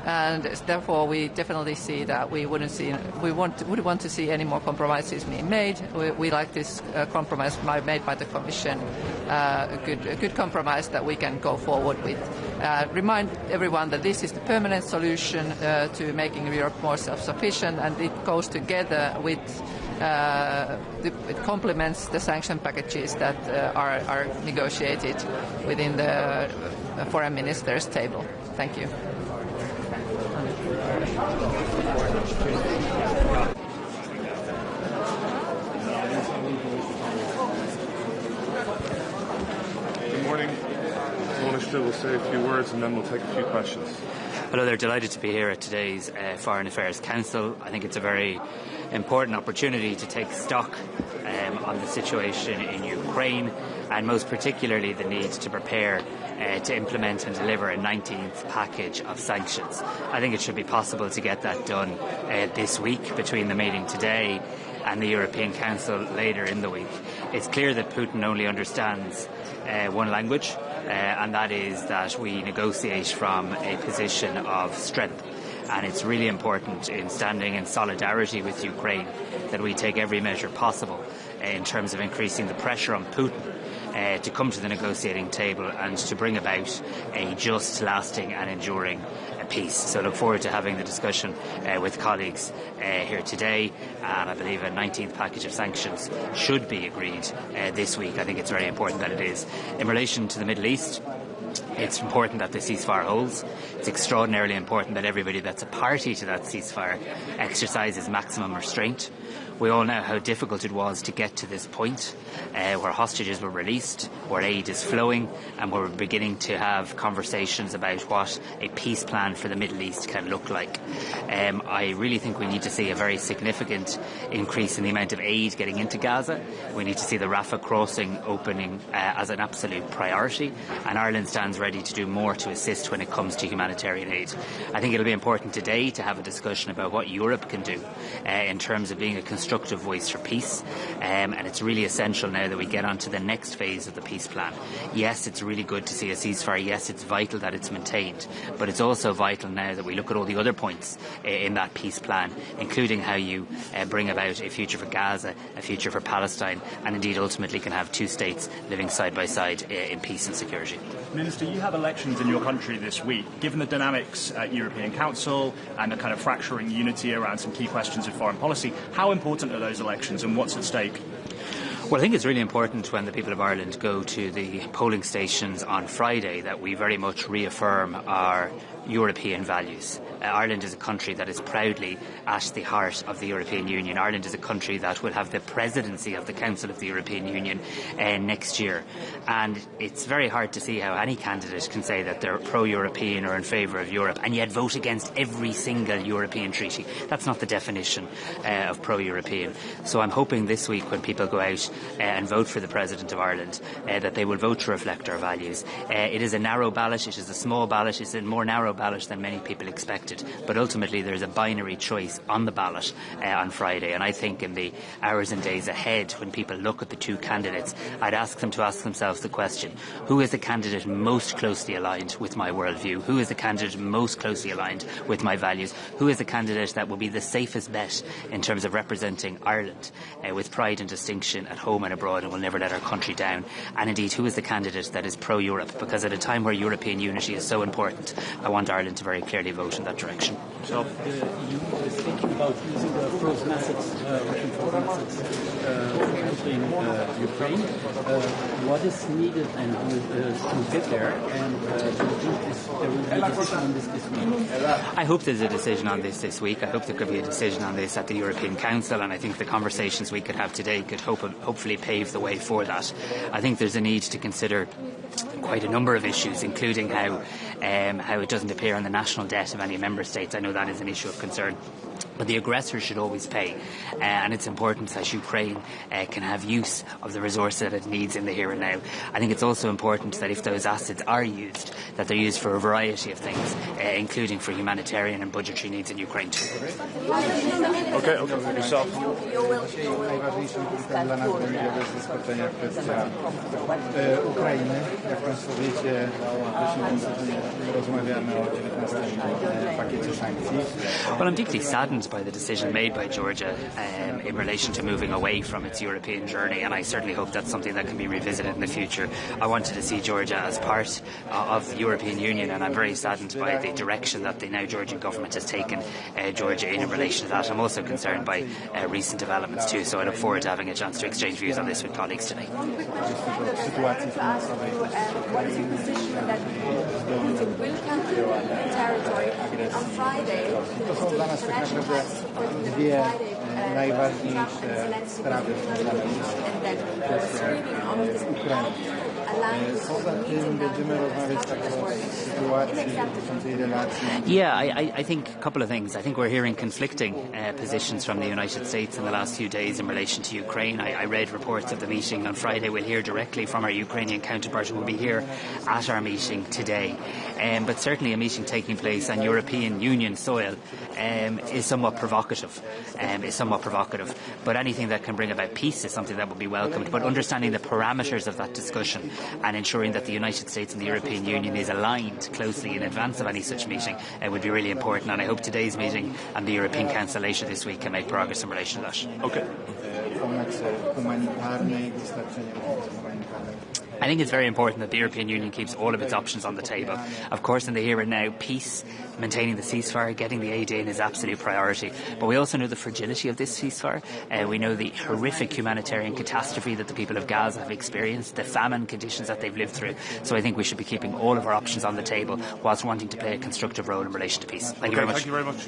And therefore, we definitely see that we would want to see any more compromises being made. We like this compromise made by the Commission, a good compromise that we can go forward with. Remind everyone that this is the permanent solution to making Europe more self-sufficient, and it goes together with it complements the sanction packages that are negotiated within the foreign ministers' table. Thank you. Good morning. Minister will say a few words and then we'll take a few questions. Hello there, delighted to be here at today's Foreign Affairs Council. I think it's a very important opportunity to take stock on the situation in Ukraine, and most particularly the need to prepare to implement and deliver a 19th package of sanctions. I think it should be possible to get that done this week between the meeting today and the European Council later in the week. It's clear that Putin only understands one language, and that is that we negotiate from a position of strength. And it's really important in standing in solidarity with Ukraine that we take every measure possible in terms of increasing the pressure on Putin to come to the negotiating table and to bring about a just, lasting and enduring peace. So I look forward to having the discussion with colleagues here today, and I believe a 19th package of sanctions should be agreed this week. I think it's very important that it is. In relation to the Middle East, it's important that the ceasefire holds. It's extraordinarily important that everybody that's a party to that ceasefire exercises maximum restraint. We all know how difficult it was to get to this point where hostages were released, where aid is flowing, and where we're beginning to have conversations about what a peace plan for the Middle East can look like. I really think we need to see a very significant increase in the amount of aid getting into Gaza. We need to see the Rafah crossing opening as an absolute priority, and Ireland stands ready to do more to assist when it comes to humanitarian aid. I think it'll be important today to have a discussion about what Europe can do in terms of being a constructive voice for peace, and it's really essential now that we get on to the next phase of the peace plan. Yes, it's really good to see a ceasefire. Yes, it's vital that it's maintained, but it's also vital now that we look at all the other points in that peace plan, including how you bring about a future for Gaza, a future for Palestine, and indeed ultimately can have two states living side by side in peace and security. Minister, you have elections in your country this week. Given the dynamics at European Council and the kind of fracturing unity around some key questions of foreign policy, how important are those elections and what's at stake? Well, I think it's really important when the people of Ireland go to the polling stations on Friday that we very much reaffirm our European values. Ireland is a country that is proudly at the heart of the European Union. Ireland is a country that will have the presidency of the Council of the European Union next year. And it's very hard to see how any candidate can say that they're pro-European or in favour of Europe and yet vote against every single European treaty. That's not the definition of pro-European. So I'm hoping this week when people go out and vote for the President of Ireland that they will vote to reflect our values. It is a narrow ballot. It is a small ballot. It's a more narrow ballot than many people expected. But ultimately there's a binary choice on the ballot on Friday, and I think in the hours and days ahead when people look at the two candidates, I'd ask them to ask themselves the question, who is the candidate most closely aligned with my worldview? Who is the candidate most closely aligned with my values? Who is the candidate that will be the safest bet in terms of representing Ireland with pride and distinction at home and abroad and will never let our country down? And indeed, who is the candidate that is pro-Europe? Because at a time where European unity is so important, I want want Ireland to very clearly vote in that direction. So the EU is thinking about using the frozen assets, Russian frozen assets, for helping Ukraine. What is needed and to get there? And do you think there will be a decision on this week? I hope there's a decision on this week. I hope there could be a decision on this at the European Council, and I think the conversations we could have today could hopefully pave the way for that. I think there's a need to consider quite a number of issues, including how it doesn't appear on the national debt of any member states. I know that is an issue of concern. But the aggressor should always pay, and it's important that Ukraine can have use of the resource that it needs in the here and now. I think it's also important that if those assets are used, that they're used for a variety of things, including for humanitarian and budgetary needs in Ukraine too. Okay, yourself. Najważniejszym punktem dla nas będzie bez zaskoczenia kwestia Ukrainy. Jak Państwo wiecie, rozmawiamy o 19 pakiecie sankcji. Well, I'm deeply saddened by the decision made by Georgia in relation to moving away from its European journey, and I certainly hope that's something that can be revisited in the future. I wanted to see Georgia as part of the European Union, and I'm very saddened by the direction that the now Georgian government has taken Georgia in relation to that. I'm also concerned by recent developments too, so I look forward to having a chance to exchange views on this with colleagues today. What is your position that Putin will come to territory on Friday? Dwie najważniejsze sprawy związane z Ukrainą. Poza tym będziemy rozmawiać także o sytuacji dotyczącej relacji. Yeah, I think a couple of things. I think we're hearing conflicting positions from the United States in the last few days in relation to Ukraine. I read reports of the meeting on Friday. We'll hear directly from our Ukrainian counterpart, who will be here at our meeting today. But certainly a meeting taking place on European Union soil is somewhat provocative. But anything that can bring about peace is something that would be welcomed. But understanding the parameters of that discussion and ensuring that the United States and the European Union is aligned closely in advance of any such meeting would be really important. And I hope today's meeting and the European Council later this week can make progress in relation to that. Okay. I think it's very important that the European Union keeps all of its options on the table. Of course, in the here and now, peace, maintaining the ceasefire, getting the aid in is absolute priority. But we also know the fragility of this ceasefire. We know the horrific humanitarian catastrophe that the people of Gaza have experienced, the famine conditions that they've lived through. So I think we should be keeping all of our options on the table whilst wanting to play a constructive role in relation to peace. Thank you very much. Thank you very much.